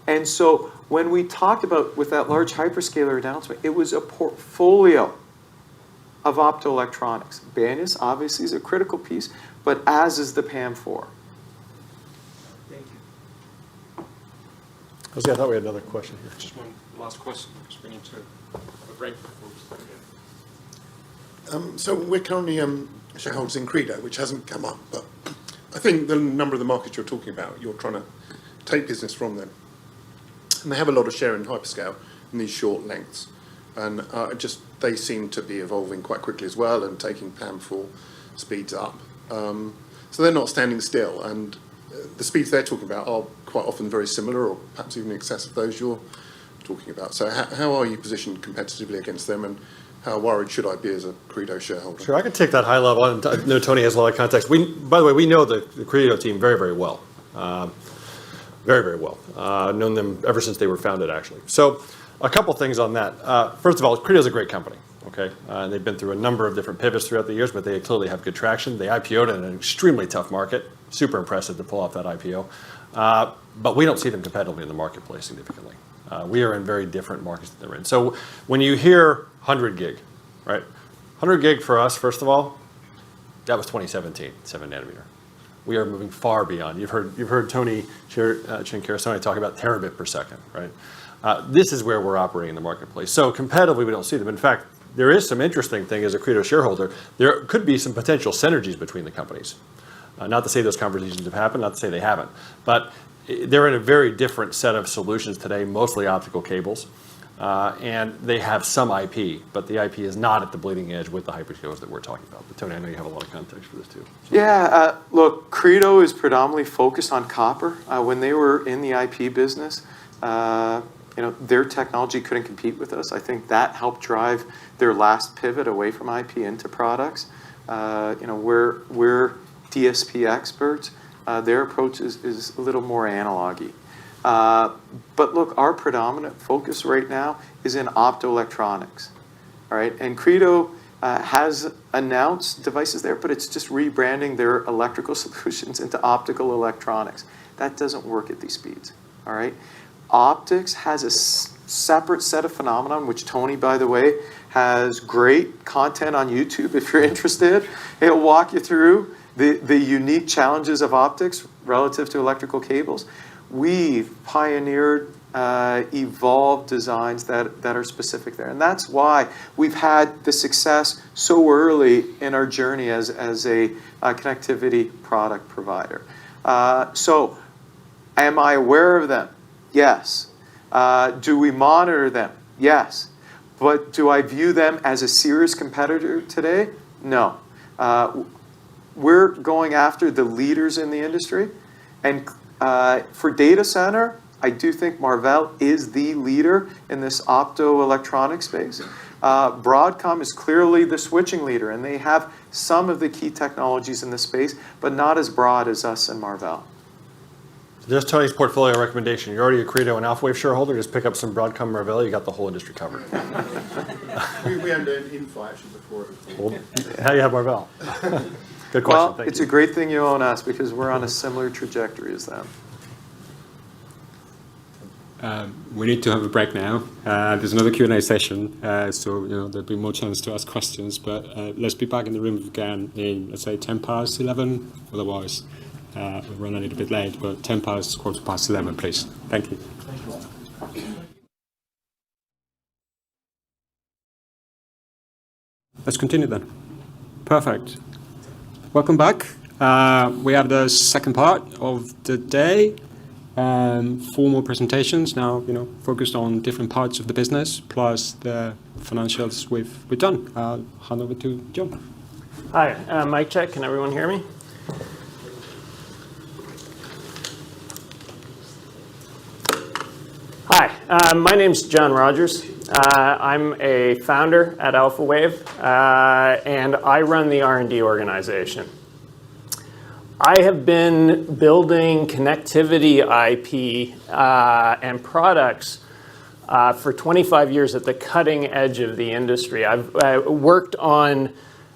And so when we talked about with that large hyperscaler announcement, it was a portfolio of optoelectronics. Banias obviously is a critical piece, but as is the PAM4.
Jose, I thought we had another question here.
Just one last question. Just bring it to a break.
So we're currently shareholders in Credo, which hasn't come up, but I think the number of the markets you're talking about, you're trying to take business from them. And they have a lot of share in hyperscale in these short lengths. And they seem to be evolving quite quickly as well and taking PAM4 speeds up. So they're not standing still. And the speeds they're talking about are quite often very similar or perhaps even in excess of those you're talking about. So how are you positioned competitively against them, and how worried should I be as a Credo shareholder?
Sure, I can take that high level. I know Tony has a lot of context. By the way, we know the Credo team very, very well. Very, very well. Known them ever since they were founded, actually. So a couple things on that. First of all, Credo is a great company. Okay, and they've been through a number of different pivots throughout the years, but they clearly have good traction. They IPO'd in an extremely tough market. Super impressive to pull off that IPO. But we don't see them competitively in the marketplace significantly. We are in very different markets that they're in. So when you hear 100 gig, right? 100 gig for us, first of all, that was 2017, 7 nanometer. We are moving far beyond. You've heard Tony Chincarasone talk about terabit per second, right? This is where we're operating in the marketplace. So competitively, we don't see them. In fact, there is some interesting thing as a Credo shareholder. There could be some potential synergies between the companies. Not to say those conversations have happened, not to say they haven't, but they're in a very different set of solutions today, mostly optical cables, and they have some IP, but the IP is not at the bleeding edge with the hyperscalers that we're talking about. But Tony, I know you have a lot of context for this too. So.
Yeah, look, Credo is predominantly focused on copper. When they were in the IP business, their technology couldn't compete with us. I think that helped drive their last pivot away from IP into products. We're DSP experts. Their approach is a little more analog-y. But look, our predominant focus right now is in optoelectronics. All right, and Credo has announced devices there, but it's just rebranding their electrical solutions into optical electronics. That doesn't work at these speeds. All right, optics has a separate set of phenomenon, which Tony, by the way, has great content on YouTube if you're interested. He'll walk you through the unique challenges of optics relative to electrical cables. We've pioneered, evolved designs that are specific there. And that's why we've had the success so early in our journey as a connectivity product provider. So, am I aware of them? Yes. Do we monitor them? Yes. But do I view them as a serious competitor today? No. We're going after the leaders in the industry. And for data center, I do think Marvell is the leader in this optoelectronic space. Broadcom is clearly the switching leader, and they have some of the key technologies in the space, but not as broad as us and Marvell.
Just Tony's portfolio recommendation. You're already a Credo and alphawave shareholder. Just pick up some Broadcom Marvell. You got the whole industry covered.
We had an info actually before.
Well, how do you have Marvell? Good question.
Well,
Thank
it's
you.
a great thing you own us because we're on a similar trajectory as them.
We need to have a break now. There's another Q&A session, so there'll be more chance to ask questions. But let's be back in the room again in, let's say, 10 past 11. Otherwise, we'll run a little bit late. But 10 past, quarter past 11, please. Thank you. Let's continue then. Perfect. Welcome back. We have the second part of the day. Formal presentations now, focused on different parts of the business, plus the financials we've done. I'll hand over to John.
Hi, mic check. Can everyone hear me? Hi, my name's John Rogers. I'm a founder at alphawave, and I run the R&D organization. I have been building connectivity IP and products for 25 years at the cutting edge of the industry. I've worked on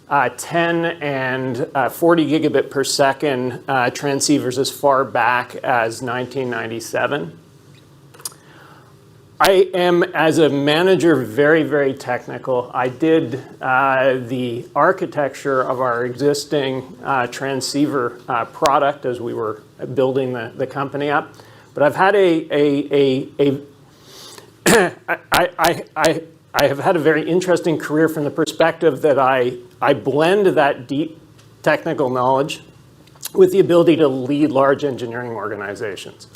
10 and 40 gigabit per second transceivers as far back as 1997. I am, as a manager, very, very technical. I did the architecture of our existing transceiver product as we were building the company up. But I've had I have had a very interesting career from the perspective that I blend that deep technical knowledge with the ability to lead large engineering organizations.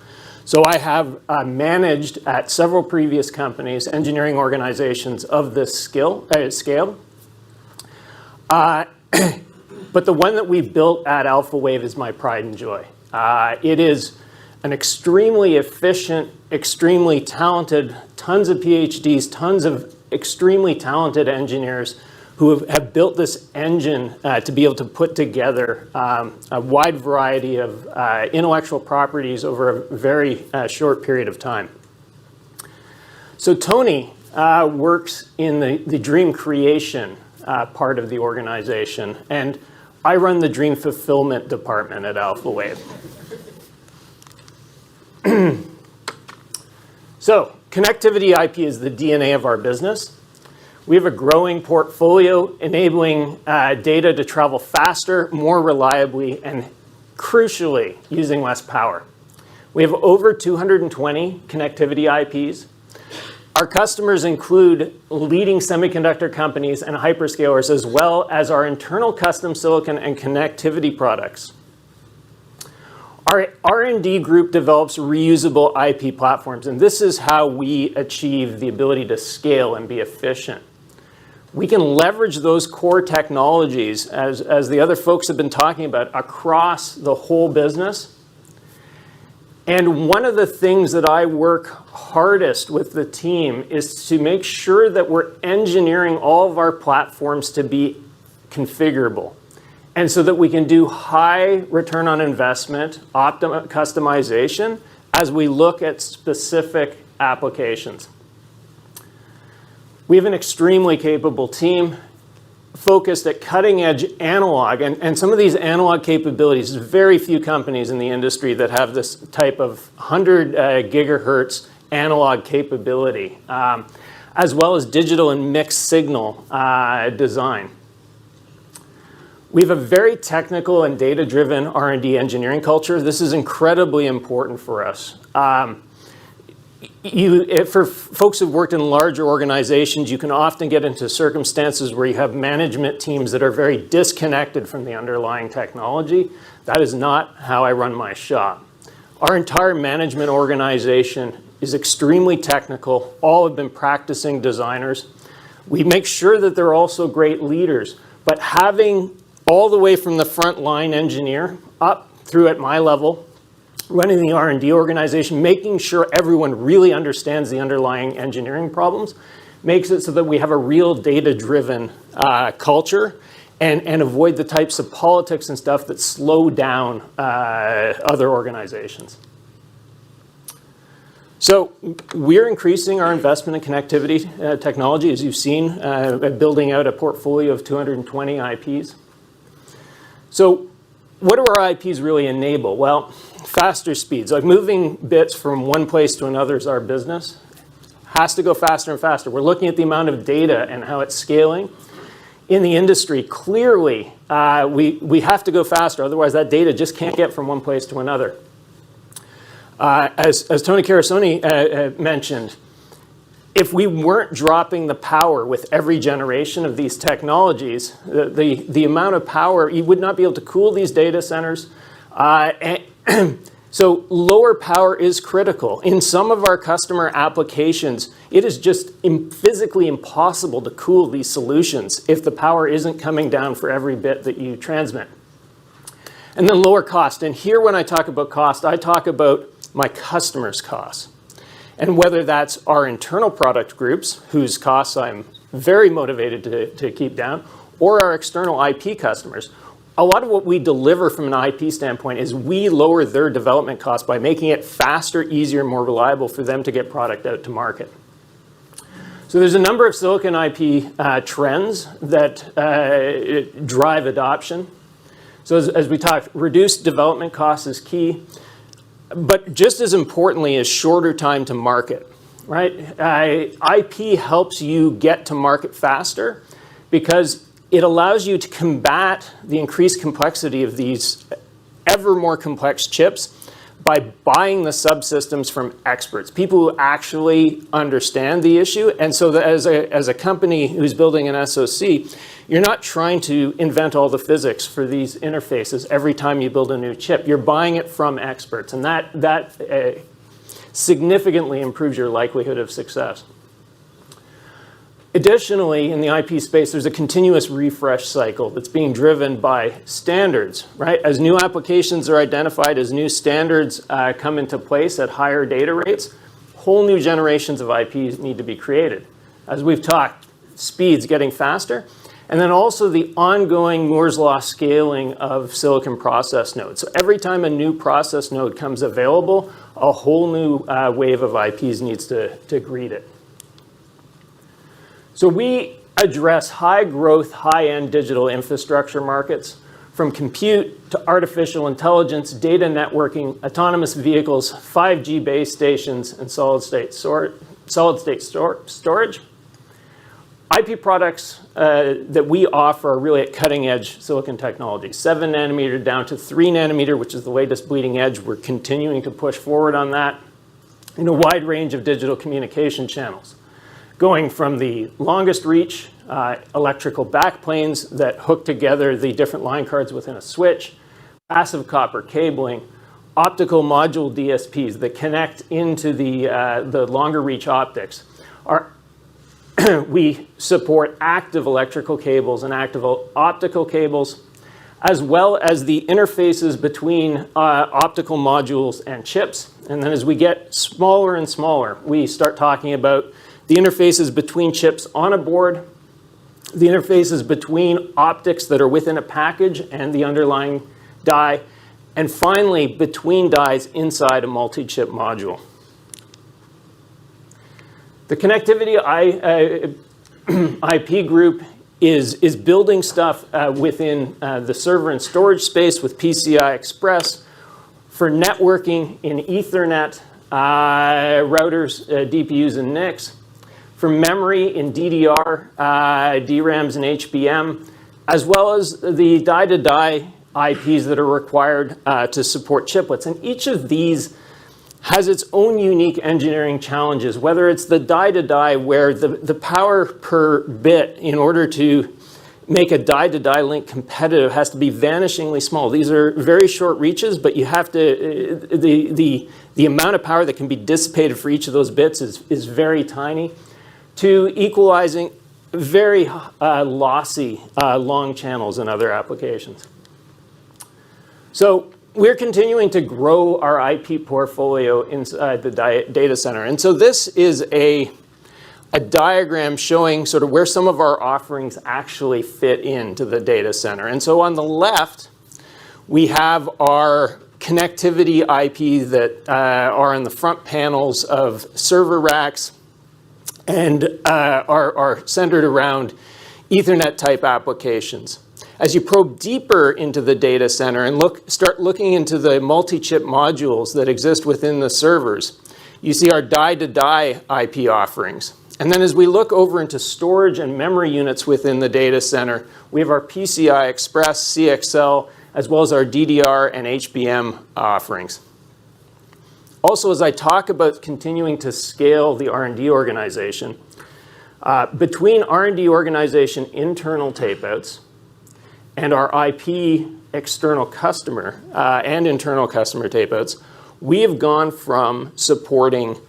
So I have managed at several previous companies engineering organizations of this scale. But the one that we've built at alphawave is my pride and joy. It is an extremely efficient, extremely talented, tons of PhDs, tons of extremely talented engineers who have built this engine to be able to put together a wide variety of intellectual properties over a very short period of time. So Tony works in the dream creation part of the organization, and I run the dream fulfillment department at alphawave. So connectivity IP is the DNA of our business. We have a growing portfolio enabling data to travel faster, more reliably, and crucially, using less power. We have over 220 connectivity IPs. Our customers include leading semiconductor companies and hyperscalers, as well as our internal custom silicon and connectivity products. Our R&D group develops reusable IP platforms, and this is how we achieve the ability to scale and be efficient. We can leverage those core technologies, as the other folks have been talking about, across the whole business. And one of the things that I work hardest with the team is to make sure that we're engineering all of our platforms to be configurable, and so that we can do high return on investment, customization as we look at specific applications. We have an extremely capable team focused at cutting-edge analog, and some of these analog capabilities, there's very few companies in the industry that have this type of 100 gigahertz analog capability, as well as digital and mixed signal design. We have a very technical and data-driven R&D engineering culture. This is incredibly important for us. For folks who've worked in larger organizations, you can often get into circumstances where you have management teams that are very disconnected from the underlying technology. That is not how I run my shop. Our entire management organization is extremely technical. All have been practicing designers. We make sure that they're also great leaders, but having all the way from the front line engineer up through at my level, running the R&D organization, making sure everyone really understands the underlying engineering problems, makes it so that we have a real data-driven culture and avoid the types of politics and stuff that slow down other organizations. So we're increasing our investment in connectivity technology, as you've seen, building out a portfolio of 220 IPs. So what do our IPs really enable? Well, faster speeds. Like moving bits from one place to another is our business. Has to go faster and faster. We're looking at the amount of data and how it's scaling. In the industry, clearly, we have to go faster. Otherwise, that data just can't get from one place to another. As Tony Carasoni mentioned, if we weren't dropping the power with every generation of these technologies, the amount of power, you would not be able to cool these data centers. So lower power is critical. In some of our customer applications, it is just physically impossible to cool these solutions if the power isn't coming down for every bit that you transmit. And then lower cost. And here when I talk about cost, I talk about my customers' costs. And whether that's our internal product groups, whose costs I'm very motivated to keep down, or our external IP customers, a lot of what we deliver from an IP standpoint is we lower their development costs by making it faster, easier, more reliable for them to get product out to market. So there's a number of silicon IP trends that drive adoption. So as we talked, reduced development costs is key. But just as importantly is shorter time to market, right? IP helps you get to market faster because it allows you to combat the increased complexity of these ever more complex chips by buying the subsystems from experts, people who actually understand the issue. And so that as a company who's building an SoC, you're not trying to invent all the physics for these interfaces every time you build a new chip. You're buying it from experts, and that significantly improves your likelihood of success. Additionally, in the IP space, there's a continuous refresh cycle that's being driven by standards, right? As new applications are identified, as new standards come into place at higher data rates, whole new generations of IPs need to be created. As we've talked, speeds getting faster, and then also the ongoing Moore's law scaling of silicon process nodes. So every time a new process node comes available, a whole new wave of IPs needs to greet it. So we address high growth, high-end digital infrastructure markets, from compute to artificial intelligence, data networking, autonomous vehicles, 5G base stations, and solid-state storage. IP products that we offer are really at cutting-edge silicon technology, 7 nanometer down to 3 nanometer, which is the latest bleeding edge. We're continuing to push forward on that in a wide range of digital communication channels, going from the longest reach electrical backplanes that hook together the different line cards within a switch, passive copper cabling, optical module DSPs that connect into the longer reach optics. We support active electrical cables and active optical cables, as well as the interfaces between optical modules and chips. And then as we get smaller and smaller, we start talking about the interfaces between chips on a board, the interfaces between optics that are within a package and the underlying die, and finally, between dies inside a multi-chip module. The connectivity IP group is building stuff within the server and storage space with PCI Express, for networking in Ethernet, routers, DPUs, and NICs, for memory in DDR, DRAMs, and HBM, as well as the die-to-die IPs that are required to support chiplets. And each of these has its own unique engineering challenges, whether it's the die-to-die where the power per bit in order to make a die-to-die link competitive has to be vanishingly small. These are very short reaches, but you have to, the amount of power that can be dissipated for each of those bits is very tiny, to equalizing very lossy long channels and other applications. So we're continuing to grow our IP portfolio inside the data center. And so this is a diagram showing sort of where some of our offerings actually fit into the data center. And so on the left, we have our connectivity IP that are in the front panels of server racks and are centered around Ethernet type applications. As you probe deeper into the data center and start looking into the multi-chip modules that exist within the servers, you see our die-to-die IP offerings. And then as we look over into storage and memory units within the data center, we have our PCI Express, CXL, as well as our DDR and HBM offerings. Also, as I talk about continuing to scale the R&D organization, between R&D organization internal tapeouts and our IP external customer and internal customer tapeouts, we have gone from supporting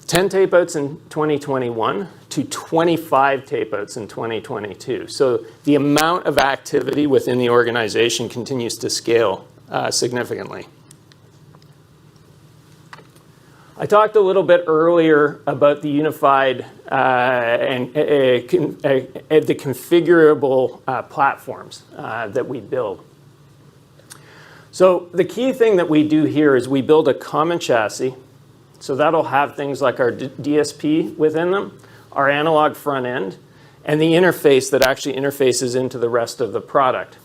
10 tapeouts in 2021 to 25 tapeouts in 2022. So the amount of activity within the organization continues to scale significantly. I talked a little bit earlier about the unified and the configurable platforms that we build. So the key thing that we do here is we build a common chassis. So that'll have things like our DSP within them, our analog front end, and the interface that actually interfaces into the rest of the product.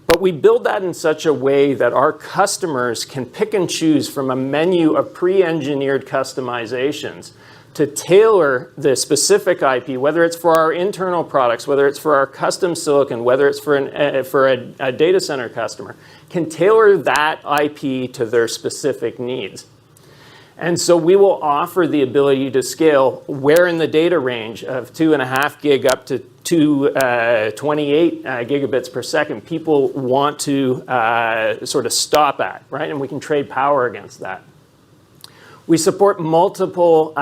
But we build that in such a way that our customers can pick and choose from a menu of pre-engineered customizations to tailor the specific IP, whether it's for our internal products, whether it's for our custom silicon, whether it's for a data center customer, can tailor that IP to their specific needs. And so we will offer the ability to scale where in the data range of 2.5 gig up to 28 gigabits per second people want to sort of stop at, right? And we can trade power against that. We support multiple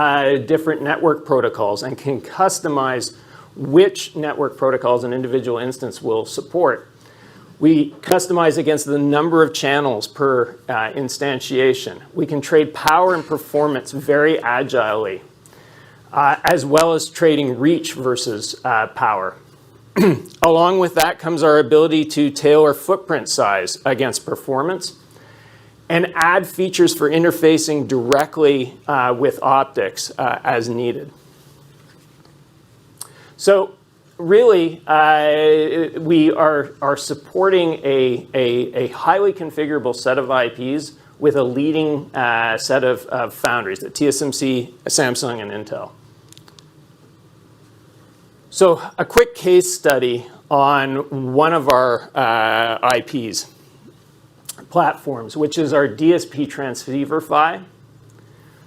different network protocols and can customize which network protocols an individual instance will support. We customize against the number of channels per instantiation. We can trade power and performance very agilely, as well as trading reach versus power. Along with that comes our ability to tailor footprint size against performance and add features for interfacing directly with optics as needed. So really, we are supporting a highly configurable set of IPs with a leading set of foundries at TSMC, Samsung, and Intel. So a quick case study on one of our IPs platforms, which is our DSP transceiver PHY.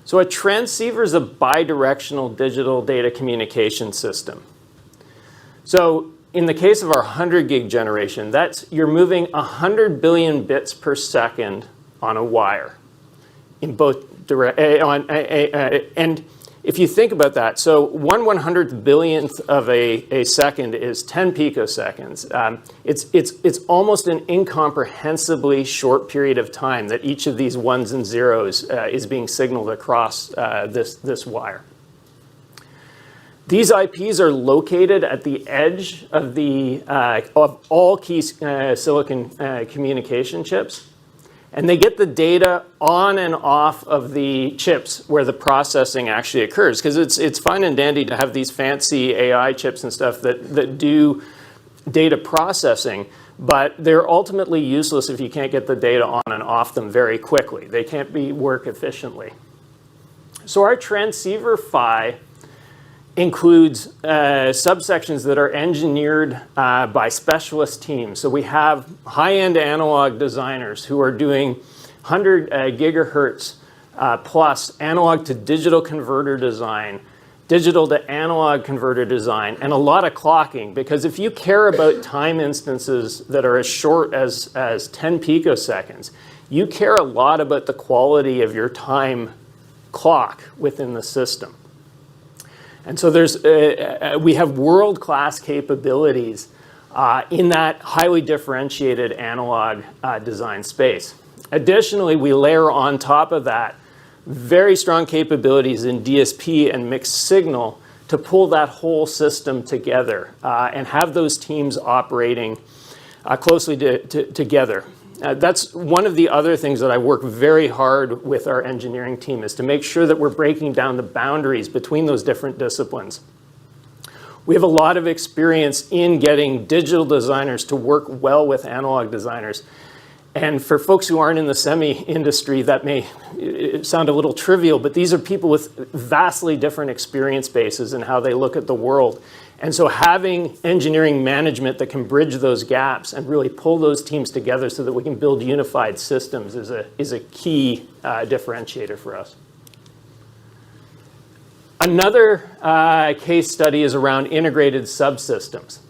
So a transceiver is a bidirectional digital data communication system. So in the case of our 100 gig generation, you're moving 100 billion bits per second on a wire in both and if you think about that, so 1/100th billionth of a second is 10 picoseconds. It's almost an incomprehensibly short period of time that each of these ones and zeros is being signaled across this wire. These IPs are located at the edge of of all key silicon communication chips. And they get the data on and off of the chips where the processing actually occurs. Because it's fine and dandy to have these fancy AI chips and stuff that do data processing, but they're ultimately useless if you can't get the data on and off them very quickly. They can't work efficiently. So our transceiver PHY includes subsections that are engineered by specialist teams. So we have high-end analog designers who are doing 100 gigahertz plus analog to digital converter design, digital to analog converter design, and a lot of clocking. Because if you care about time instances that are as short as 10 picoseconds, you care a lot about the quality of your time clock within the system. And so we have world-class capabilities in that highly differentiated analog design space. Additionally, we layer on top of that very strong capabilities in DSP and mixed signal to pull that whole system together and have those teams operating closely together. That's one of the other things that I work very hard with our engineering team, is to make sure that we're breaking down the boundaries between those different disciplines. We have a lot of experience in getting digital designers to work well with analog designers. And for folks who aren't in the semi industry, that may sound a little trivial, but these are people with vastly different experience bases in how they look at the world. And so having engineering management that can bridge those gaps and really pull those teams together so that we can build unified systems is a key differentiator for us. Another case study is around integrated subsystems.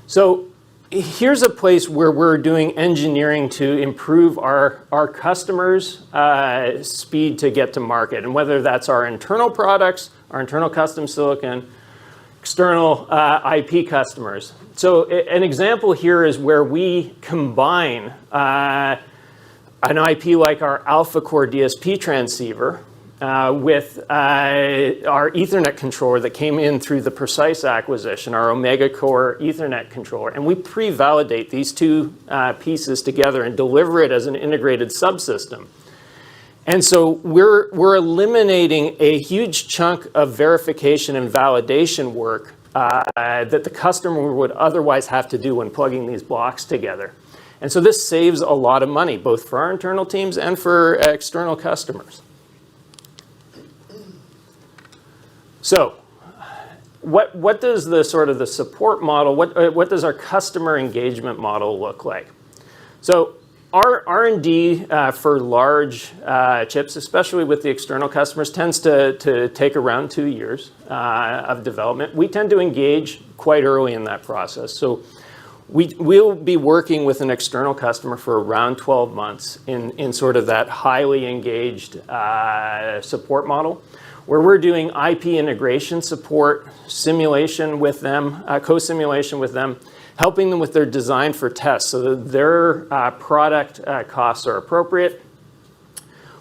So here's a place where we're doing engineering to improve our customers' speed to get to market. And whether that's our internal products, our internal custom silicon, external IP customers. So an example here is where we combine an IP like our Alpha Core DSP transceiver with our Ethernet controller that came in through the Precise acquisition, our Omega Core Ethernet controller. And we pre-validate these two pieces together and deliver it as an integrated subsystem. And so we're eliminating a huge chunk of verification and validation work that the customer would otherwise have to do when plugging these blocks together. And so this saves a lot of money, both for our internal teams and for external customers. So what does the sort of the support model, what does our customer engagement model look like? So our R&D for large chips, especially with the external customers, tends to take around 2 years of development. We tend to engage quite early in that process. So we'll be working with an external customer for around 12 months in sort of that highly engaged support model, where we're doing IP integration support, simulation with them, co-simulation with them, helping them with their design for tests so that their product costs are appropriate.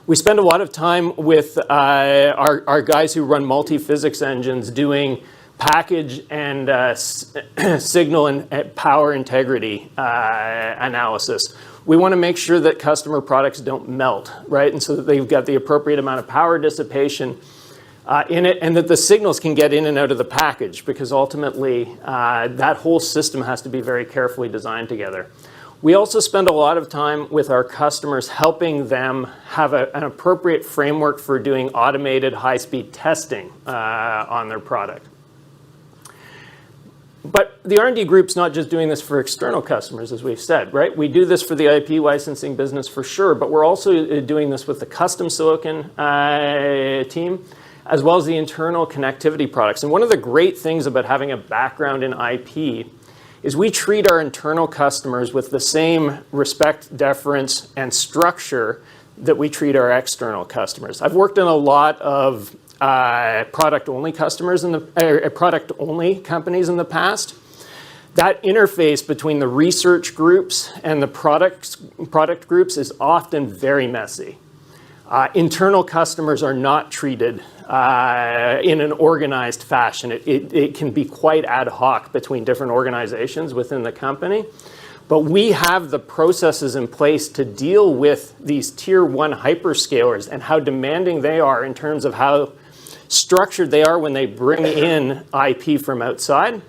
We spend a lot of time with our guys who run multi-physics engines doing package and signal and power integrity analysis. We want to make sure that customer products don't melt, right? And so that they've got the appropriate amount of power dissipation in it, and that the signals can get in and out of the package, because ultimately that whole system has to be very carefully designed together. We also spend a lot of time with our customers helping them have an appropriate framework for doing automated high-speed testing on their product. But the R&D group's not just doing this for external customers, as we've said, right? We do this for the IP licensing business for sure, but we're also doing this with the custom silicon team, as well as the internal connectivity products. And one of the great things about having a background in IP is we treat our internal customers with the same respect, deference, and structure that we treat our external customers. I've worked in a lot of product-only customers product-only companies in the past. That interface between the research groups and the product groups is often very messy. Internal customers are not treated in an organized fashion. It can be quite ad hoc between different organizations within the company. But we have the processes in place to deal with these tier one hyperscalers and how demanding they are in terms of how structured they are when they bring in IP from outside.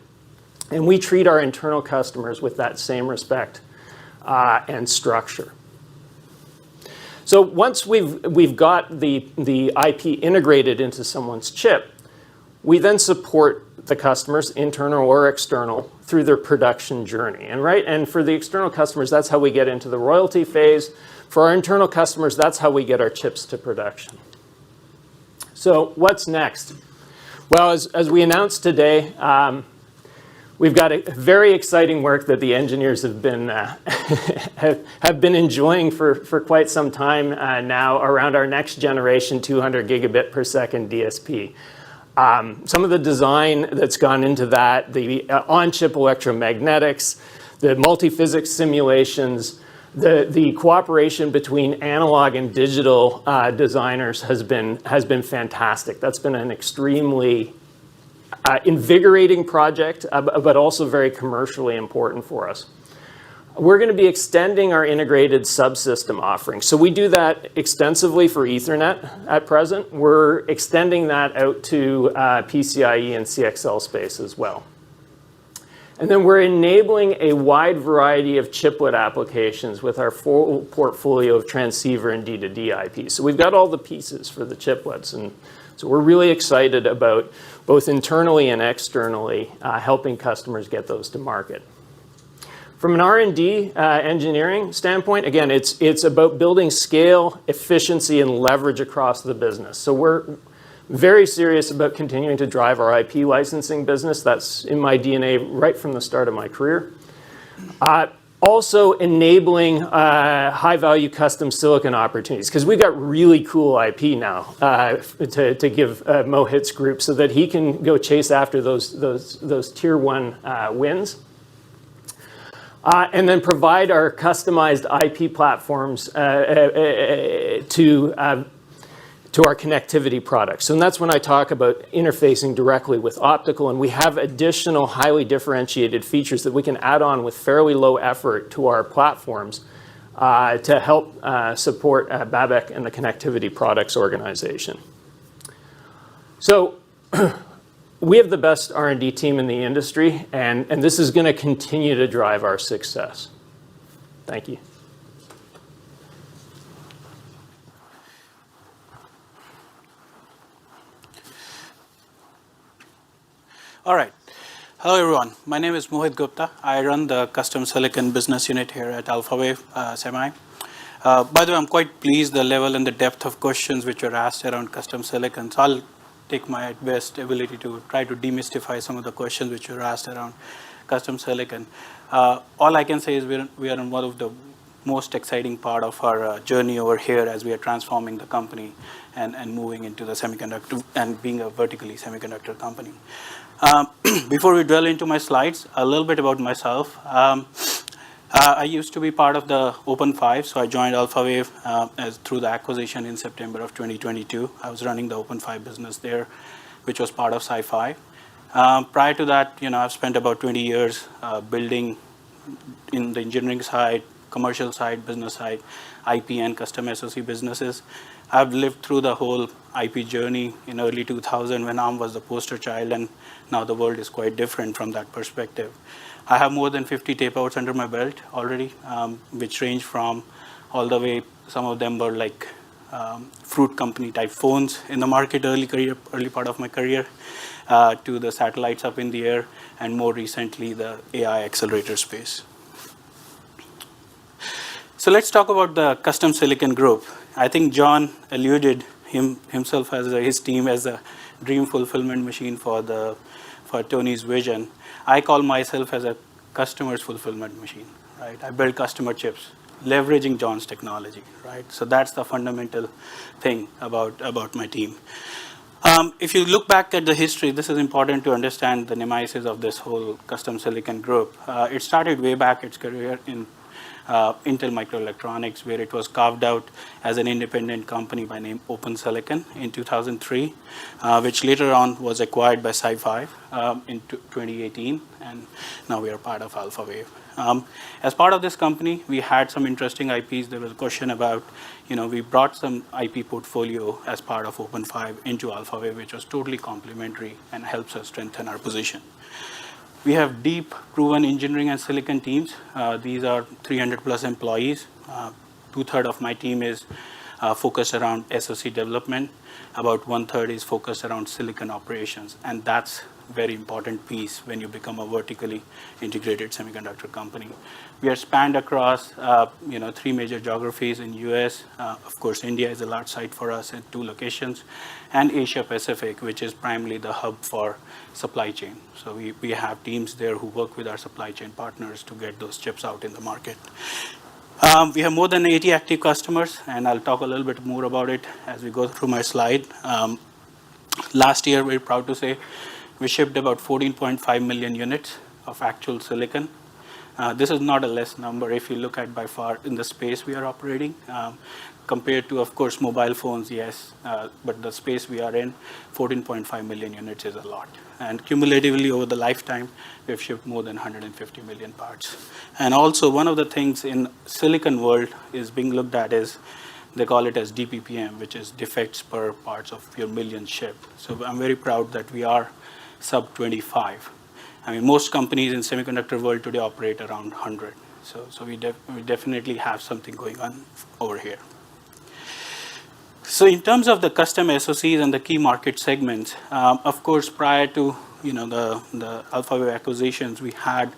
And we treat our internal customers with that same respect and structure. So once we've got the IP integrated into someone's chip, we then support the customers, internal or external, through their production journey. And for the external customers, that's how we get into the royalty phase. For our internal customers, that's how we get our chips to production. So what's next? Well, as we announced today, we've got a very exciting work that the engineers have been have been enjoying for quite some time now around our next generation 200 gigabit per second DSP. Some of the design that's gone into that, the on-chip electromagnetics, the multi-physics simulations, the cooperation between analog and digital designers has been fantastic. That's been an extremely invigorating project, but also very commercially important for us. We're going to be extending our integrated subsystem offering. So we do that extensively for Ethernet at present. We're extending that out to PCIe and CXL space as well. And then we're enabling a wide variety of chiplet applications with our full portfolio of transceiver and D2D IP. So we've got all the pieces for the chiplets. And so we're really excited about both internally and externally helping customers get those to market. From an R&D engineering standpoint, again, it's about building scale, efficiency, and leverage across the business. So we're very serious about continuing to drive our IP licensing business. That's in my DNA right from the start of my career. Also enabling high-value custom silicon opportunities, because we've got really cool IP now to give Mohit's group so that he can go chase after those tier one wins. And then provide our customized IP platforms to our connectivity products. And that's when I talk about interfacing directly with optical, and we have additional highly differentiated features that we can add on with fairly low effort to our platforms to help support Babak and the connectivity products organization. So we have the best R&D team in the industry, and this is going to continue to drive our success. Thank you.
All right. Hello, everyone. My name is Mohit Gupta. I run the custom silicon business unit here at alphawave Semi. By the way, I'm quite pleased the level and the depth of questions which were asked around custom silicon. So I'll take my best ability to try to demystify some of the questions which were asked around custom silicon. All I can say is we are in one of the most exciting part of our journey over here as we are transforming the company and moving into the semiconductor and being a vertically semiconductor company. Before we dwell into my slides, a little bit about myself. I used to be part of the Open5, so I joined alphawave through the acquisition in September of 2022. I was running the Open5 business there, which was part of Sci-Fi. Prior to that, I've spent about 20 years building in the engineering side, commercial side, business side, IP and custom SoC businesses. I've lived through the whole IP journey in early 2000 when ARM was the poster child, and now the world is quite different from that perspective. I have more than 50 tape-outs under my belt already, which range from all the way, some of them were like fruit company type phones in the market early part of my career, to the satellites up in the air, and more recently the AI accelerator space. So let's talk about the custom silicon group. I think John alluded himself as his team as a dream fulfillment machine for Tony's vision. I call myself as a customer's fulfillment machine, right? I build customer chips, leveraging John's technology, right? So that's the fundamental thing about my team. If you look back at the history, this is important to understand the nemesis of this whole custom silicon group. It started way back its career in Intel Microelectronics, where it was carved out as an independent company by name Open Silicon in 2003, which later on was acquired by Sci-Fi in 2018, and now we are part of AlphaWave. As part of this company, we had some interesting IPs. There was a question about, we brought some IP portfolio as part of Open5 into AlphaWave, which was totally complementary and helps us strengthen our position. We have deep, proven engineering and silicon teams. These are 300 plus employees. 2/3 of my team is focused around SoC development. About 1/3 is focused around silicon operations. And that's very important piece when you become a vertically integrated semiconductor company. We are spanned across 3 major geographies in US. Of course, India is a large site for us in 2 locations, and Asia Pacific, which is primarily the hub for supply chain. So we have teams there who work with our supply chain partners to get those chips out in the market. We have more than 80 active customers, and I'll talk a little bit more about it as we go through my slide. Last year, we're proud to say, we shipped about 14.5 million units of actual silicon. This is not a less number if you look at by far in the space we are operating. Compared to, of course, mobile phones, yes, but the space we are in, 14.5 million units is a lot. And cumulatively over the lifetime, we've shipped more than 150 million parts. And also one of the things in silicon world is being looked at is, they call it as DPPM, which is defects per parts of your million shipped. So I'm very proud that we are sub 25. I mean, most companies in semiconductor world today operate around 100. So we definitely have something going on over here. So in terms of the custom SoCs and the key market segments, of course, prior to the AlphaWave acquisitions, we had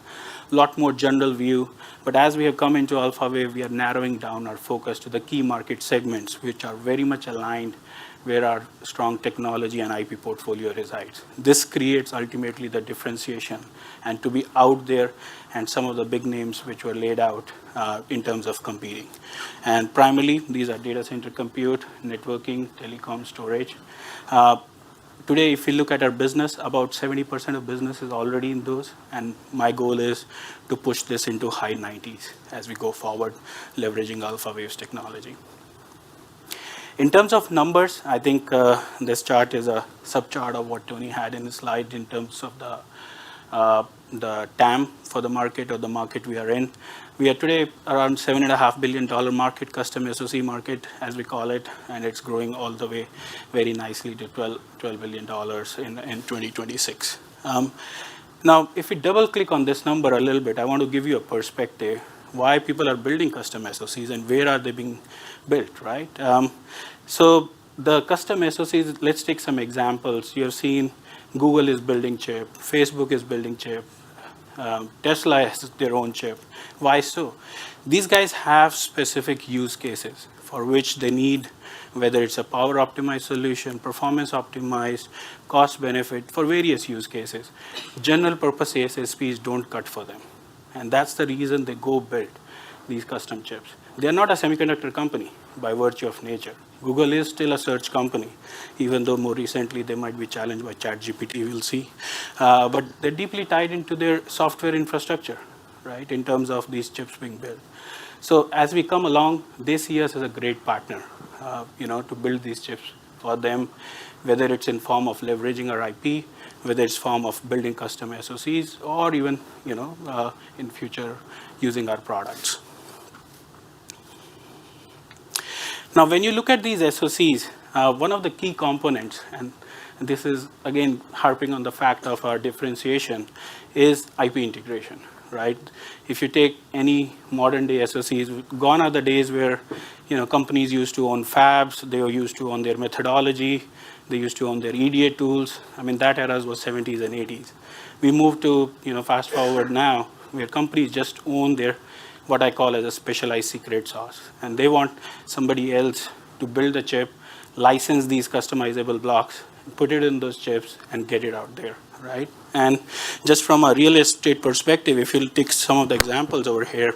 a lot more general view. But as we have come into AlphaWave, we are narrowing down our focus to the key market segments, which are very much aligned where our strong technology and IP portfolio resides. This creates ultimately the differentiation and to be out there and some of the big names which were laid out in terms of competing. And primarily, these are data center compute, networking, telecom, storage. Today, if you look at our business, about 70% of business is already in those, and my goal is to push this into high 90s as we go forward, leveraging AlphaWave's technology. In terms of numbers, I think this chart is a sub-chart of what Tony had in his slide in terms of the TAM for the market or the market we are in. We are today around $7.5 billion market, custom SoC market, as we call it, and it's growing all the way very nicely to $12 billion in 2026. Now, if we double click on this number a little bit, I want to give you a perspective why people are building custom SoCs and where are they being built, right? So the custom SoCs, let's take some examples. You have seen Google is building chip, Facebook is building chip, Tesla has their own chip. Why so? These guys have specific use cases for which they need, whether it's a power optimized solution, performance optimized, cost benefit, for various use cases. General purpose ASSPs don't cut for them. And that's the reason they go build these custom chips. They're not a semiconductor company by virtue of nature. Google is still a search company, even though more recently they might be challenged by ChatGPT, we'll see. But they're deeply tied into their software infrastructure, right, in terms of these chips being built. So as we come along, they see us as a great partner, to build these chips for them, whether it's in form of leveraging our IP, whether it's form of building custom SoCs, or even, in future using our products. Now, when you look at these SoCs, one of the key components, and this is again harping on the fact of our differentiation, is IP integration, right? If you take any modern day SoCs, gone are the days where companies used to own fabs, they were used to own their methodology, they used to own their EDA tools. I mean, that era was 70s and 80s. We moved to fast forward now, where companies just own their what I call as a specialized secret sauce. And they want somebody else to build a chip, license these customizable blocks, put it in those chips, and get it out there, right? And just from a real estate perspective, if you take some of the examples over here,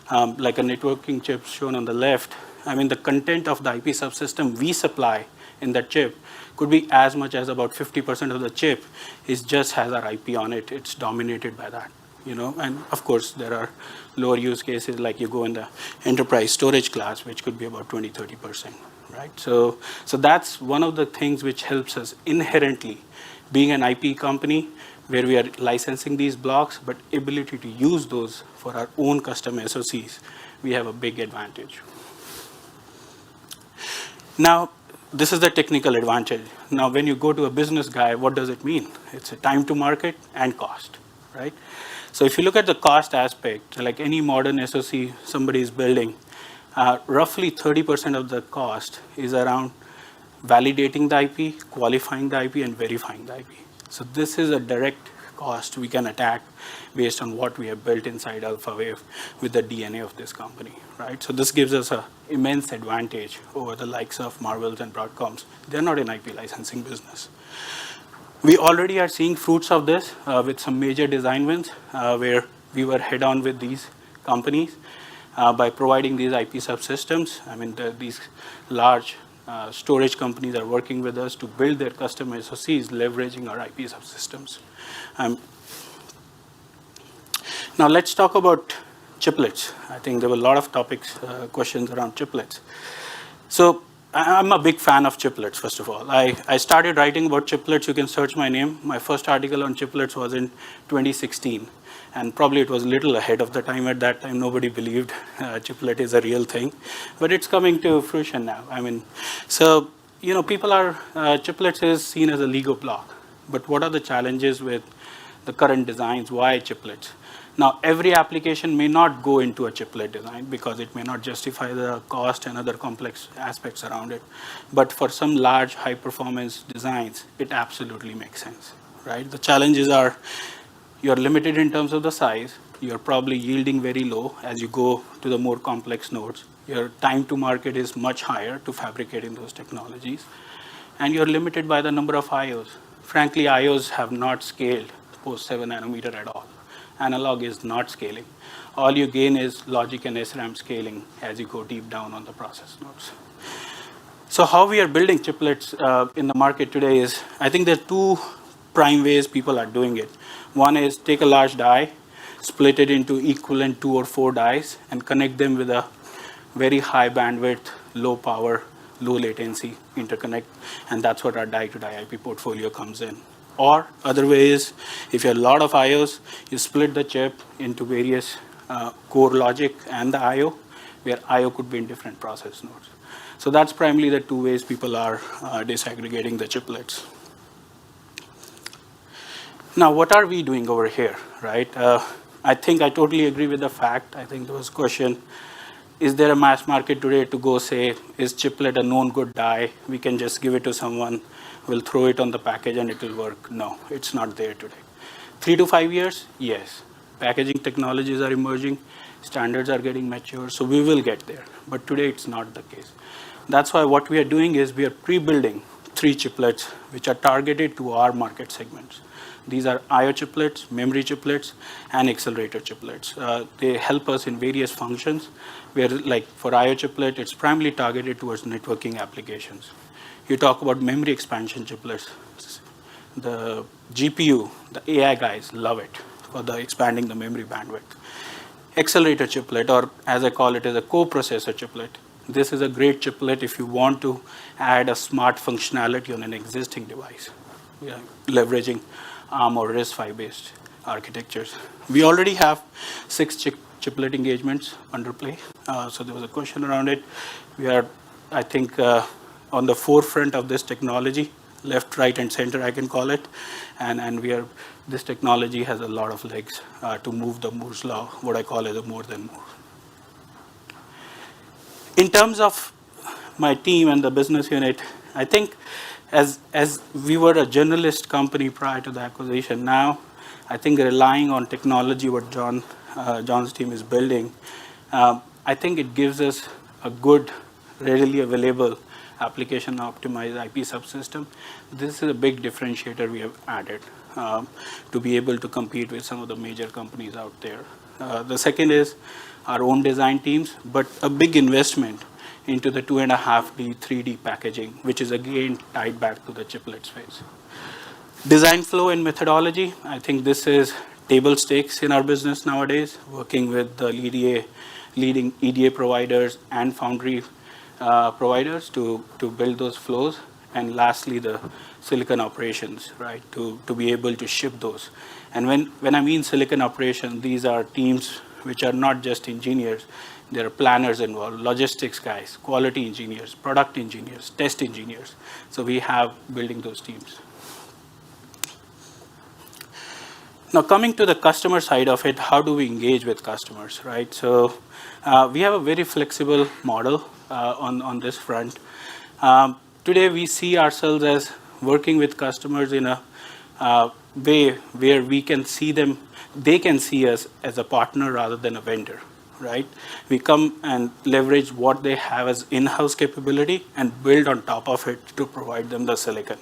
like a networking chip shown on the left, I mean, the content of the IP subsystem we supply in that chip could be as much as about 50% of the chip just has our IP on it. It's dominated by that. and of course there are lower use cases like you go in the enterprise storage class, which could be about 20-30%, right? So that's one of the things which helps us inherently, being an IP company where we are licensing these blocks, but ability to use those for our own custom SoCs, we have a big advantage. Now, this is the technical advantage. Now, when you go to a business guy, what does it mean? It's a time to market and cost, right? So if you look at the cost aspect, like any modern SoC somebody is building, roughly 30% of the cost is around validating the IP, qualifying the IP, and verifying the IP. So this is a direct cost we can attack based on what we have built inside alphawave with the DNA of this company, right? So this gives us an immense advantage over the likes of Marvells and Broadcoms. They're not in IP licensing business. We already are seeing fruits of this with some major design wins where we were head-on with these companies by providing these IP subsystems. I mean, these large storage companies are working with us to build their custom SoCs, leveraging our IP subsystems. Now let's talk about chiplets. I think there were a lot of topics, questions around chiplets. So I'm a big fan of chiplets, first of all. I started writing about chiplets. You can search my name. My first article on chiplets was in 2016. And probably it was a little ahead of the time. At that time, nobody believed chiplet is a real thing. But it's coming to fruition now. I mean, so, people are, chiplets is seen as a Lego block. But what are the challenges with the current designs? Why chiplets? Now, every application may not go into a chiplet design because it may not justify the cost and other complex aspects around it. But for some large high-performance designs, it absolutely makes sense, right? The challenges are you're limited in terms of the size. You're probably yielding very low as you go to the more complex nodes. Your time to market is much higher to fabricating those technologies. And you're limited by the number of IOs. Frankly, IOs have not scaled post 7 nanometer at all. Analog is not scaling. All you gain is logic and SRAM scaling as you go deep down on the process nodes. So how we are building chiplets in the market today is, I think there are two prime ways people are doing it. One is take a large die, split it into equivalent 2 or 4 dies, and connect them with a very high bandwidth, low power, low latency interconnect. And that's what our die-to-die IP portfolio comes in. Or other way is, if you have a lot of IOs, you split the chip into various core logic and the IO, where IO could be in different process nodes. So that's primarily the two ways people are disaggregating the chiplets. Now, what are we doing over here, right? I think I totally agree with the fact. I think there was a question, is there a mass market today to go say, is chiplet a known good die? We can just give it to someone, we'll throw it on the package and it will work. No, it's not there today. 3 to 5 years, yes. Packaging technologies are emerging, standards are getting mature, so we will get there. But today it's not the case. That's why what we are doing is we are pre-building 3 chiplets which are targeted to our market segments. These are IO chiplets, memory chiplets, and accelerator chiplets. They help us in various functions, where like for IO chiplet, it's primarily targeted towards networking applications. You talk about memory expansion chiplets. The GPU, the AI guys love it for the expanding the memory bandwidth. Accelerator chiplet, or as I call it, is a co-processor chiplet. This is a great chiplet if you want to add a smart functionality on an existing device. We are leveraging ARM or RISC-V based architectures. We already have 6 chiplet engagements under play. So there was a question around it. We are, I think, on the forefront of this technology, left, right, and center, I can call it. And this technology has a lot of legs to move the Moore's law, what I call it a more than Moore. In terms of my team and the business unit, I think as we were a generalist company prior to the acquisition, now I think relying on technology, what John's team is building, I think it gives us a good, readily available application optimized IP subsystem. This is a big differentiator we have added to be able to compete with some of the major companies out there. The second is our own design teams, but a big investment into the 2.5D, 3D packaging, which is again tied back to the chiplet space. Design flow and methodology, I think this is table stakes in our business nowadays, working with the leading EDA providers and foundry providers to build those flows. And lastly, the silicon operations, right, to be able to ship those. And when I mean silicon operations, these are teams which are not just engineers. There are planners involved, logistics guys, quality engineers, product engineers, test engineers. So we have building those teams. Now, coming to the customer side of it, how do we engage with customers, right? So we have a very flexible model on this front. Today, we see ourselves as working with customers in a way where we can see them, they can see us as a partner rather than a vendor, right? We come and leverage what they have as in-house capability and build on top of it to provide them the silicon.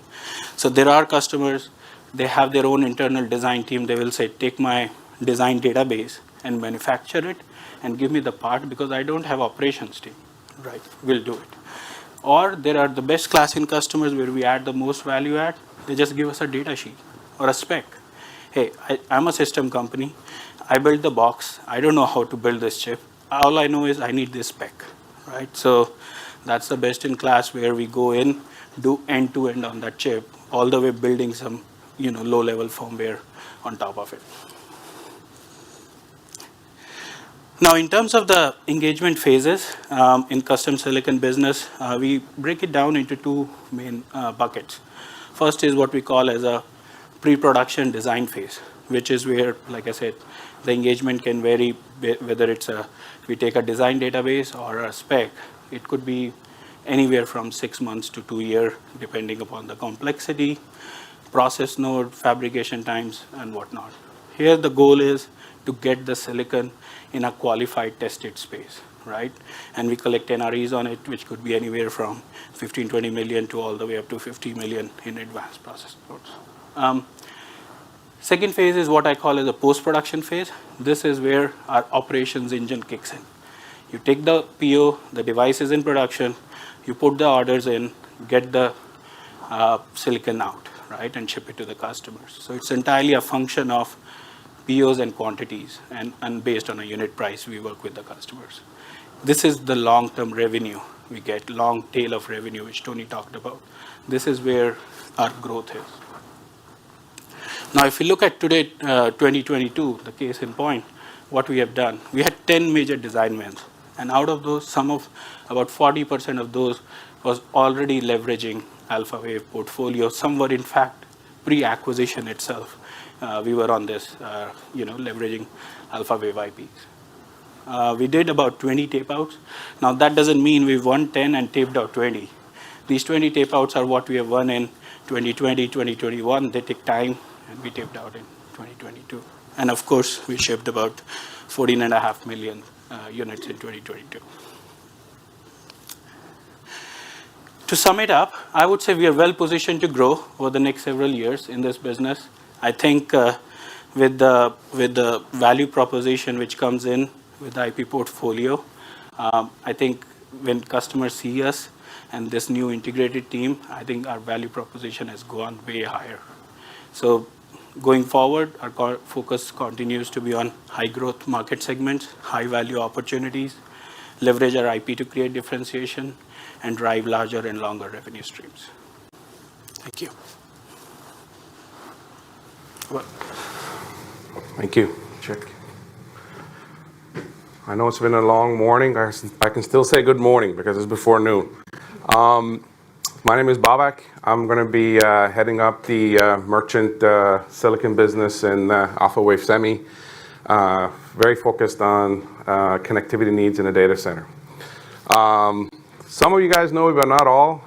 So there are customers, they have their own internal design team. They will say, take my design database and manufacture it and give me the part because I don't have operations team, right? We'll do it. Or there are the best class in customers where we add the most value add. They just give us a data sheet or a spec. Hey, I'm a system company. I built the box. I don't know how to build this chip. All I know is I need this spec, right? So that's the best in class where we go in, do end-to-end on that chip, all the way building some low-level firmware on top of it. Now, in terms of the engagement phases in custom silicon business, we break it down into two main buckets. First is what we call as a pre-production design phase, which is where, like I said, the engagement can vary, whether we take a design database or a spec. It could be anywhere from 6 months to 2 years, depending upon the complexity, process node, fabrication times, and whatnot. Here, the goal is to get the silicon in a qualified tested space, right? And we collect NREs on it, which could be anywhere from 15, 20 million to all the way up to 50 million in advanced process nodes. Second phase is what I call as a post-production phase. This is where our operations engine kicks in. You take the PO, the device is in production, you put the orders in, get the silicon out, right, and ship it to the customers. So it's entirely a function of POs and quantities, and based on a unit price, we work with the customers. This is the long-term revenue we get, long tail of revenue, which Tony talked about. This is where our growth is. Now, if you look at today, 2022, the case in point, what we have done, we had 10 major design wins. And out of those, about 40% of those was already leveraging alphawave portfolio. Some were, in fact, pre-acquisition itself. We were on this, leveraging alphawave IPs. We did about 20 tape outs. Now, that doesn't mean we won 10 and taped out 20. These 20 tape outs are what we have won in 2020, 2021. They take time, and we taped out in 2022. And of course, we shipped about 14.5 million units in 2022. To sum it up, I would say we are well positioned to grow over the next several years in this business. I think with the value proposition which comes in with the IP portfolio, I think when customers see us and this new integrated team, I think our value proposition has gone way higher. So going forward, our focus continues to be on high growth market segments, high value opportunities, leverage our IP to create differentiation, and drive larger and longer revenue streams. Thank you.
Thank you, Chick. I know it's been a long morning. I can still say good morning because it's before noon. My name is Babak. I'm going to be heading up the merchant silicon business in alphawave semi, very focused on connectivity needs in a data center. Some of you guys know me, but not all.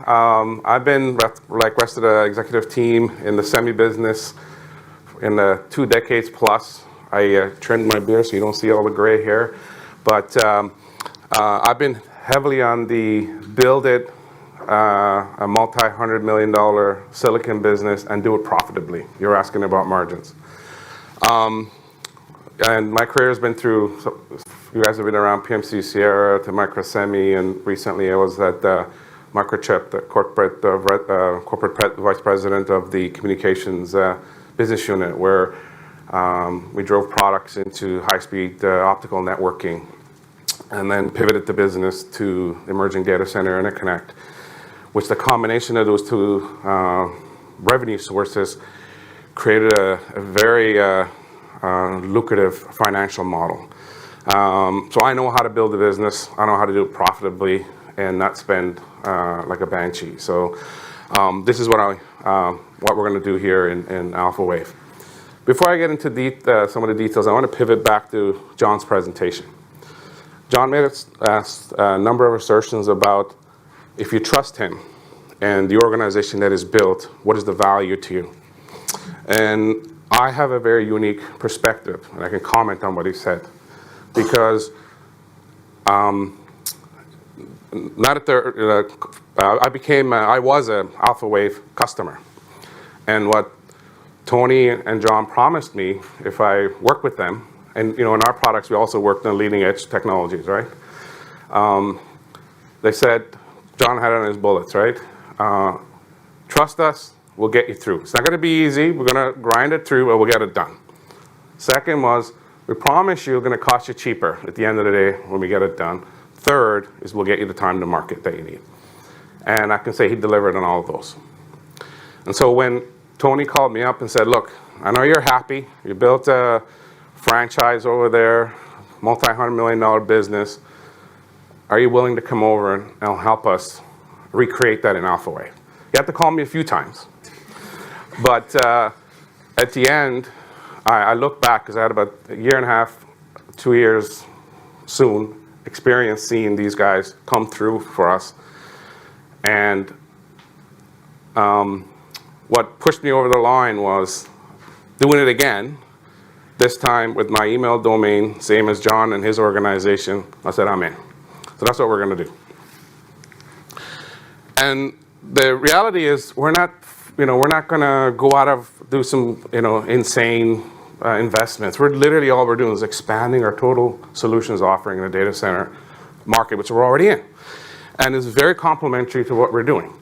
I've been, like rest of the executive team, in the semi business in the 2 decades plus. I trimmed my beard so you don't see all the gray hair. But I've been heavily on the build it, a multi-$100 million silicon business and do it profitably. You're asking about margins. And my career has been through, so you guys have been around PMC Sierra to Microsemi, and recently I was at Microchip, the corporate vice president of the communications business unit, where We drove products into high-speed optical networking, and then pivoted the business to emerging data center interconnect, which the combination of those two revenue sources created a very lucrative financial model. So I know how to build a business. I know how to do it profitably and not spend like a banshee. So this is what we're going to do here in alphawave. Before I get into some of the details, I want to pivot back to John's presentation. John made a number of assertions about if you trust him and the organization that is built, what is the value to you? And I have a very unique perspective, and I can comment on what he said. Because not at the, I was an alphawave customer. And what Tony and John promised me if I work with them, and in our products we also worked on leading edge technologies, right? They said, John had it on his bullets, right? Trust us, we'll get you through. It's not going to be easy. We're going to grind it through, but we'll get it done. Second was, we promise you it's going to cost you cheaper at the end of the day when we get it done. Third is we'll get you the time to market that you need. And I can say he delivered on all of those. And so when Tony called me up and said, look, I know you're happy. You built a franchise over there, multi-$100 million business. Are you willing to come over and help us recreate that in alphawave? You have to call me a few times. But at the end, I look back, because I had about a year and a half, 2 years soon, experience seeing these guys come through for us. And what pushed me over the line was doing it again, this time with my email domain, same as John and his organization. I said, I'm in. So that's what we're going to do. And the reality is, we're not going to go out of do some, insane investments. Literally all we're doing is expanding our total solutions offering in the data center market, which we're already in, and it's very complementary to what we're doing.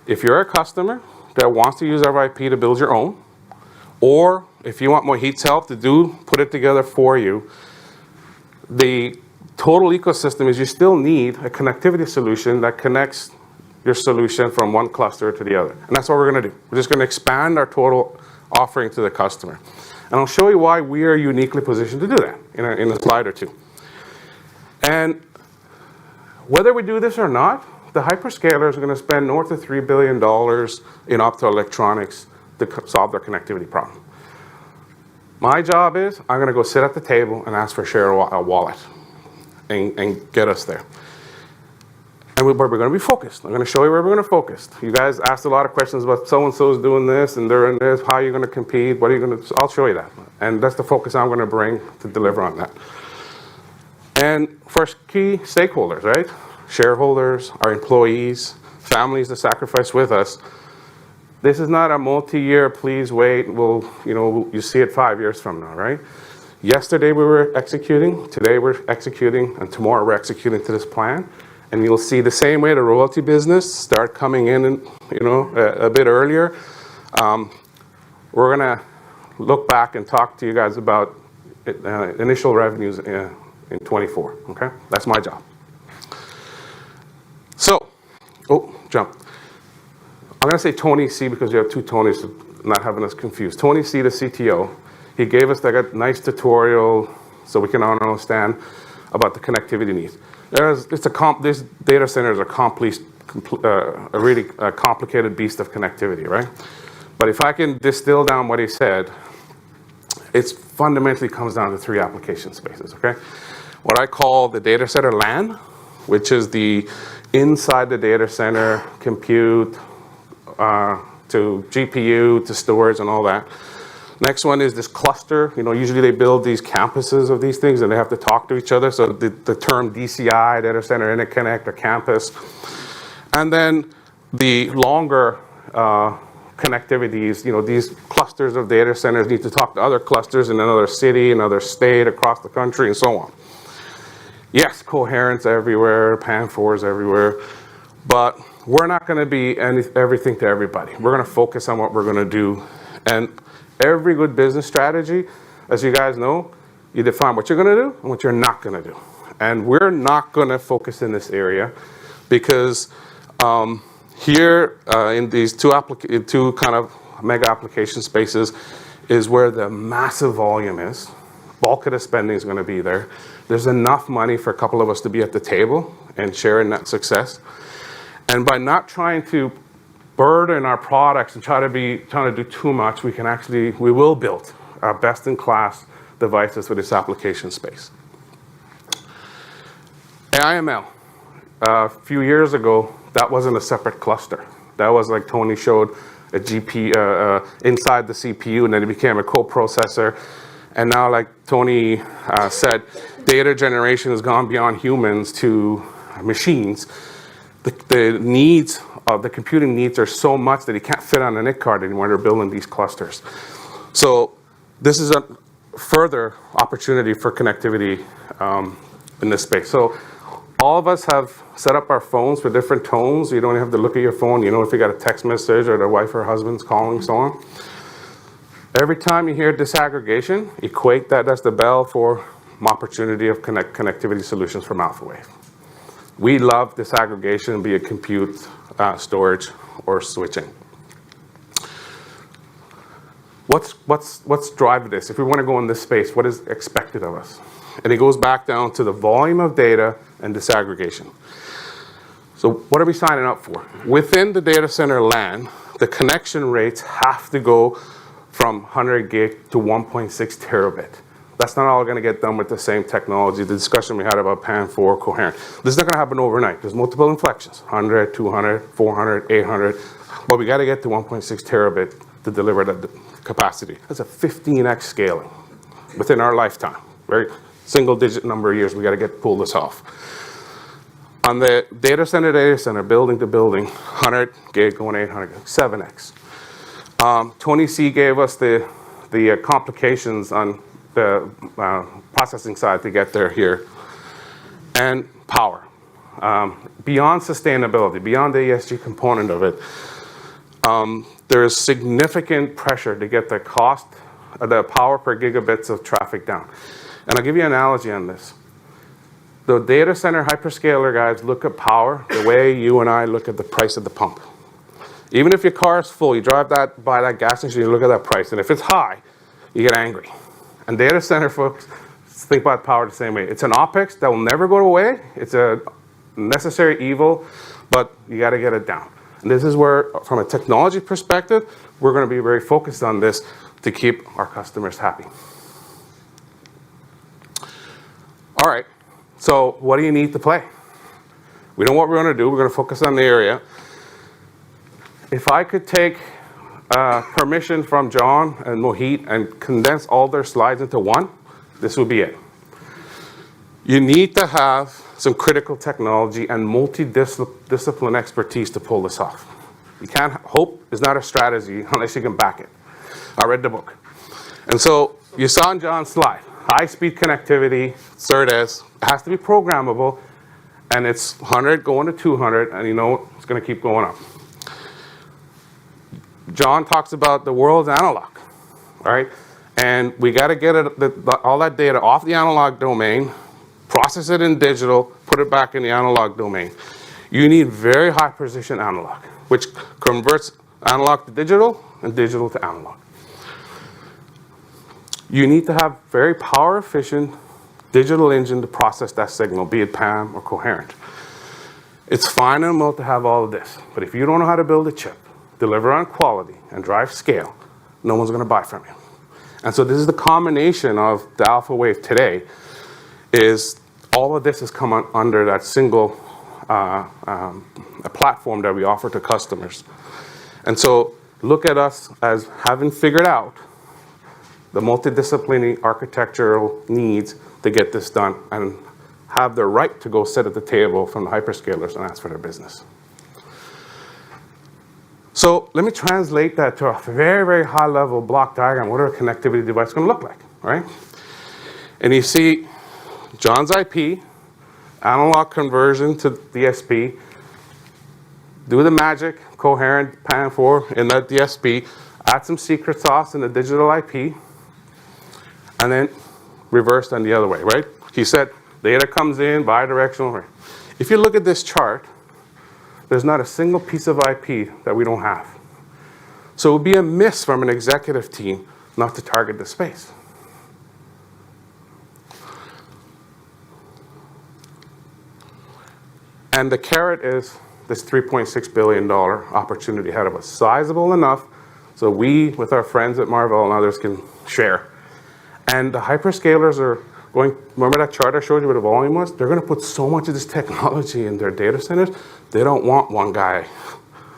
If you're a customer that wants to use our IP to build your own, or if you want Mohit's help to put it together for you, the total ecosystem is you still need a connectivity solution that connects your solution from one cluster to the other. And that's what we're going to do. We're just going to expand our total offering to the customer. And I'll show you why we are uniquely positioned to do that in a slide or two. And whether we do this or not, the hyperscalers are going to spend north of $3 billion in optoelectronics to solve their connectivity problem. My job is, I'm going to go sit at the table and ask for share a wallet and get us there. And we're going to be focused. I'm going to show you where we're going to focus. You guys asked a lot of questions about so-and-so's doing this and they're in this. How are you going to compete? What are you going to? I'll show you that. And that's the focus I'm going to bring to deliver on that. And first, key stakeholders, right? Shareholders, our employees, families that sacrifice with us. This is not a multi-year, please wait, you see it 5 years from now, right? Yesterday we were executing, today we're executing, and tomorrow we're executing to this plan. And you'll see the same way the royalty business start coming in, a bit earlier. We're going to look back and talk to you guys about initial revenues in 24. Okay, that's my job. So, jump. I'm going to say Tony C because we have two Tonys, not having us confused. Tony C, the CTO, he gave us a nice tutorial so we can understand about the connectivity needs. This data center is a really complicated beast of connectivity, right? But if I can distill down what he said, it fundamentally comes down to 3 application spaces, okay? What I call the data center LAN, which is the inside the data center compute to GPU to storage and all that. Next one is this cluster. Usually they build these campuses of these things and they have to talk to each other. So the term DCI, data center interconnect, or campus. And then the longer connectivities, these clusters of data centers need to talk to other clusters in another city, another state, across the country, and so on. Yes, coherence everywhere, PAM4s everywhere, but we're not going to be everything to everybody. We're going to focus on what we're going to do. And every good business strategy as you guys know, you define what you're going to do and what you're not going to do. And we're not going to focus in this area because here in these two kind of mega application spaces is where the massive volume is. Bulk of the spending is going to be there. There's enough money for a couple of us to be at the table and share in that success. And by not trying to burden our products and trying to do too much, we will build best-in-class devices for this application space. AI/ML. A few years ago, that wasn't a separate cluster. That was like Tony showed a GPU inside the CPU, and then it became a co-processor. And now, like Tony said, data generation has gone beyond humans to machines. The needs of the computing needs are so much that you can't fit on a NIC card anymore. They're building these clusters. So this is a further opportunity for connectivity in this space. So all of us have set up our phones for different tones. You don't have to look at your phone. You know if you got a text message or the wife or husband's calling, so on. Every time you hear disaggregation, equate that as the bell for opportunity of connectivity solutions from alphawave. We love disaggregation, be it compute, storage, or switching. What's driving this? If we want to go in this space, what is expected of us? And it goes back down to the volume of data and disaggregation. So what are we signing up for? Within the data center LAN, the connection rates have to go from 100 gig to 1.6 terabit. That's not all going to get done with the same technology. The discussion we had about PAM4 coherent. This is not going to happen overnight. There's multiple inflections, 100, 200, 400, 800. But we got to get to 1.6 terabit to deliver that capacity. That's a 15x scaling within our lifetime. Very single digit number of years, we got to pull this off. On the data center, building to building, 100 gig going 800 gig, 7x. Tony C gave us the complications on the processing side to get there here. And power. Beyond sustainability, beyond the ESG component of it, there is significant pressure to get the cost, the power per gigabits of traffic down. And I'll give you an analogy on this. The data center hyperscaler guys look at power the way you and I look at the price of the pump. Even if your car is full, you drive by that gas station, you look at that price, and if it's high, you get angry. And data center folks think about power the same way. It's an OpEx that will never go away. It's a necessary evil, but you got to get it down. And this is where, from a technology perspective, we're going to be very focused on this to keep our customers happy. All right, so what do you need to play? We know what we're going to do. We're going to focus on the area. If I could take permission from John and Mohit and condense all their slides into one, this would be it. You need to have some critical technology and multidiscipline expertise to pull this off. You can't, hope is not a strategy unless you can back it. I read the book. And so you saw in John's slide, high-speed connectivity, SerDes, it has to be programmable, and it's 100 going to 200, and you know it's going to keep going up. John talks about the world's analog, right? And we got to get all that data off the analog domain, process it in digital, put it back in the analog domain. You need very high precision analog, which converts analog to digital and digital to analog. You need to have very power efficient digital engine to process that signal, be it PAM or coherent. It's fine and well to have all of this, but if you don't know how to build a chip, deliver on quality, and drive scale, no one's going to buy from you. And so this is the combination of the alphawave today, is all of this has come under that single platform that we offer to customers. And so look at us as having figured out the multidisciplinary architectural needs to get this done and have the right to go sit at the table from the hyperscalers and ask for their business. So let me translate that to a very, very high level block diagram. What are a connectivity device going to look like, right? And you see John's IP, analog conversion to DSP, do the magic, coherent PAM4 in that DSP, add some secret sauce in the digital IP, and then reversed on the other way, right? He said data comes in bidirectional. If you look at this chart, there's not a single piece of IP that we don't have. So it would be a miss from an executive team not to target the space. And the carrot is this $3.6 billion opportunity ahead of us. Sizable enough so we, with our friends at Marvell and others, can share. And the hyperscalers are going, remember that chart I showed you where the volume was? They're going to put so much of this technology in their data centers, they don't want one guy.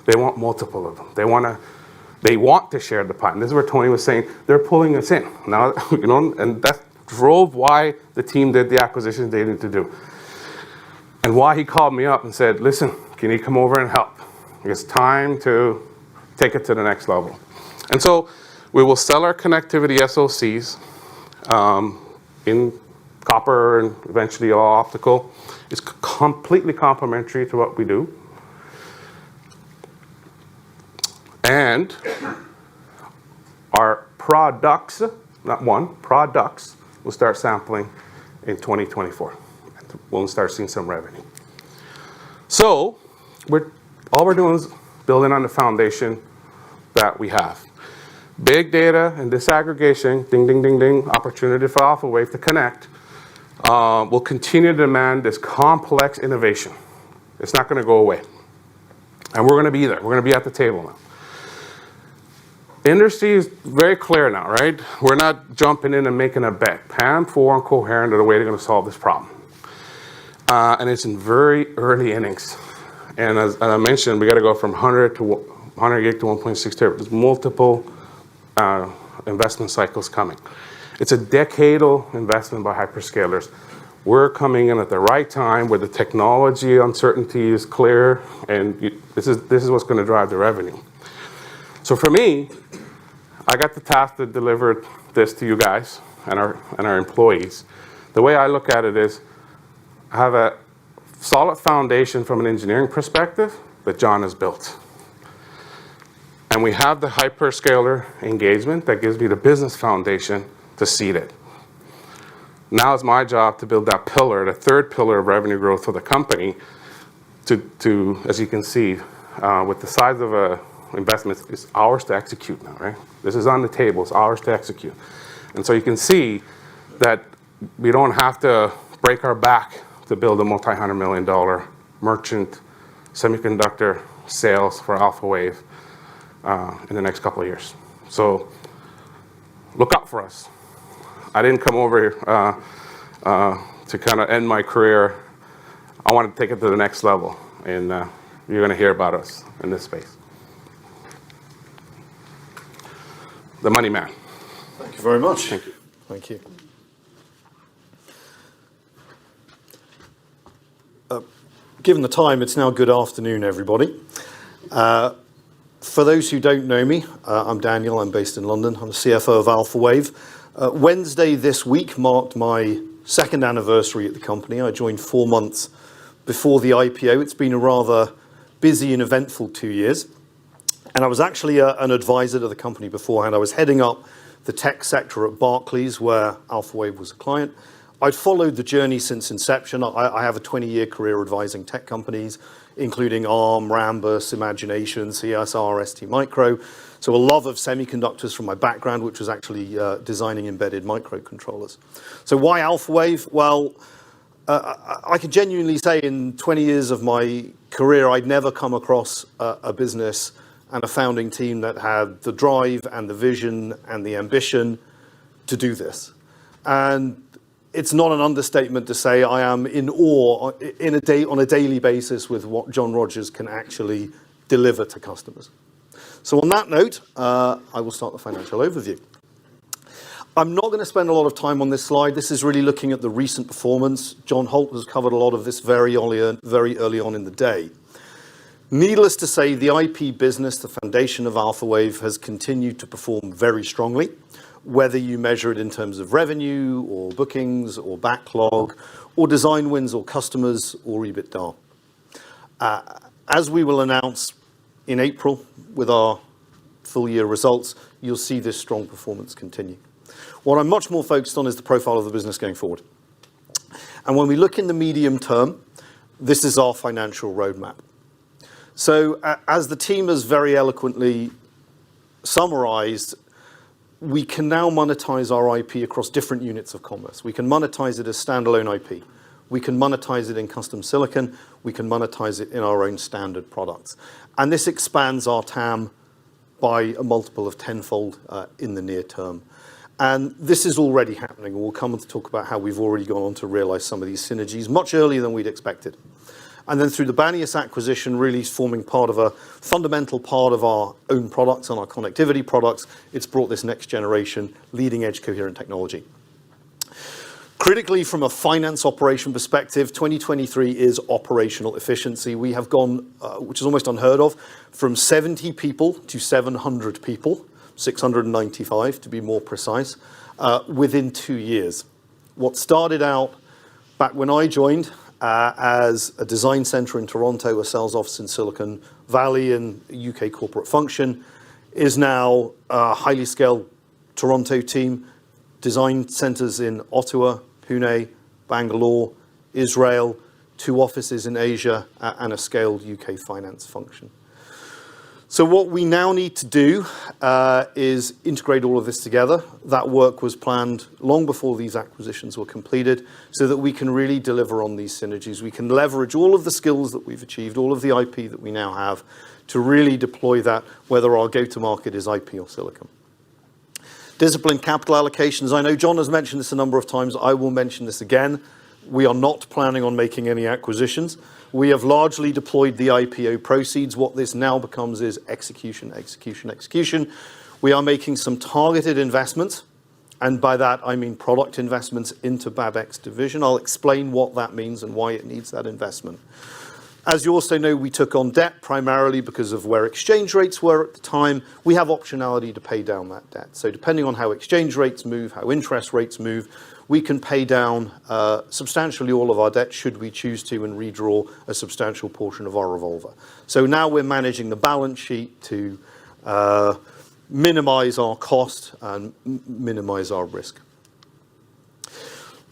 They want multiple of them. They want to share the pie. And this is where Tony was saying, they're pulling us in. Now, you know, and that drove why the team did the acquisitions they needed to do. And why he called me up and said, listen, can you come over and help? It's time to take it to the next level. And so we will sell our connectivity SoCs in copper and eventually all optical. It's completely complementary to what we do. And our products, not one, products will start sampling in 2024. We'll start seeing some revenue. So all we're doing is building on the foundation that we have. Big data and disaggregation, ding, ding, ding, ding, opportunity for alphawave to connect, will continue to demand this complex innovation. It's not going to go away. And we're going to be there. We're going to be at the table now. Industry is very clear now, right? We're not jumping in and making a bet. PAM4 and coherent are the way they're going to solve this problem. And it's in very early innings. And as I mentioned, we got to go from 100 gig to 1.6 terabit. There's multiple investment cycles coming. It's a decadal investment by hyperscalers. We're coming in at the right time where the technology uncertainty is clear, and this is what's going to drive the revenue. So for me, I got the task to deliver this to you guys and our employees. The way I look at it is, I have a solid foundation from an engineering perspective that John has built. And we have the hyperscaler engagement that gives me the business foundation to seed it. Now it's my job to build that pillar, the third pillar of revenue growth for the company, to as you can see, with the size of a investment, it's ours to execute now, right? This is on the table, it's ours to execute. And so you can see that we don't have to break our back to build a multi-$100 million merchant semiconductor sales for alphawave in the next couple of years. So look out for us. I didn't come over here to kind of end my career. I want to take it to the next level, and you're going to hear about us in this space. The money man.
Thank you very much.
Thank you.
Thank you. Given the time, it's now good afternoon, everybody. For those who don't know me, I'm Daniel. I'm based in London. I'm the CFO of alphawave. Wednesday this week marked my second anniversary at the company. I joined 4 months before the IPO. It's been a rather busy and eventful 2 years. And I was actually an advisor to the company beforehand. I was heading up the tech sector at Barclays, where alphawave was a client. I'd followed the journey since inception. I have a 20-year career advising tech companies, including ARM, Rambus, Imagination, CSR, STMicro. So a love of semiconductors from my background, which was actually designing embedded microcontrollers. So why alphawave? Well, I can genuinely say in 20 years of my career, I'd never come across a business and a founding team that had the drive and the vision and the ambition to do this. And it's not an understatement to say I am in awe on a daily basis with what John Rogers can actually deliver to customers. So on that note, I will start the financial overview. I'm not going to spend a lot of time on this slide. This is really looking at the recent performance. John Holt has covered a lot of this very early on in the day. Needless to say, the IP business, the foundation of alphawave, has continued to perform very strongly, whether you measure it in terms of revenue or bookings or backlog or design wins or customers or EBITDA. As we will announce in April with our full year results, you'll see this strong performance continue. What I'm much more focused on is the profile of the business going forward. And when we look in the medium term, this is our financial roadmap. So as the team has very eloquently summarized, we can now monetize our IP across different units of commerce. We can monetize it as standalone IP. We can monetize it in custom silicon. We can monetize it in our own standard products. And this expands our TAM by a multiple of tenfold in the near term. And this is already happening. We'll come on to talk about how we've already gone on to realize some of these synergies much earlier than we'd expected. And then through the Banias acquisition, really forming part of a fundamental part of our own products and our connectivity products, it's brought this next generation leading edge coherent technology. Critically, from a finance operation perspective, 2023 is operational efficiency. We have gone, which is almost unheard of, from 70 people to 700 people, 695 to be more precise, within 2 years. What started out back when I joined as a design center in Toronto, a sales office in Silicon Valley and a UK corporate function, is now a highly scaled Toronto team, design centers in Ottawa, Pune, Bangalore, Israel, 2 offices in Asia, and a scaled UK finance function. So what we now need to do is integrate all of this together. That work was planned long before these acquisitions were completed so that we can really deliver on these synergies. We can leverage all of the skills that we've achieved, all of the IP that we now have, to really deploy that, whether our go-to-market is IP or silicon. Disciplined capital allocations. I know John has mentioned this a number of times. I will mention this again. We are not planning on making any acquisitions. We have largely deployed the IPO proceeds. What this now becomes is execution, execution, execution. We are making some targeted investments, and by that I mean product investments into Babek's division. I'll explain what that means and why it needs that investment. As you also know, we took on debt primarily because of where exchange rates were at the time. We have optionality to pay down that debt. So depending on how exchange rates move, how interest rates move, we can pay down substantially all of our debt should we choose to and redraw a substantial portion of our revolver. So now we're managing the balance sheet to minimize our cost and minimize our risk.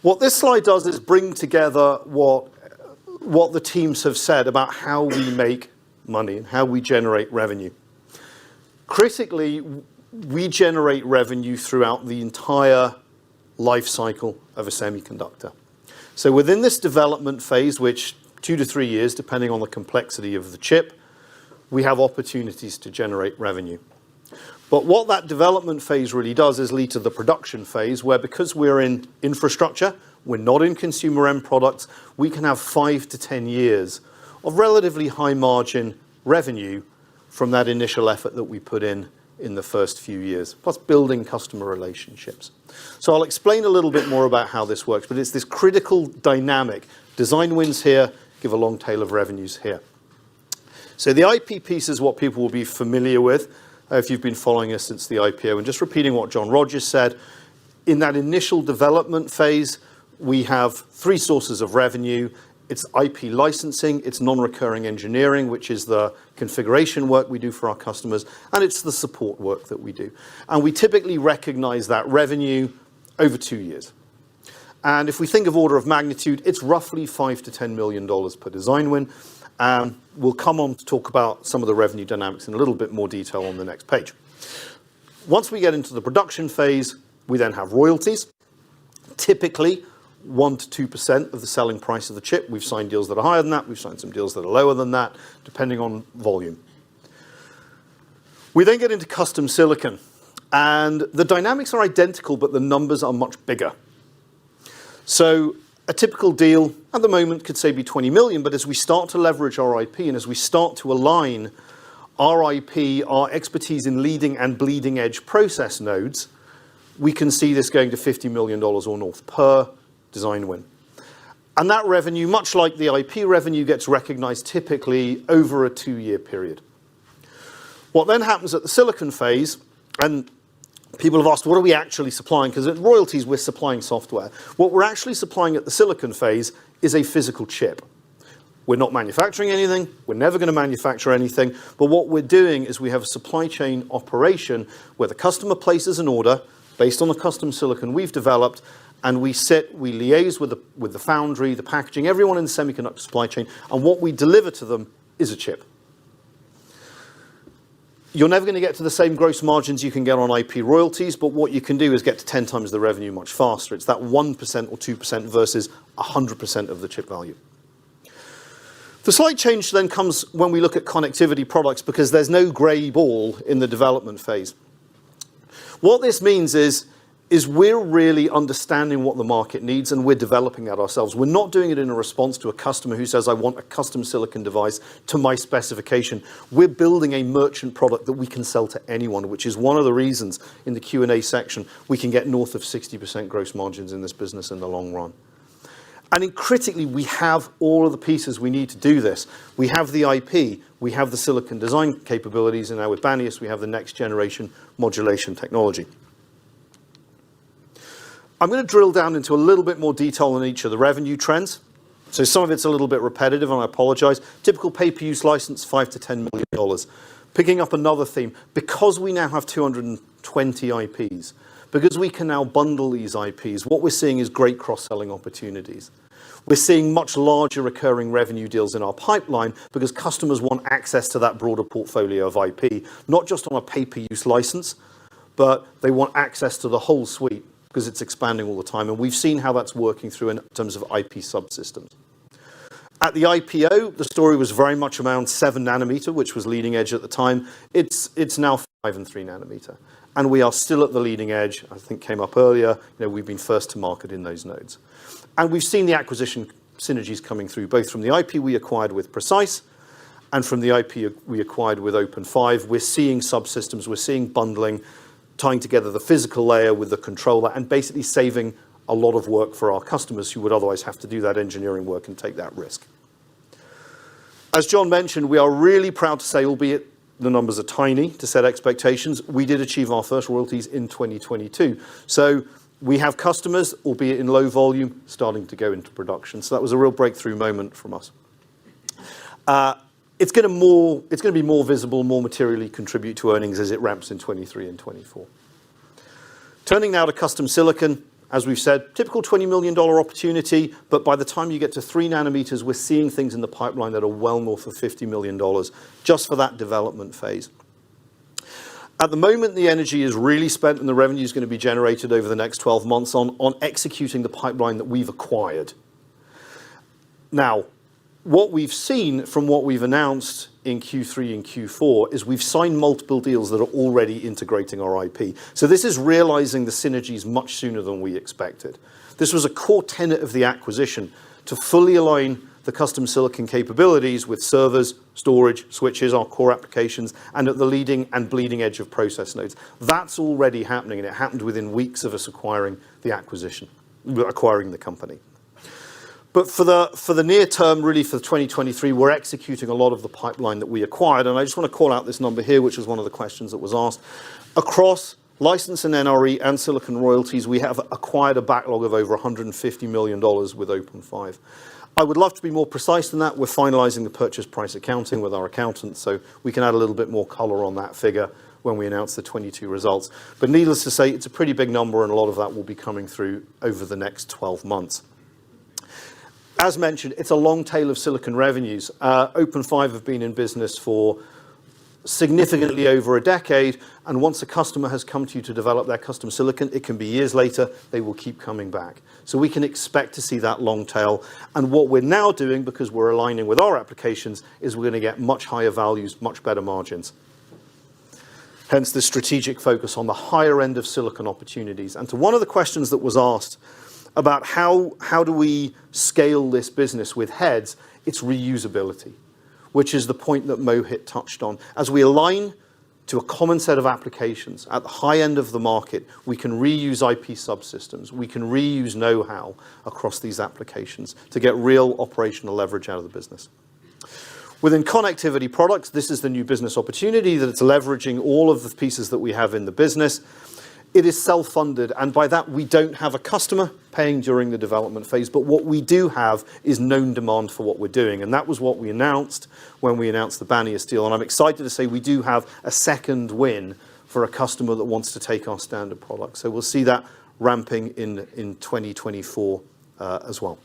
What this slide does is bring together what the teams have said about how we make money and how we generate revenue. Critically, we generate revenue throughout the entire life cycle of a semiconductor. So within this development phase, which 2 to 3 years, depending on the complexity of the chip, we have opportunities to generate revenue. But what that development phase really does is lead to the production phase, where because we're in infrastructure, we're not in consumer end products, we can have 5 to 10 years of relatively high margin revenue from that initial effort that we put in the first few years, plus building customer relationships. So I'll explain a little bit more about how this works, but it's this critical dynamic. Design wins here, give a long tail of revenues here. So the IP piece is what people will be familiar with if you've been following us since the IPO. And just repeating what John Rogers said, in that initial development phase, we have 3 sources of revenue. It's IP licensing, it's non-recurring engineering, which is the configuration work we do for our customers, and it's the support work that we do. And we typically recognize that revenue over 2 years. And if we think of order of magnitude, it's roughly $5 to $10 million per design win. We'll come on to talk about some of the revenue dynamics in a little bit more detail on the next page. Once we get into the production phase, we then have royalties. Typically, 1 to 2% of the selling price of the chip. We've signed deals that are higher than that. We've signed some deals that are lower than that, depending on volume. We then get into custom silicon. And the dynamics are identical, but the numbers are much bigger. So a typical deal at the moment could say be 20 million, but as we start to leverage our IP and as we start to align our IP, our expertise in leading and bleeding edge process nodes, we can see this going to $50 million or north per design win. And that revenue, much like the IP revenue, gets recognized typically over a 2-year period. What then happens at the silicon phase, and people have asked, what are we actually supplying? Because at royalties, we're supplying software. What we're actually supplying at the silicon phase is a physical chip. We're not manufacturing anything. We're never going to manufacture anything. But what we're doing is we have a supply chain operation where the customer places an order, based on the custom silicon we've developed, and we liaise with the foundry, the packaging, everyone in the semiconductor supply chain, and what we deliver to them is a chip. You're never going to get to the same gross margins you can get on IP royalties, but what you can do is get to 10 times the revenue much faster. It's that 1% or 2% versus 100% of the chip value. The slight change then comes when we look at connectivity products, because there's no grey ball in the development phase. What this means is we're really understanding what the market needs, and we're developing that ourselves. We're not doing it in a response to a customer who says, I want a custom silicon device to my specification. We're building a merchant product that we can sell to anyone, which is one of the reasons in the Q&A section we can get north of 60% gross margins in this business in the long run. And critically, we have all of the pieces we need to do this. We have the IP, we have the silicon design capabilities, and now with Banias, we have the next generation modulation technology. I'm going to drill down into a little bit more detail on each of the revenue trends. So some of it's a little bit repetitive, and I apologize. Typical pay-per-use license, $5 to $10 million. Picking up another theme, because we now have 220 IPs, because we can now bundle these IPs, what we're seeing is great cross-selling opportunities. We're seeing much larger recurring revenue deals in our pipeline because customers want access to that broader portfolio of IP, not just on a pay-per-use license, but they want access to the whole suite, because it's expanding all the time, and we've seen how that's working through in terms of IP subsystems. At the IPO, the story was very much around 7 nanometer, which was leading edge at the time. It's now 5 and 3 nanometer, and we are still at the leading edge. I think came up earlier. We've been first to market in those nodes, and we've seen the acquisition synergies coming through, both from the IP we acquired with Precise and from the IP we acquired with Open5. We're seeing subsystems, we're seeing bundling, tying together the physical layer with the controller, and basically saving a lot of work for our customers who would otherwise have to do that engineering work and take that risk. As John mentioned, we are really proud to say, albeit the numbers are tiny to set expectations, we did achieve our first royalties in 2022. So we have customers, albeit in low volume, starting to go into production. So that was a real breakthrough moment from us. It's going to be more visible, more materially contribute to earnings as it ramps in 23 and 24. Turning now to custom silicon, as we've said, typical $20 million opportunity, but by the time you get to 3 nanometers, we're seeing things in the pipeline that are well north of $50 million just for that development phase. At the moment, the energy is really spent and the revenue is going to be generated over the next 12 months on executing the pipeline that we've acquired. Now, what we've seen from what we've announced in Q3 and Q4 is we've signed multiple deals that are already integrating our IP. So this is realizing the synergies much sooner than we expected. This was a core tenet of the acquisition, to fully align the custom silicon capabilities with servers, storage, switches, our core applications, and at the leading and bleeding edge of process nodes. That's already happening, and it happened within weeks of us acquiring the company. But for the near term, really for 2023, we're executing a lot of the pipeline that we acquired. And I just want to call out this number here, which was one of the questions that was asked. Across license and NRE and silicon royalties, we have acquired a backlog of over $150 million with Open5. I would love to be more precise than that. We're finalizing the purchase price accounting with our accountants, so we can add a little bit more color on that figure when we announce the 22 results. But needless to say, it's a pretty big number, and a lot of that will be coming through over the next 12 months. As mentioned, it's a long tail of silicon revenues. Open5 have been in business for significantly over a decade, and once a customer has come to you to develop their custom silicon, it can be years later, they will keep coming back. So we can expect to see that long tail. And what we're now doing, because we're aligning with our applications, is we're going to get much higher values, much better margins. Hence the strategic focus on the higher end of silicon opportunities. And to one of the questions that was asked about how do we scale this business with heads, it's reusability, which is the point that Mohit touched on. As we align to a common set of applications at the high end of the market, we can reuse IP subsystems, we can reuse know-how across these applications to get real operational leverage out of the business. Within connectivity products, this is the new business opportunity that it's leveraging all of the pieces that we have in the business. It is self-funded, and by that we don't have a customer paying during the development phase, but what we do have is known demand for what we're doing, and that was what we announced when we announced the Banias deal, and I'm excited to say we do have a second win for a customer that wants to take our standard product. So we'll see that ramping in 2024 as well.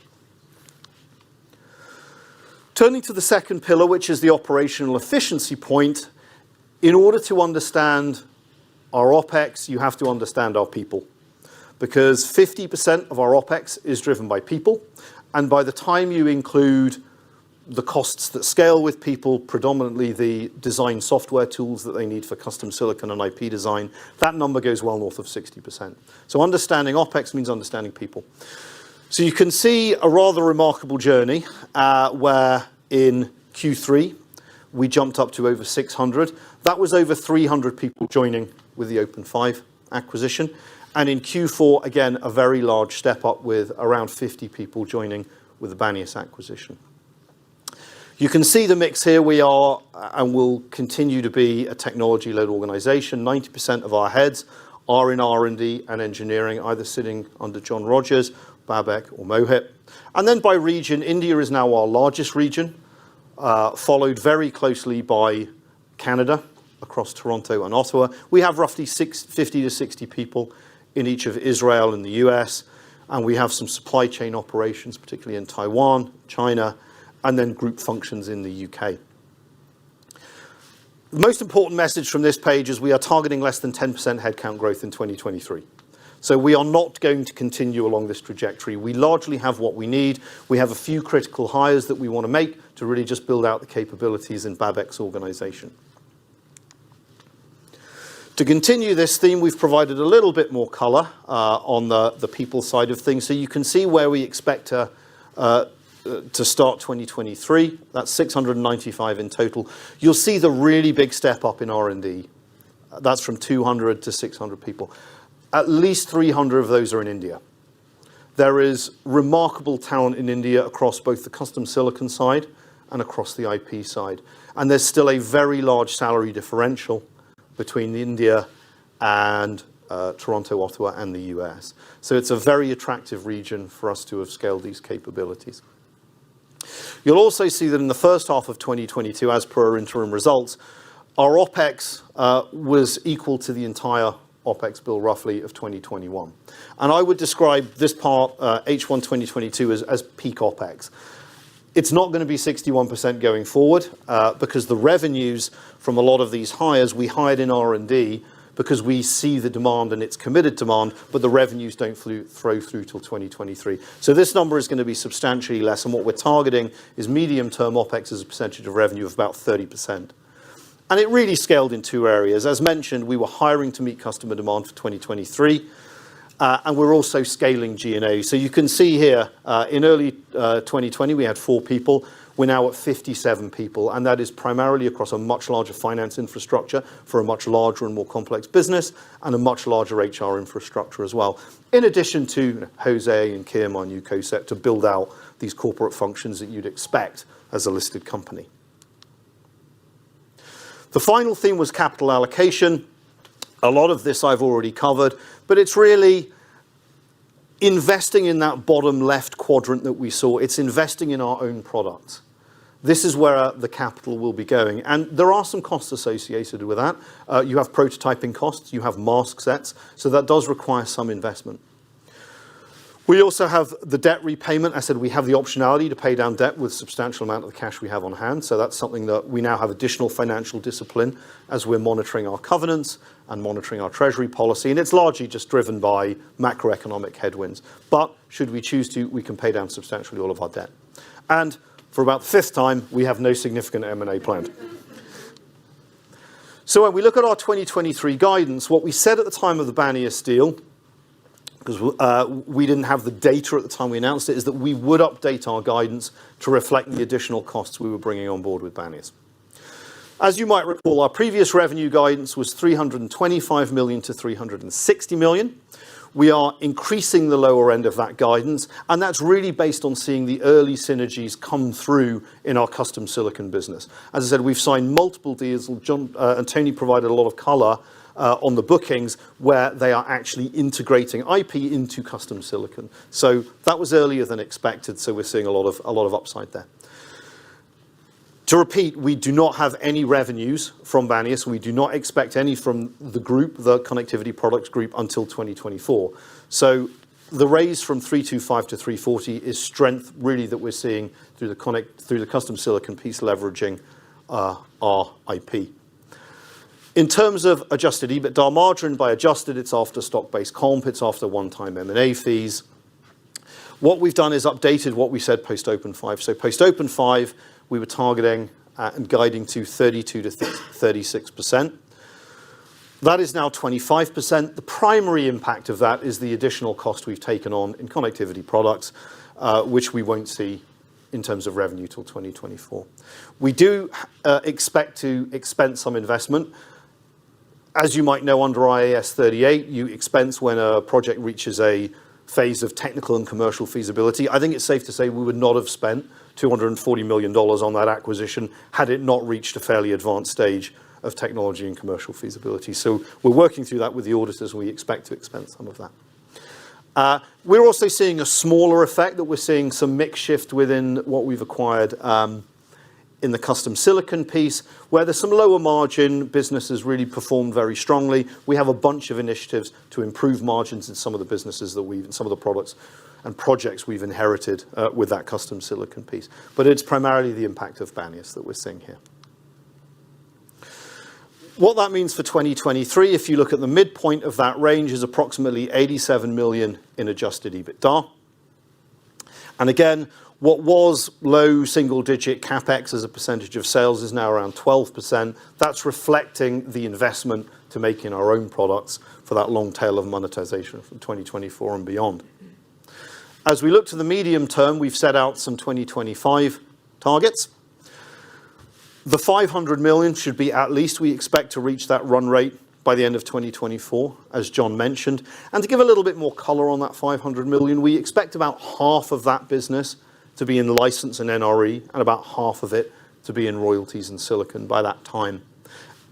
Turning to the second pillar, which is the operational efficiency point, in order to understand our OpEx, you have to understand our people. Because 50% of our OpEx is driven by people, and by the time you include the costs that scale with people, predominantly the design software tools that they need for custom silicon and IP design, that number goes well north of 60%. So understanding OpEx means understanding people. So you can see a rather remarkable journey where in Q3 we jumped up to over 600. That was over 300 people joining with the OpenFive acquisition. And in Q4, again, a very large step up with around 50 people joining with the Banias acquisition. You can see the mix here. We are and will continue to be a technology-led organization. 90% of our heads are in R&D and engineering, either sitting under John Rogers, Babak, or Mohit. And then by region, India is now our largest region, followed very closely by Canada, across Toronto and Ottawa. We have roughly 50 to 60 people in each of Israel and the US, and we have some supply chain operations, particularly in Taiwan, China, and then group functions in the UK. The most important message from this page is we are targeting less than 10% headcount growth in 2023. So we are not going to continue along this trajectory. We largely have what we need. We have a few critical hires that we want to make to really just build out the capabilities in Babak's organization. To continue this theme, we've provided a little bit more color on the people side of things. So you can see where we expect to start 2023. That's 695 in total. You'll see the really big step up in R&D. That's from 200 to 600 people. At least 300 of those are in India. There is remarkable talent in India across both the custom silicon side and across the IP side. And there's still a very large salary differential between India and Toronto, Ottawa, and the US. So it's a very attractive region for us to have scaled these capabilities. You'll also see that in the first half of 2022, as per our interim results, our OpEx was equal to the entire OpEx bill roughly of 2021. And I would describe this part, H1 2022, as peak OpEx. It's not going to be 61% going forward because the revenues from a lot of these hires we hired in R&D because we see the demand and it's committed demand, but the revenues don't throw through till 2023. So this number is going to be substantially less, and what we're targeting is medium-term OpEx as a percentage of revenue of about 30%. And it really scaled in two areas. As mentioned, we were hiring to meet customer demand for 2023. And we're also scaling G&A. So you can see here, in early 2020, we had 4 people. We're now at 57 people, and that is primarily across a much larger finance infrastructure for a much larger and more complex business, and a much larger HR infrastructure as well. In addition to Jose and Kim, our new co-set, to build out these corporate functions that you'd expect as a listed company. The final theme was capital allocation. A lot of this I've already covered, but it's really investing in that bottom left quadrant that we saw. It's investing in our own products. This is where the capital will be going. And there are some costs associated with that. You have prototyping costs, you have mask sets, so that does require some investment. We also have the debt repayment. I said we have the optionality to pay down debt with a substantial amount of the cash we have on hand. So that's something that we now have additional financial discipline as we're monitoring our covenants and monitoring our treasury policy. And it's largely just driven by macroeconomic headwinds. But should we choose to, we can pay down substantially all of our debt. And for about the 5th time, we have no significant M&A planned. So when we look at our 2023 guidance, what we said at the time of the Banias deal, because we didn't have the data at the time we announced it, is that we would update our guidance to reflect the additional costs we were bringing on board with Banias. As you might recall, our previous revenue guidance was 325 million to 360 million. We are increasing the lower end of that guidance, and that's really based on seeing the early synergies come through in our custom silicon business. As I said, we've signed multiple deals. John and Tony provided a lot of color on the bookings where they are actually integrating IP into custom silicon. So that was earlier than expected, so we're seeing a lot of upside there. To repeat, we do not have any revenues from Banias. We do not expect any from the group, the Connectivity Products Group, until 2024. So the raise from 325 to 340 is strength really that we're seeing through the custom silicon piece leveraging our IP. In terms of adjusted EBITDA margin, by adjusted, it's after stock-based comp, it's after one-time M&A fees. What we've done is updated what we said post-Open 5. So post-Open 5, we were targeting and guiding to 32 to 36%. That is now 25%. The primary impact of that is the additional cost we've taken on in connectivity products, which we won't see in terms of revenue till 2024. We do expect to expense some investment. As you might know, under IAS 38, you expense when a project reaches a phase of technical and commercial feasibility. I think it's safe to say we would not have spent $240 million on that acquisition had it not reached a fairly advanced stage of technology and commercial feasibility. So we're working through that with the auditors, and we expect to expense some of that. We're also seeing a smaller effect, that we're seeing some mix shift within what we've acquired in the custom silicon piece, where there's some lower margin businesses really performed very strongly. We have a bunch of initiatives to improve margins in some of the businesses that in some of the products and projects we've inherited with that custom silicon piece. But it's primarily the impact of Banias that we're seeing here. What that means for 2023, if you look at the midpoint of that range, is approximately 87 million in adjusted EBITDA. And again, what was low single-digit CapEx as a percentage of sales is now around 12%. That's reflecting the investment to make in our own products for that long tail of monetization from 2024 and beyond. As we look to the medium term, we've set out some 2025 targets. The 500 million should be at least, we expect to reach that run rate by the end of 2024, as John mentioned. And to give a little bit more color on that 500 million, we expect about half of that business to be in license and NRE, and about half of it to be in royalties and silicon by that time.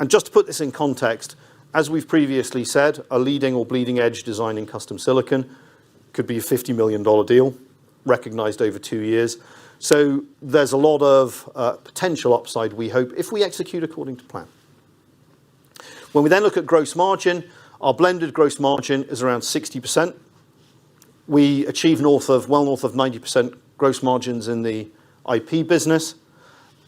And just to put this in context, as we've previously said, a leading or bleeding edge design in custom silicon could be a $50 million deal, recognized over 2 years. So there's a lot of potential upside, we hope, if we execute according to plan. When we then look at gross margin, our blended gross margin is around 60%. We achieve well north of 90% gross margins in the IP business.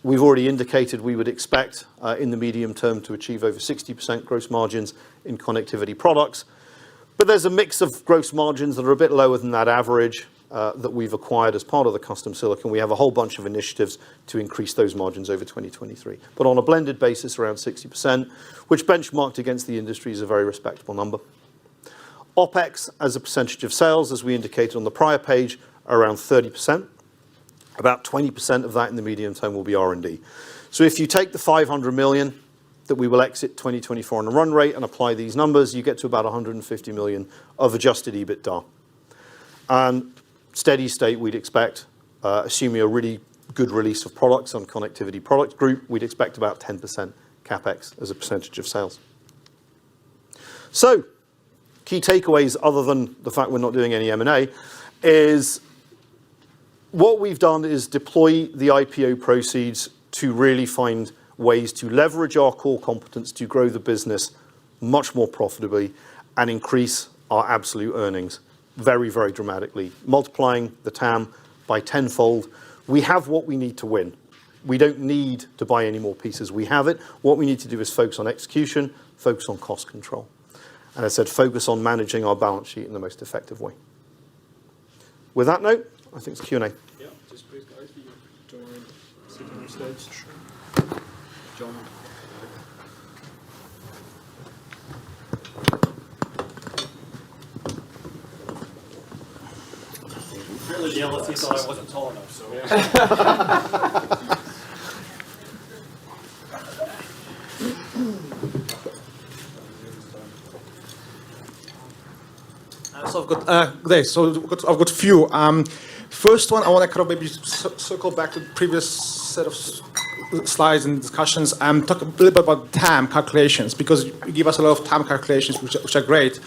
We've already indicated we would expect in the medium term to achieve over 60% gross margins in connectivity products. But there's a mix of gross margins that are a bit lower than that average that we've acquired as part of the custom silicon. We have a whole bunch of initiatives to increase those margins over 2023. But on a blended basis, around 60%, which benchmarked against the industry is a very respectable number. OPEX as a percentage of sales, as we indicated on the prior page, around 30%. About 20% of that in the medium term will be R&D. So if you take the 500 million that we will exit 2024 on a run rate and apply these numbers, you get to about 150 million of adjusted EBITDA. And steady state, we'd expect, assuming a really good release of products on Connectivity Product Group, we'd expect about 10% CapEx as a percentage of sales. So, key takeaways other than the fact we're not doing any M&A is what we've done is deploy the IPO proceeds to really find ways to leverage our core competence to grow the business much more profitably and increase our absolute earnings very, very dramatically, multiplying the TAM by tenfold. We have what we need to win. We don't need to buy any more pieces. We have it. What we need to do is focus on execution, focus on cost control. And as I said, focus on managing our balance sheet in the most effective way. With that note, I think it's Q&A.
Yeah, just please guys, you join sitting on stage. John.
Apparently the LSE thought I wasn't tall enough, so.
So I've got a few. First one, I want to kind of maybe circle back to the previous set of slides and discussions and talk a little bit about TAM calculations, because you give us a lot of TAM calculations, which are great.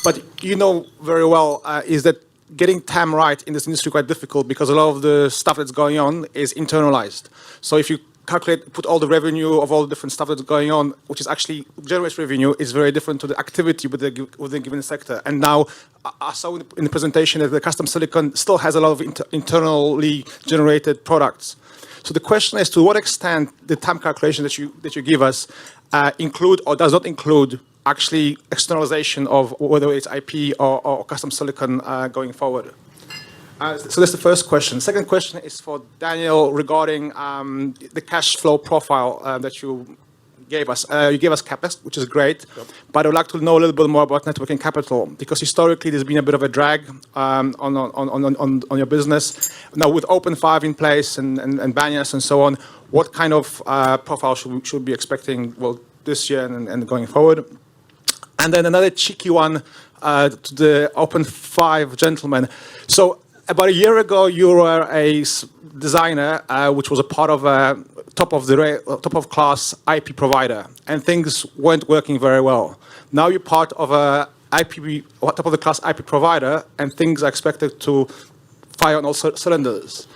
But you know very well is that getting TAM right in this industry is quite difficult because a lot of the stuff that's going on is internalized. So if you put all the revenue of all the different stuff that's going on, which is actually generates revenue, is very different to the activity within a given sector. And now I saw in the presentation that the custom silicon still has a lot of internally generated products. So the question is, to what extent the TAM calculation that you give us include or does not include actually externalization of whether it's IP or custom silicon going forward? So that's the first question. Second question is for Daniel regarding the cash flow profile that you gave us. You gave us CapEx, which is great, but I would like to know a little bit more about net working capital, because historically there's been a bit of a drag on your business. Now with Open5 in place and Banyas and so on, what kind of profile should we be expecting, well, this year and going forward? And then another cheeky one to the Open5 gentlemen. So about a year ago, you were a designer, which was a part of a top of class IP provider, and things weren't working very well. Now you're part of a top of the class IP provider, and things are expected to fire on all cylinders.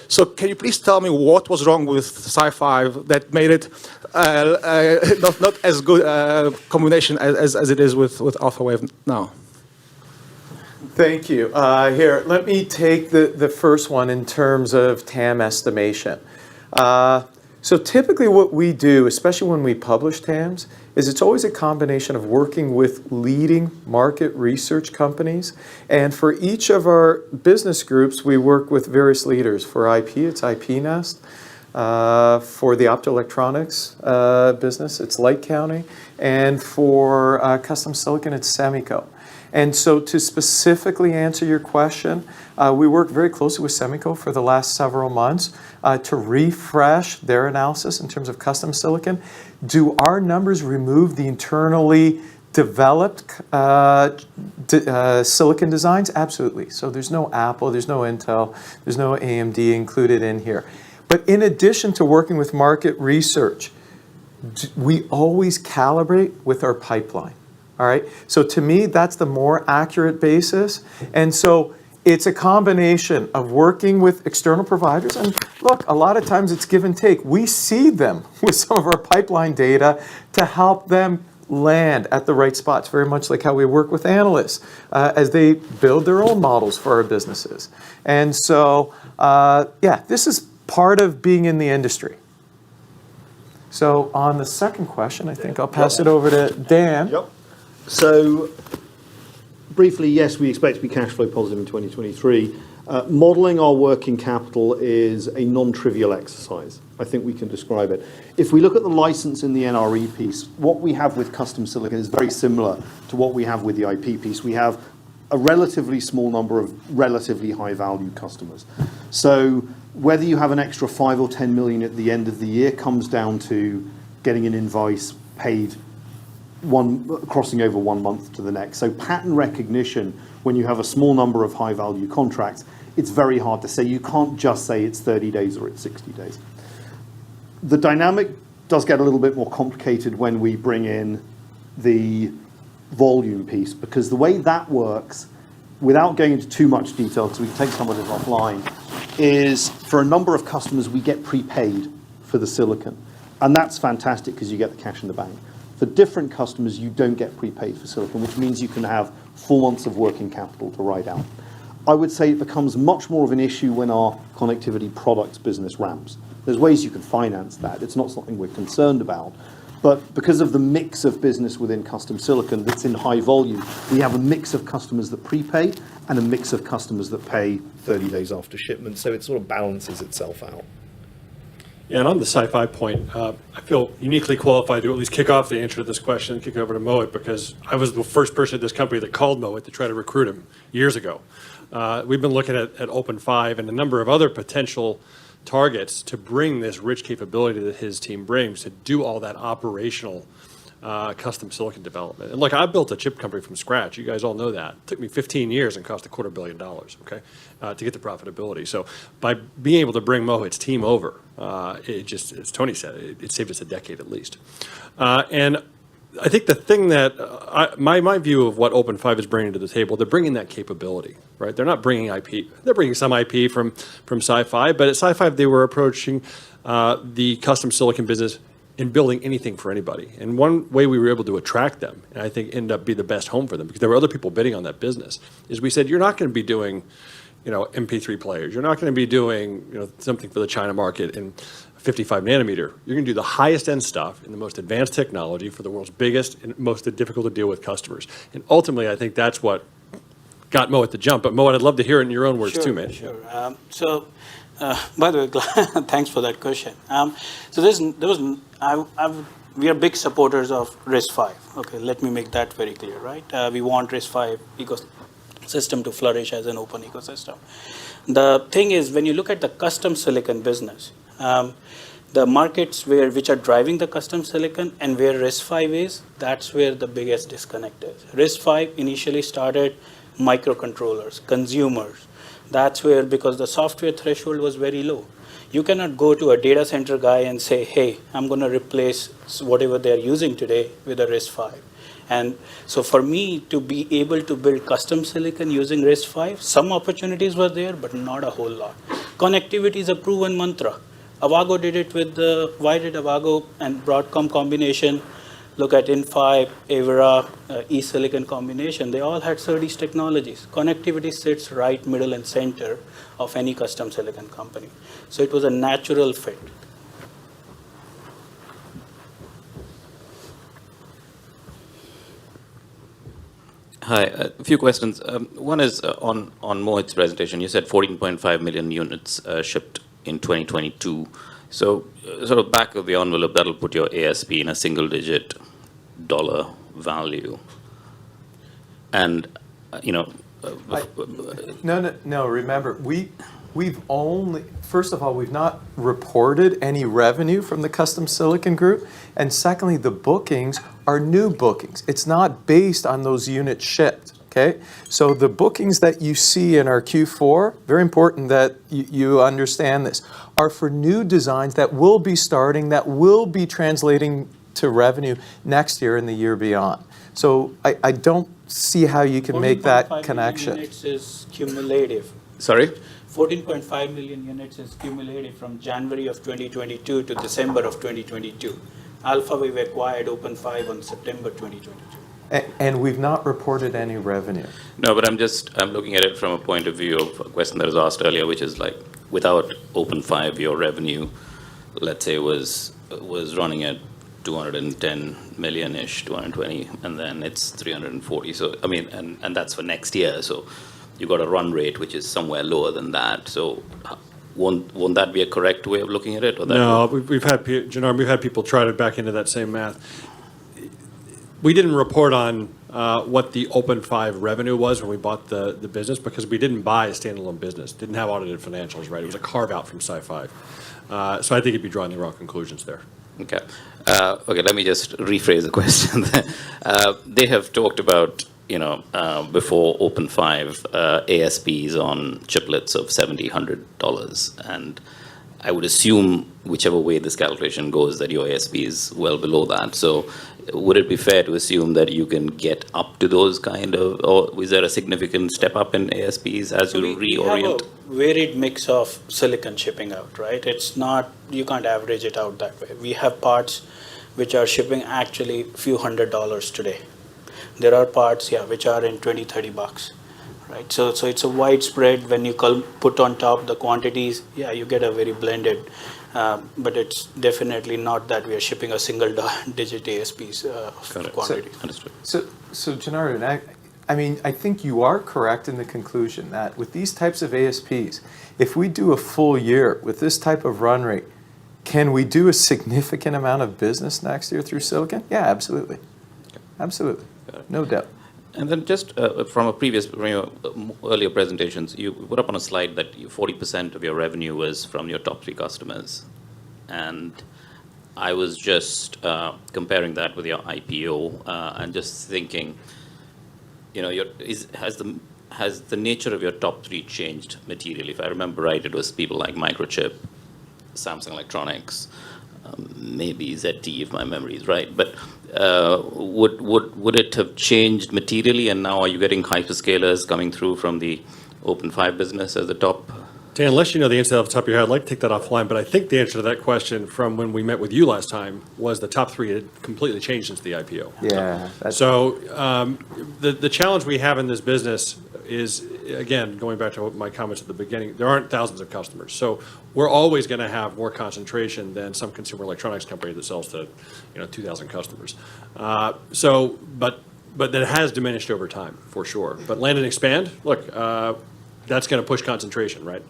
So can you please tell me what was wrong with Sci5 that made it not as good a combination as it is with alphawave now?
Thank you. Here, let me take the first one in terms of TAM estimation. So typically what we do, especially when we publish TAMs, is it's always a combination of working with leading market research companies. And for each of our business groups, we work with various leaders. For IP, it's IP Nest. For the optoelectronics business, it's Light County. And for custom silicon, it's Semico. And so to specifically answer your question, we worked very closely with Semico for the last several months to refresh their analysis in terms of custom silicon. Do our numbers remove the internally developed silicon designs? Absolutely. So there's no Apple, there's no Intel, there's no AMD included in here. But in addition to working with market research, we always calibrate with our pipeline. All right, so to me, that's the more accurate basis. And so it's a combination of working with external providers. And look, a lot of times it's give and take. We seed them with some of our pipeline data to help them land at the right spots, very much like how we work with analysts as they build their own models for our businesses. And so, yeah, this is part of being in the industry. So on the second question, I think I'll pass it over to Dan.
Yep. So, briefly, yes, we expect to be cash flow positive in 2023. Modeling our working capital is a non-trivial exercise. I think we can describe it. If we look at the license in the NRE piece, what we have with custom silicon is very similar to what we have with the IP piece. We have a relatively small number of relatively high-value customers. So, whether you have an extra 5 or 10 million at the end of the year comes down to getting an invoice paid crossing over 1 month to the next. So pattern recognition, when you have a small number of high value contracts, it's very hard to say. You can't just say it's 30 days or it's 60 days. The dynamic does get a little bit more complicated when we bring in the volume piece, because the way that works, without going into too much detail, because we can take some of it offline, is for a number of customers, we get prepaid for the silicon. And that's fantastic because you get the cash in the bank. For different customers, you don't get prepaid for silicon, which means you can have 4 months of working capital to ride out. I would say it becomes much more of an issue when our connectivity products business ramps. There's ways you can finance that. It's not something we're concerned about. But because of the mix of business within custom silicon that's in high volume, we have a mix of customers that prepay and a mix of customers that pay 30 days after shipment. So it sort of balances itself out.
Yeah, and on the Sci5 point, I feel uniquely qualified to at least kick off the answer to this question and kick it over to Mohit, because I was the first person at this company that called Mohit to try to recruit him years ago. We've been looking at Open5 and a number of other potential targets to bring this rich capability that his team brings to do all that operational custom silicon development. And look, I built a chip company from scratch. You guys all know that. It took me 15 years and cost $250 million, okay, to get the profitability. So by being able to bring Mohit's team over, it just, as Tony said, it saved us a decade at least. And I think the thing that, my view of what Open5 is bringing to the table, they're bringing that capability, right? They're not bringing IP. They're bringing some IP from Sci-Fi, but at Sci-Fi they were approaching the custom silicon business in building anything for anybody. And one way we were able to attract them, and I think ended up be the best home for them, because there were other people bidding on that business, is we said, you're not going to be doing, MP3 players. You're not going to be doing, something for the China market in 55 nanometer. You're going to do the highest end stuff in the most advanced technology for the world's biggest and most difficult to deal with customers. And ultimately, I think that's what got Mo at the jump. But Mo, I'd love to hear it in your own words too, man.
Sure. By the way, thanks for that question. We are big supporters of RISC-V. Okay, let me make that very clear, right? We want RISC-V ecosystem to flourish as an open ecosystem. The thing is, when you look at the custom silicon business, the markets which are driving the custom silicon and where RISC-V is, that's where the biggest disconnect is. RISC-V initially started microcontrollers, consumers. That's where, because the software threshold was very low. You cannot go to a data center guy and say, hey, I'm going to replace whatever they're using today with a RISC-V. And so for me to be able to build custom silicon using RISC-V, some opportunities were there, but not a whole lot. Connectivity is a proven mantra. Avago did it with why did Avago and Broadcom combination? Look at Inphi, Avera, eSilicon combination. They all had SerDes technologies. Connectivity sits right middle and center of any custom silicon company. So it was a natural fit.
Hi, a few questions. One is on Mohit's presentation. You said 14.5 million units shipped in 2022. So sort of back of the envelope, that'll put your ASP in a single-digit dollar value. And,
No, remember, we've only, first of all, we've not reported any revenue from the custom silicon group. And secondly, the bookings are new bookings. It's not based on those units shipped, okay? So the bookings that you see in our Q4, very important that you understand this, are for new designs that will be starting, that will be translating to revenue next year and the year beyond. So I don't see how you can make that connection.
14.5 million units is cumulative.
Sorry?
14.5 million units is cumulative from January of 2022 to December of 2022. alphawave acquired Open5 on September 2022.
And we've not reported any revenue.
No, but I'm looking at it from a point of view of a question that was asked earlier, which is like, without Open5, your revenue, let's say, was running at 210 million-ish, 220, and then it's 340. So, I mean, and that's for next year. So you got a run rate which is somewhere lower than that. So won't that be a correct way of looking at it? Or that
No, we've had people try to back into that same math. We didn't report on what the Open5 revenue was when we bought the business, because we didn't buy a standalone business. Didn't have audited financials, right? It was a carve out from Sci-Fi. So I think you'd be drawing the wrong conclusions there.
Okay. Okay, let me just rephrase the question. They have talked about, before Open5, ASPs on chiplets of $70, $100. And I would assume, whichever way this calculation goes, that your ASP is well below that. So would it be fair to assume that you can get up to those kind of, or is there a significant step up in ASPs as you reorient?
We have a varied mix of silicon shipping out, right? It's not, you can't average it out that way. We have parts which are shipping actually a few $100s today. There are parts, which are in $20, $30, right? So it's a widespread. When you put on top the quantities, you get a very blended, but it's definitely not that we are shipping a single digit ASPs of quantity.
So Gennaro, I think you are correct in the conclusion that with these types of ASPs, if we do a full year with this type of run rate, can we do a significant amount of business next year through silicon? Yeah, absolutely. Absolutely. No doubt.
And then just from a previous, earlier presentations, you put up on a slide that 40% of your revenue was from your top 3 customers. And I was just comparing that with your IPO and just thinking, has the nature of your top 3 changed materially? If I remember right, it was people like Microchip, Samsung Electronics, maybe ZT, if my memory is right. But would it have changed materially? And now are you getting hyperscalers coming through from the Open5 business as the top?
Dan, unless you know the answer off the top of your head, I'd like to take that offline, but I think the answer to that question from when we met with you last time was the top three had completely changed since the IPO.
Yeah.
So the challenge we have in this business is, again, going back to my comments at the beginning, there aren't thousands of customers. So we're always going to have more concentration than some consumer electronics company that sells to 2,000 customers. But that has diminished over time, for sure. But land and expand, look, that's going to push concentration, right?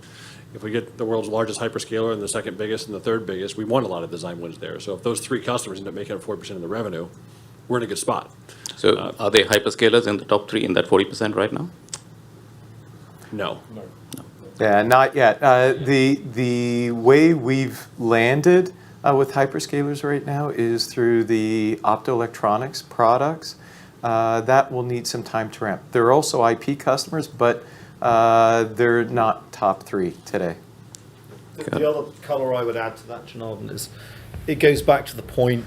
If we get the world's largest hyperscaler and the second biggest and the third biggest, we want a lot of design wins there. So if those three customers end up making up 40% of the revenue, we're in a good spot.
So are they hyperscalers in the top three in that 40% right now?
No.
Yeah, not yet. The way we've landed with hyperscalers right now is through the optoelectronics products. That will need some time to ramp. There are also IP customers, but they're not top three today.
The other colour I would add to that, Janardan, is it goes back to the point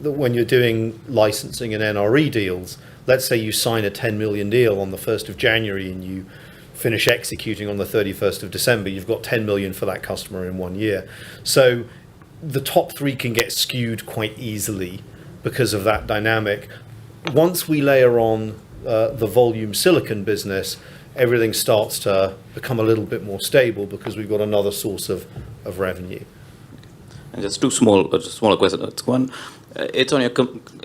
that when you're doing licensing and NRE deals, let's say you sign a 10 million deal on the 1st of January and you finish executing on the 31st of December, you've got 10 million for that customer in 1 year. So the top three can get skewed quite easily because of that dynamic. Once we layer on the volume silicon business, everything starts to become a little bit more stable because we've got another source of revenue.
And just smaller questions. One, it's on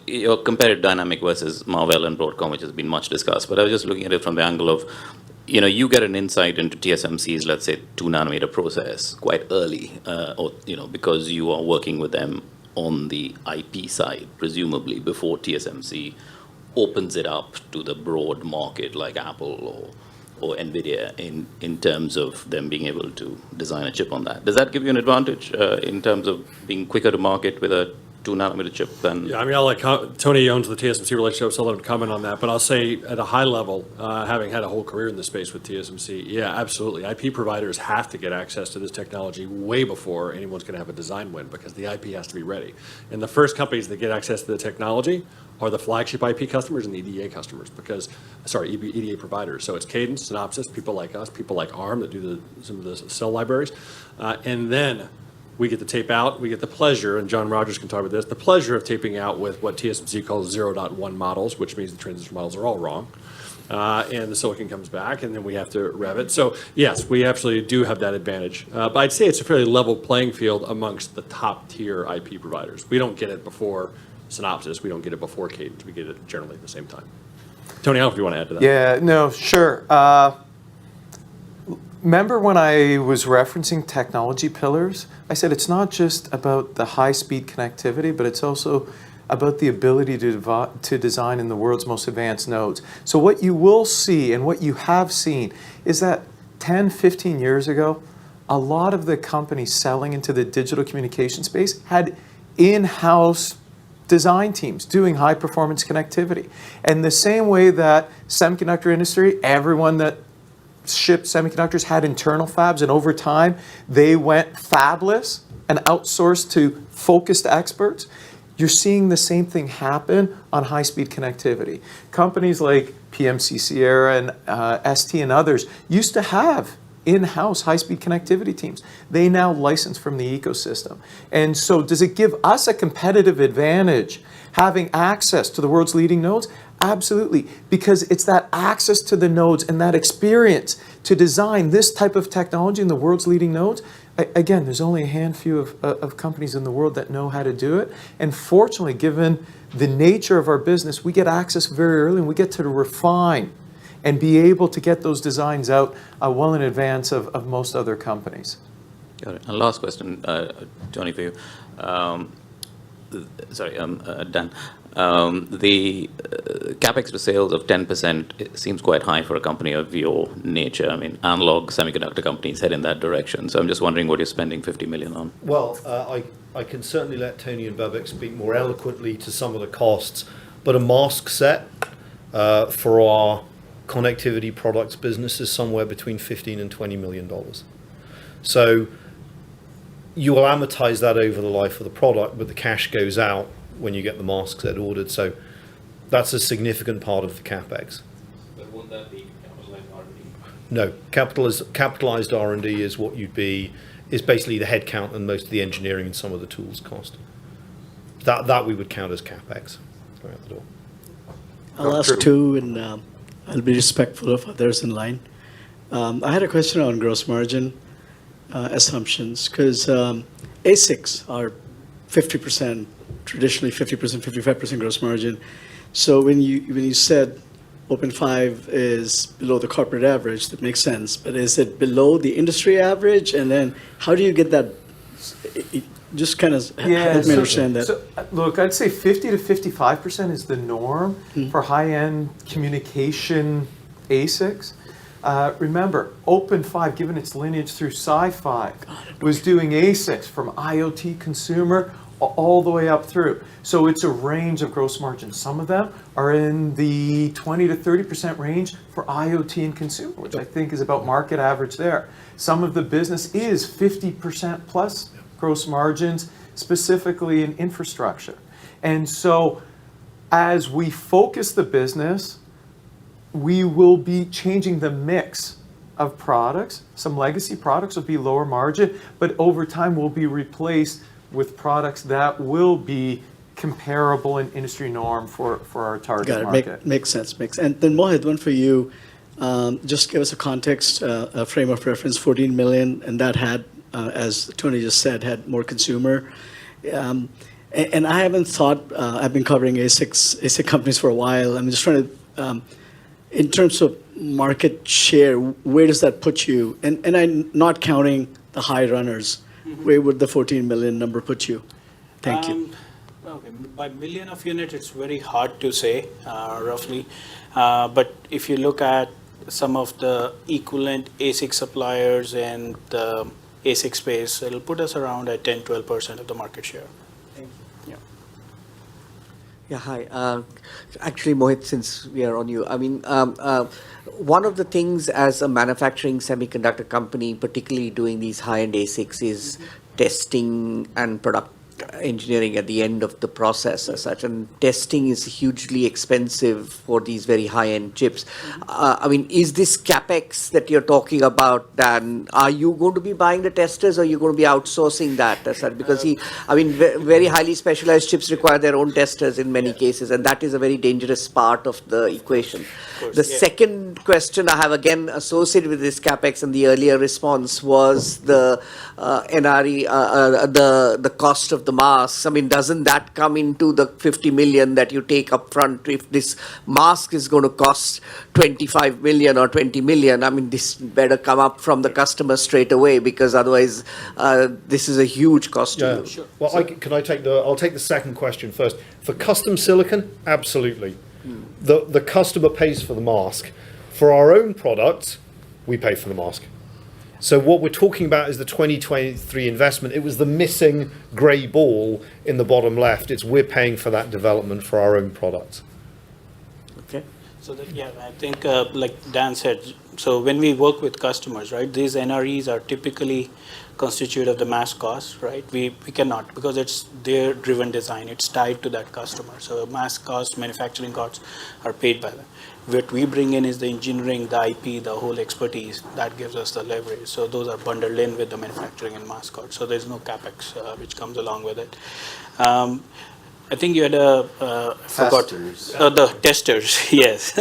your competitive dynamic versus Marvell and Broadcom, which has been much discussed. But I was just looking at it from the angle of, you get an insight into TSMC's, let's say, 2-nanometer process quite early, because you are working with them on the IP side, presumably before TSMC opens it up to the broad market like Apple or NVIDIA in terms of them being able to design a chip on that. Does that give you an advantage in terms of being quicker to market with a 2-nanometer chip than?
Yeah, I mean, I'll let Tony owns the TSMC relationship, so I'll let him comment on that. But I'll say at a high level, having had a whole career in this space with TSMC, yeah, absolutely. IP providers have to get access to this technology way before anyone's going to have a design win because the IP has to be ready. And the first companies that get access to the technology are the flagship IP customers and the EDA customers EDA providers. So it's Cadence, Synopsys, people like us, people like ARM that do some of the cell libraries. And then we get to tape out, we get the pleasure, and John Rogers can talk about this, the pleasure of taping out with what TSMC calls 0.1 models, which means the transistor models are all wrong. And the silicon comes back, and then we have to rev it. So yes, we absolutely do have that advantage. But I'd say it's a fairly level playing field amongst the top tier IP providers. We don't get it before Synopsys, we don't get it before Cadence, we get it generally at the same time. Tony, I don't know if you want to add to that.
Yeah, no, sure. Remember when I was referencing technology pillars? I said it's not just about the high-speed connectivity, but it's also about the ability to design in the world's most advanced nodes. So what you will see and what you have seen is that 10, 15 years ago, a lot of the companies selling into the digital communication space had in-house design teams doing high-performance connectivity. And the same way that semiconductor industry, everyone that shipped semiconductors had internal fabs, and over time they went fabless and outsourced to focused experts. You're seeing the same thing happen on high-speed connectivity. Companies like PMC Sierra and ST and others used to have in-house high-speed connectivity teams. They now license from the ecosystem. And so does it give us a competitive advantage having access to the world's leading nodes? Absolutely, because it's that access to the nodes and that experience to design this type of technology in the world's leading nodes. Again, there's only a handful of companies in the world that know how to do it. And fortunately, given the nature of our business, we get access very early and we get to refine and be able to get those designs out well in advance of most other companies.
Got it. And last question, Tony, for you. Dan. The capex to sales of 10% seems quite high for a company of your nature. I mean, analog semiconductor companies head in that direction. So I'm just wondering what you're spending $50 million on.
Well, I can certainly let Tony and Babak speak more eloquently to some of the costs, but a mask set for our connectivity products business is somewhere between $15 and $20 million. So you will amortize that over the life of the product, but the cash goes out
when you get the masks that are ordered. So that's a significant part of the CapEx.
But won't that be capitalized R&D?
No, capitalized R&D is what is basically the headcount and most of the engineering and some of the tools cost. That we would count as CapEx going out the door.
I'll ask two, and I'll be respectful of others in line. I had a question on gross margin assumptions, because ASICs are 50%, traditionally 50%, 55% gross margin. So when you said Open5 is below the corporate average, that makes sense. But is it below the industry average? And then how do you get that? Just kind of help me understand that.
So, look, I'd say 50 to 55% is the norm for high-end communication ASICs. Remember, Open5, given its lineage through Sci-Fi, was doing ASICs from IoT consumer all the way up through. So it's a range of gross margins. Some of them are in the 20 to 30% range for IoT and consumer, which I think is about market average there. Some of the business is 50% plus gross margins, specifically in infrastructure. And so as we focus the business, we will be changing the mix of products. Some legacy products will be lower margin, but over time will be replaced with products that will be comparable in industry norm for our target market.
Makes sense. And then Mohit, one for you. Just give us a context, a frame of reference, 14 million, and that had, as Tony just said, had more consumer. And I haven't thought, I've been covering ASIC companies for a while. I'm just trying to, in terms of market share, where does that put you? And I'm not counting the high runners. Where would the 14 million number put you? Thank you.
Okay. By million of units, it's very hard to say, roughly. But if you look at some of the equivalent ASIC suppliers in the ASIC space, it'll put us around at 10-12% of the market share.
Thank you. Yeah, hi. Actually, Mohit, since we are on you, I mean, one of the things as a manufacturing semiconductor company, particularly doing these high-end ASICs, is testing and product engineering at the end of the process as such. And testing is hugely expensive for these very high-end chips. I mean, is this CapEx that you're talking about, Dan, are you going to be buying the testers, or are you going to be outsourcing that as such? Because very highly specialized chips require their own testers in many cases, and that is a very dangerous part of the equation. The second question I have, again, associated with this CapEx, and the earlier response was the NRE, the cost of the masks. I mean, doesn't that come into the 50 million that you take up front? If this mask is going to cost 25 million or 20 million, I mean, this better come up from the customer straight away, because otherwise this is a huge cost to you.
Sure. Well, I'll take the second question first. For custom silicon, absolutely. The customer pays for the mask. For our own product, we pay for the mask. So what we're talking about is the 2023 investment. It was the missing grey ball in the bottom left. It's we're paying for that development for our own product.
Okay.
So I think like Dan said, so when we work with customers, right, these NREs are typically constitute of the mask cost, right? We cannot, because it's their driven design. It's tied to that customer. So mask cost, manufacturing costs are paid by them. What we bring in is the engineering, the IP, the whole expertise that gives us the leverage. So those are bundled in with the manufacturing and mask cost. So there's no capex which comes along with it. I think you had the testers, yes.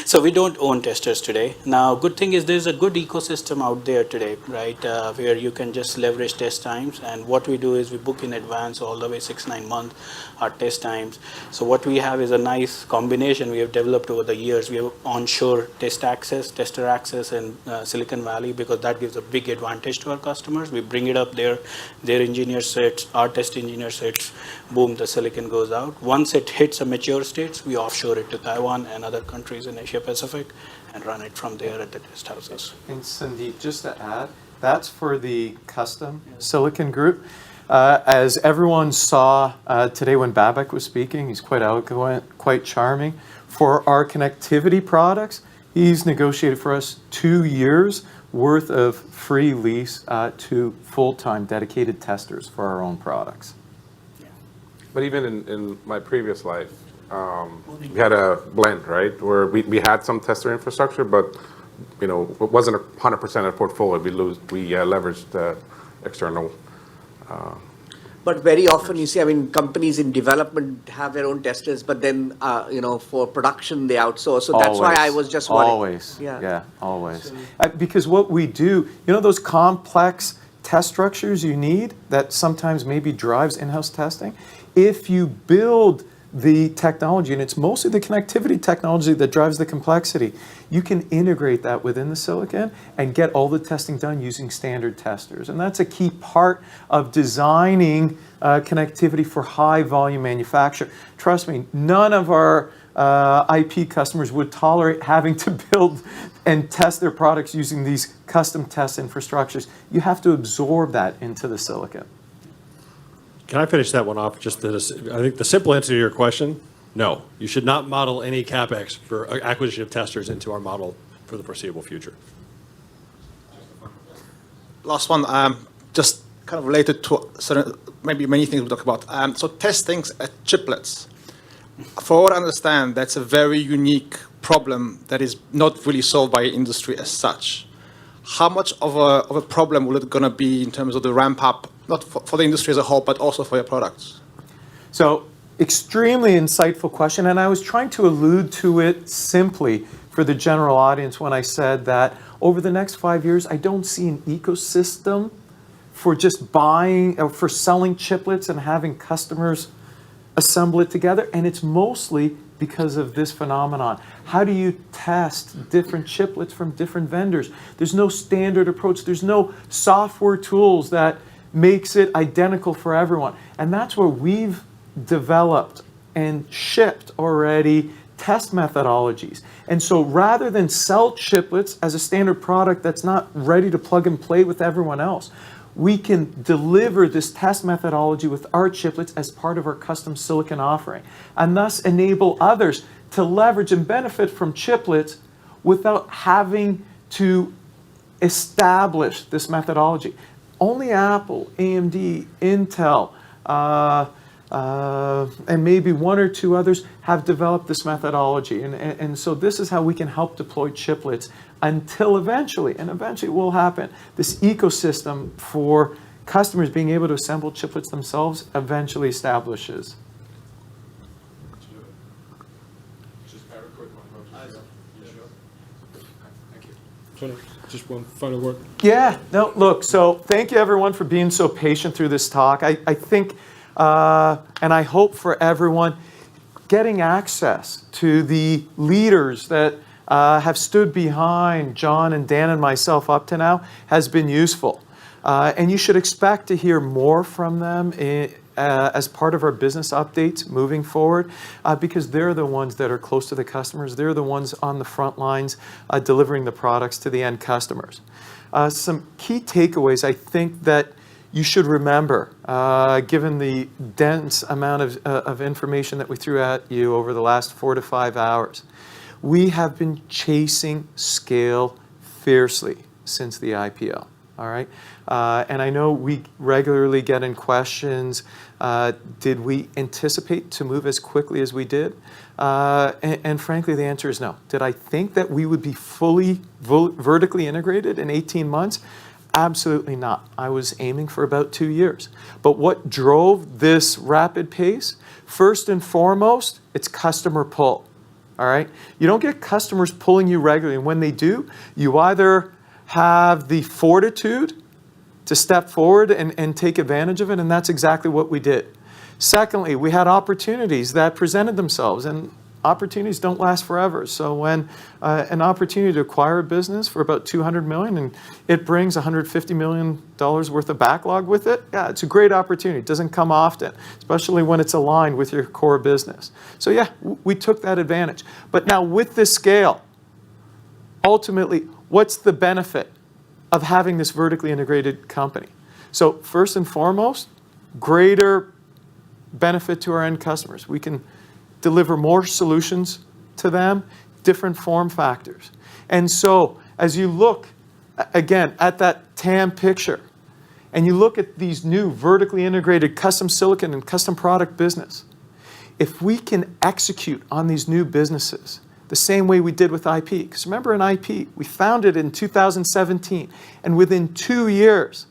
So we don't own testers today. Now, good thing is there's a good ecosystem out there today, right, where you can just leverage test times. And what we do is we book in advance all the way 6-9 months our test times. So what we have is a nice combination we have developed over the years. We have onshore tester access in Silicon Valley, because that gives a big advantage to our customers. We bring it up there, their engineer sets, our test engineer sets, boom, the silicon goes out. Once it hits a mature state, we offshore it to Taiwan and other countries in Asia Pacific and run it from there at the test houses.
And Sandeep, just to add, that's for the custom silicon group. As everyone saw today when Babak was speaking, he's quite eloquent, quite charming. For our connectivity products, he's negotiated for us 2 years worth of free lease to full-time dedicated testers for our own products.
But even in my previous life, we had a blend, right? Where we had some tester infrastructure, but it wasn't 100% of the portfolio. We leveraged external.
But very often you see, I mean, companies in development have their own testers, but then, for production they outsource. So that's why I was just worried.
Always.
Yeah.
Always. Because what we do, those complex test structures you need that sometimes maybe drives in-house testing, if you build the technology, and it's mostly the connectivity technology that drives the complexity, you can integrate that within the silicon and get all the testing done using standard testers. And that's a key part of designing connectivity for high volume manufacture. Trust me, none of our IP customers would tolerate having to build and test their products using these custom test infrastructures. You have to absorb that into the silicon.
Can I finish that one off? I think the simple answer to your question, no. You should not model any CapEx for acquisition of testers into our model for the foreseeable future.
Last one, just kind of related to maybe many things we talk about. So testing chiplets. For what I understand, that's a very unique problem that is not really solved by industry as such. How much of a problem will it going to be in terms of the ramp up, not for the industry as a whole, but also for your products?
So, extremely insightful question, and I was trying to allude to it simply for the general audience when I said that over the next 5 years, I don't see an ecosystem for just buying or for selling chiplets and having customers assemble it together, and it's mostly because of this phenomenon. How do you test different chiplets from different vendors? There's no standard approach. There's no software tools that makes it identical for everyone. And that's where we've developed and shipped already test methodologies. And so rather than sell chiplets as a standard product that's not ready to plug and play with everyone else, we can deliver this test methodology with our chiplets as part of our custom silicon offering, and thus enable others to leverage and benefit from chiplets without having to establish this methodology. Only Apple, AMD, Intel, and maybe one or two others have developed this methodology. And so this is how we can help deploy chiplets until eventually, and eventually it will happen, this ecosystem for customers being able to assemble chiplets themselves eventually establishes.
Just one final word.
Yeah, no, look, so thank you everyone for being so patient through this talk. I think, and I hope for everyone, getting access to the leaders that have stood behind John and Dan and myself up to now has been useful. And you should expect to hear more from them as part of our business updates moving forward, because they're the ones that are close to the customers. They're the ones on the front lines delivering the products to the end customers. Some key takeaways I think that you should remember, given the dense amount of information that we threw at you over the last 4 to 5 hours. We have been chasing scale fiercely since the IPO, all right? And I know we regularly get in questions, did we anticipate to move as quickly as we did? And frankly, the answer is no. Did I think that we would be fully vertically integrated in 18 months? Absolutely not. I was aiming for about 2 years. But what drove this rapid pace? First and foremost, it's customer pull. All right? You don't get customers pulling you regularly. And when they do, you either have the fortitude to step forward and take advantage of it, and that's exactly what we did. Secondly, we had opportunities that presented themselves, and opportunities don't last forever. So when an opportunity to acquire a business for about $200 million and it brings $150 million worth of backlog with it, yeah, it's a great opportunity. It doesn't come often, especially when it's aligned with your core business. So yeah, we took that advantage. But now with this scale, ultimately, what's the benefit of having this vertically integrated company? So first and foremost, greater benefit to our end customers. We can deliver more solutions to them, different form factors. And so as you look, again, at that TAM picture,
and you look at these new vertically integrated custom silicon and custom product business, if we can execute on these new businesses the same way we did with IP, because remember in IP, we founded in 2017, and within 2 years,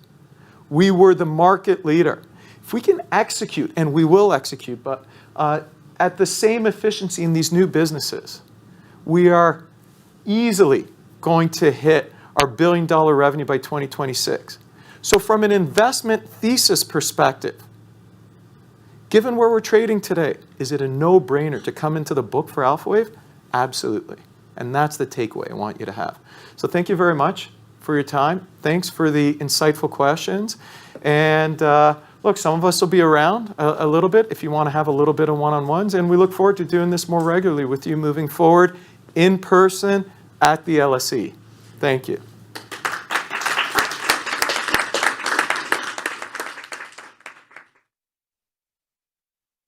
we were the market leader. If we can execute, and we will execute, but at the same efficiency in these new businesses, we are easily going to hit our $1 billion revenue by 2026. So from an investment thesis perspective, given where we're trading today, is it a no-brainer to come into the book for alphawave? Absolutely. And that's the takeaway I want you to have. So thank you very much for your time. Thanks for the insightful questions. And look, some of us will be around a little bit if you want to have a little bit of one-on-ones. And we look forward to doing this more regularly with you moving forward in person at the LSE. Thank you.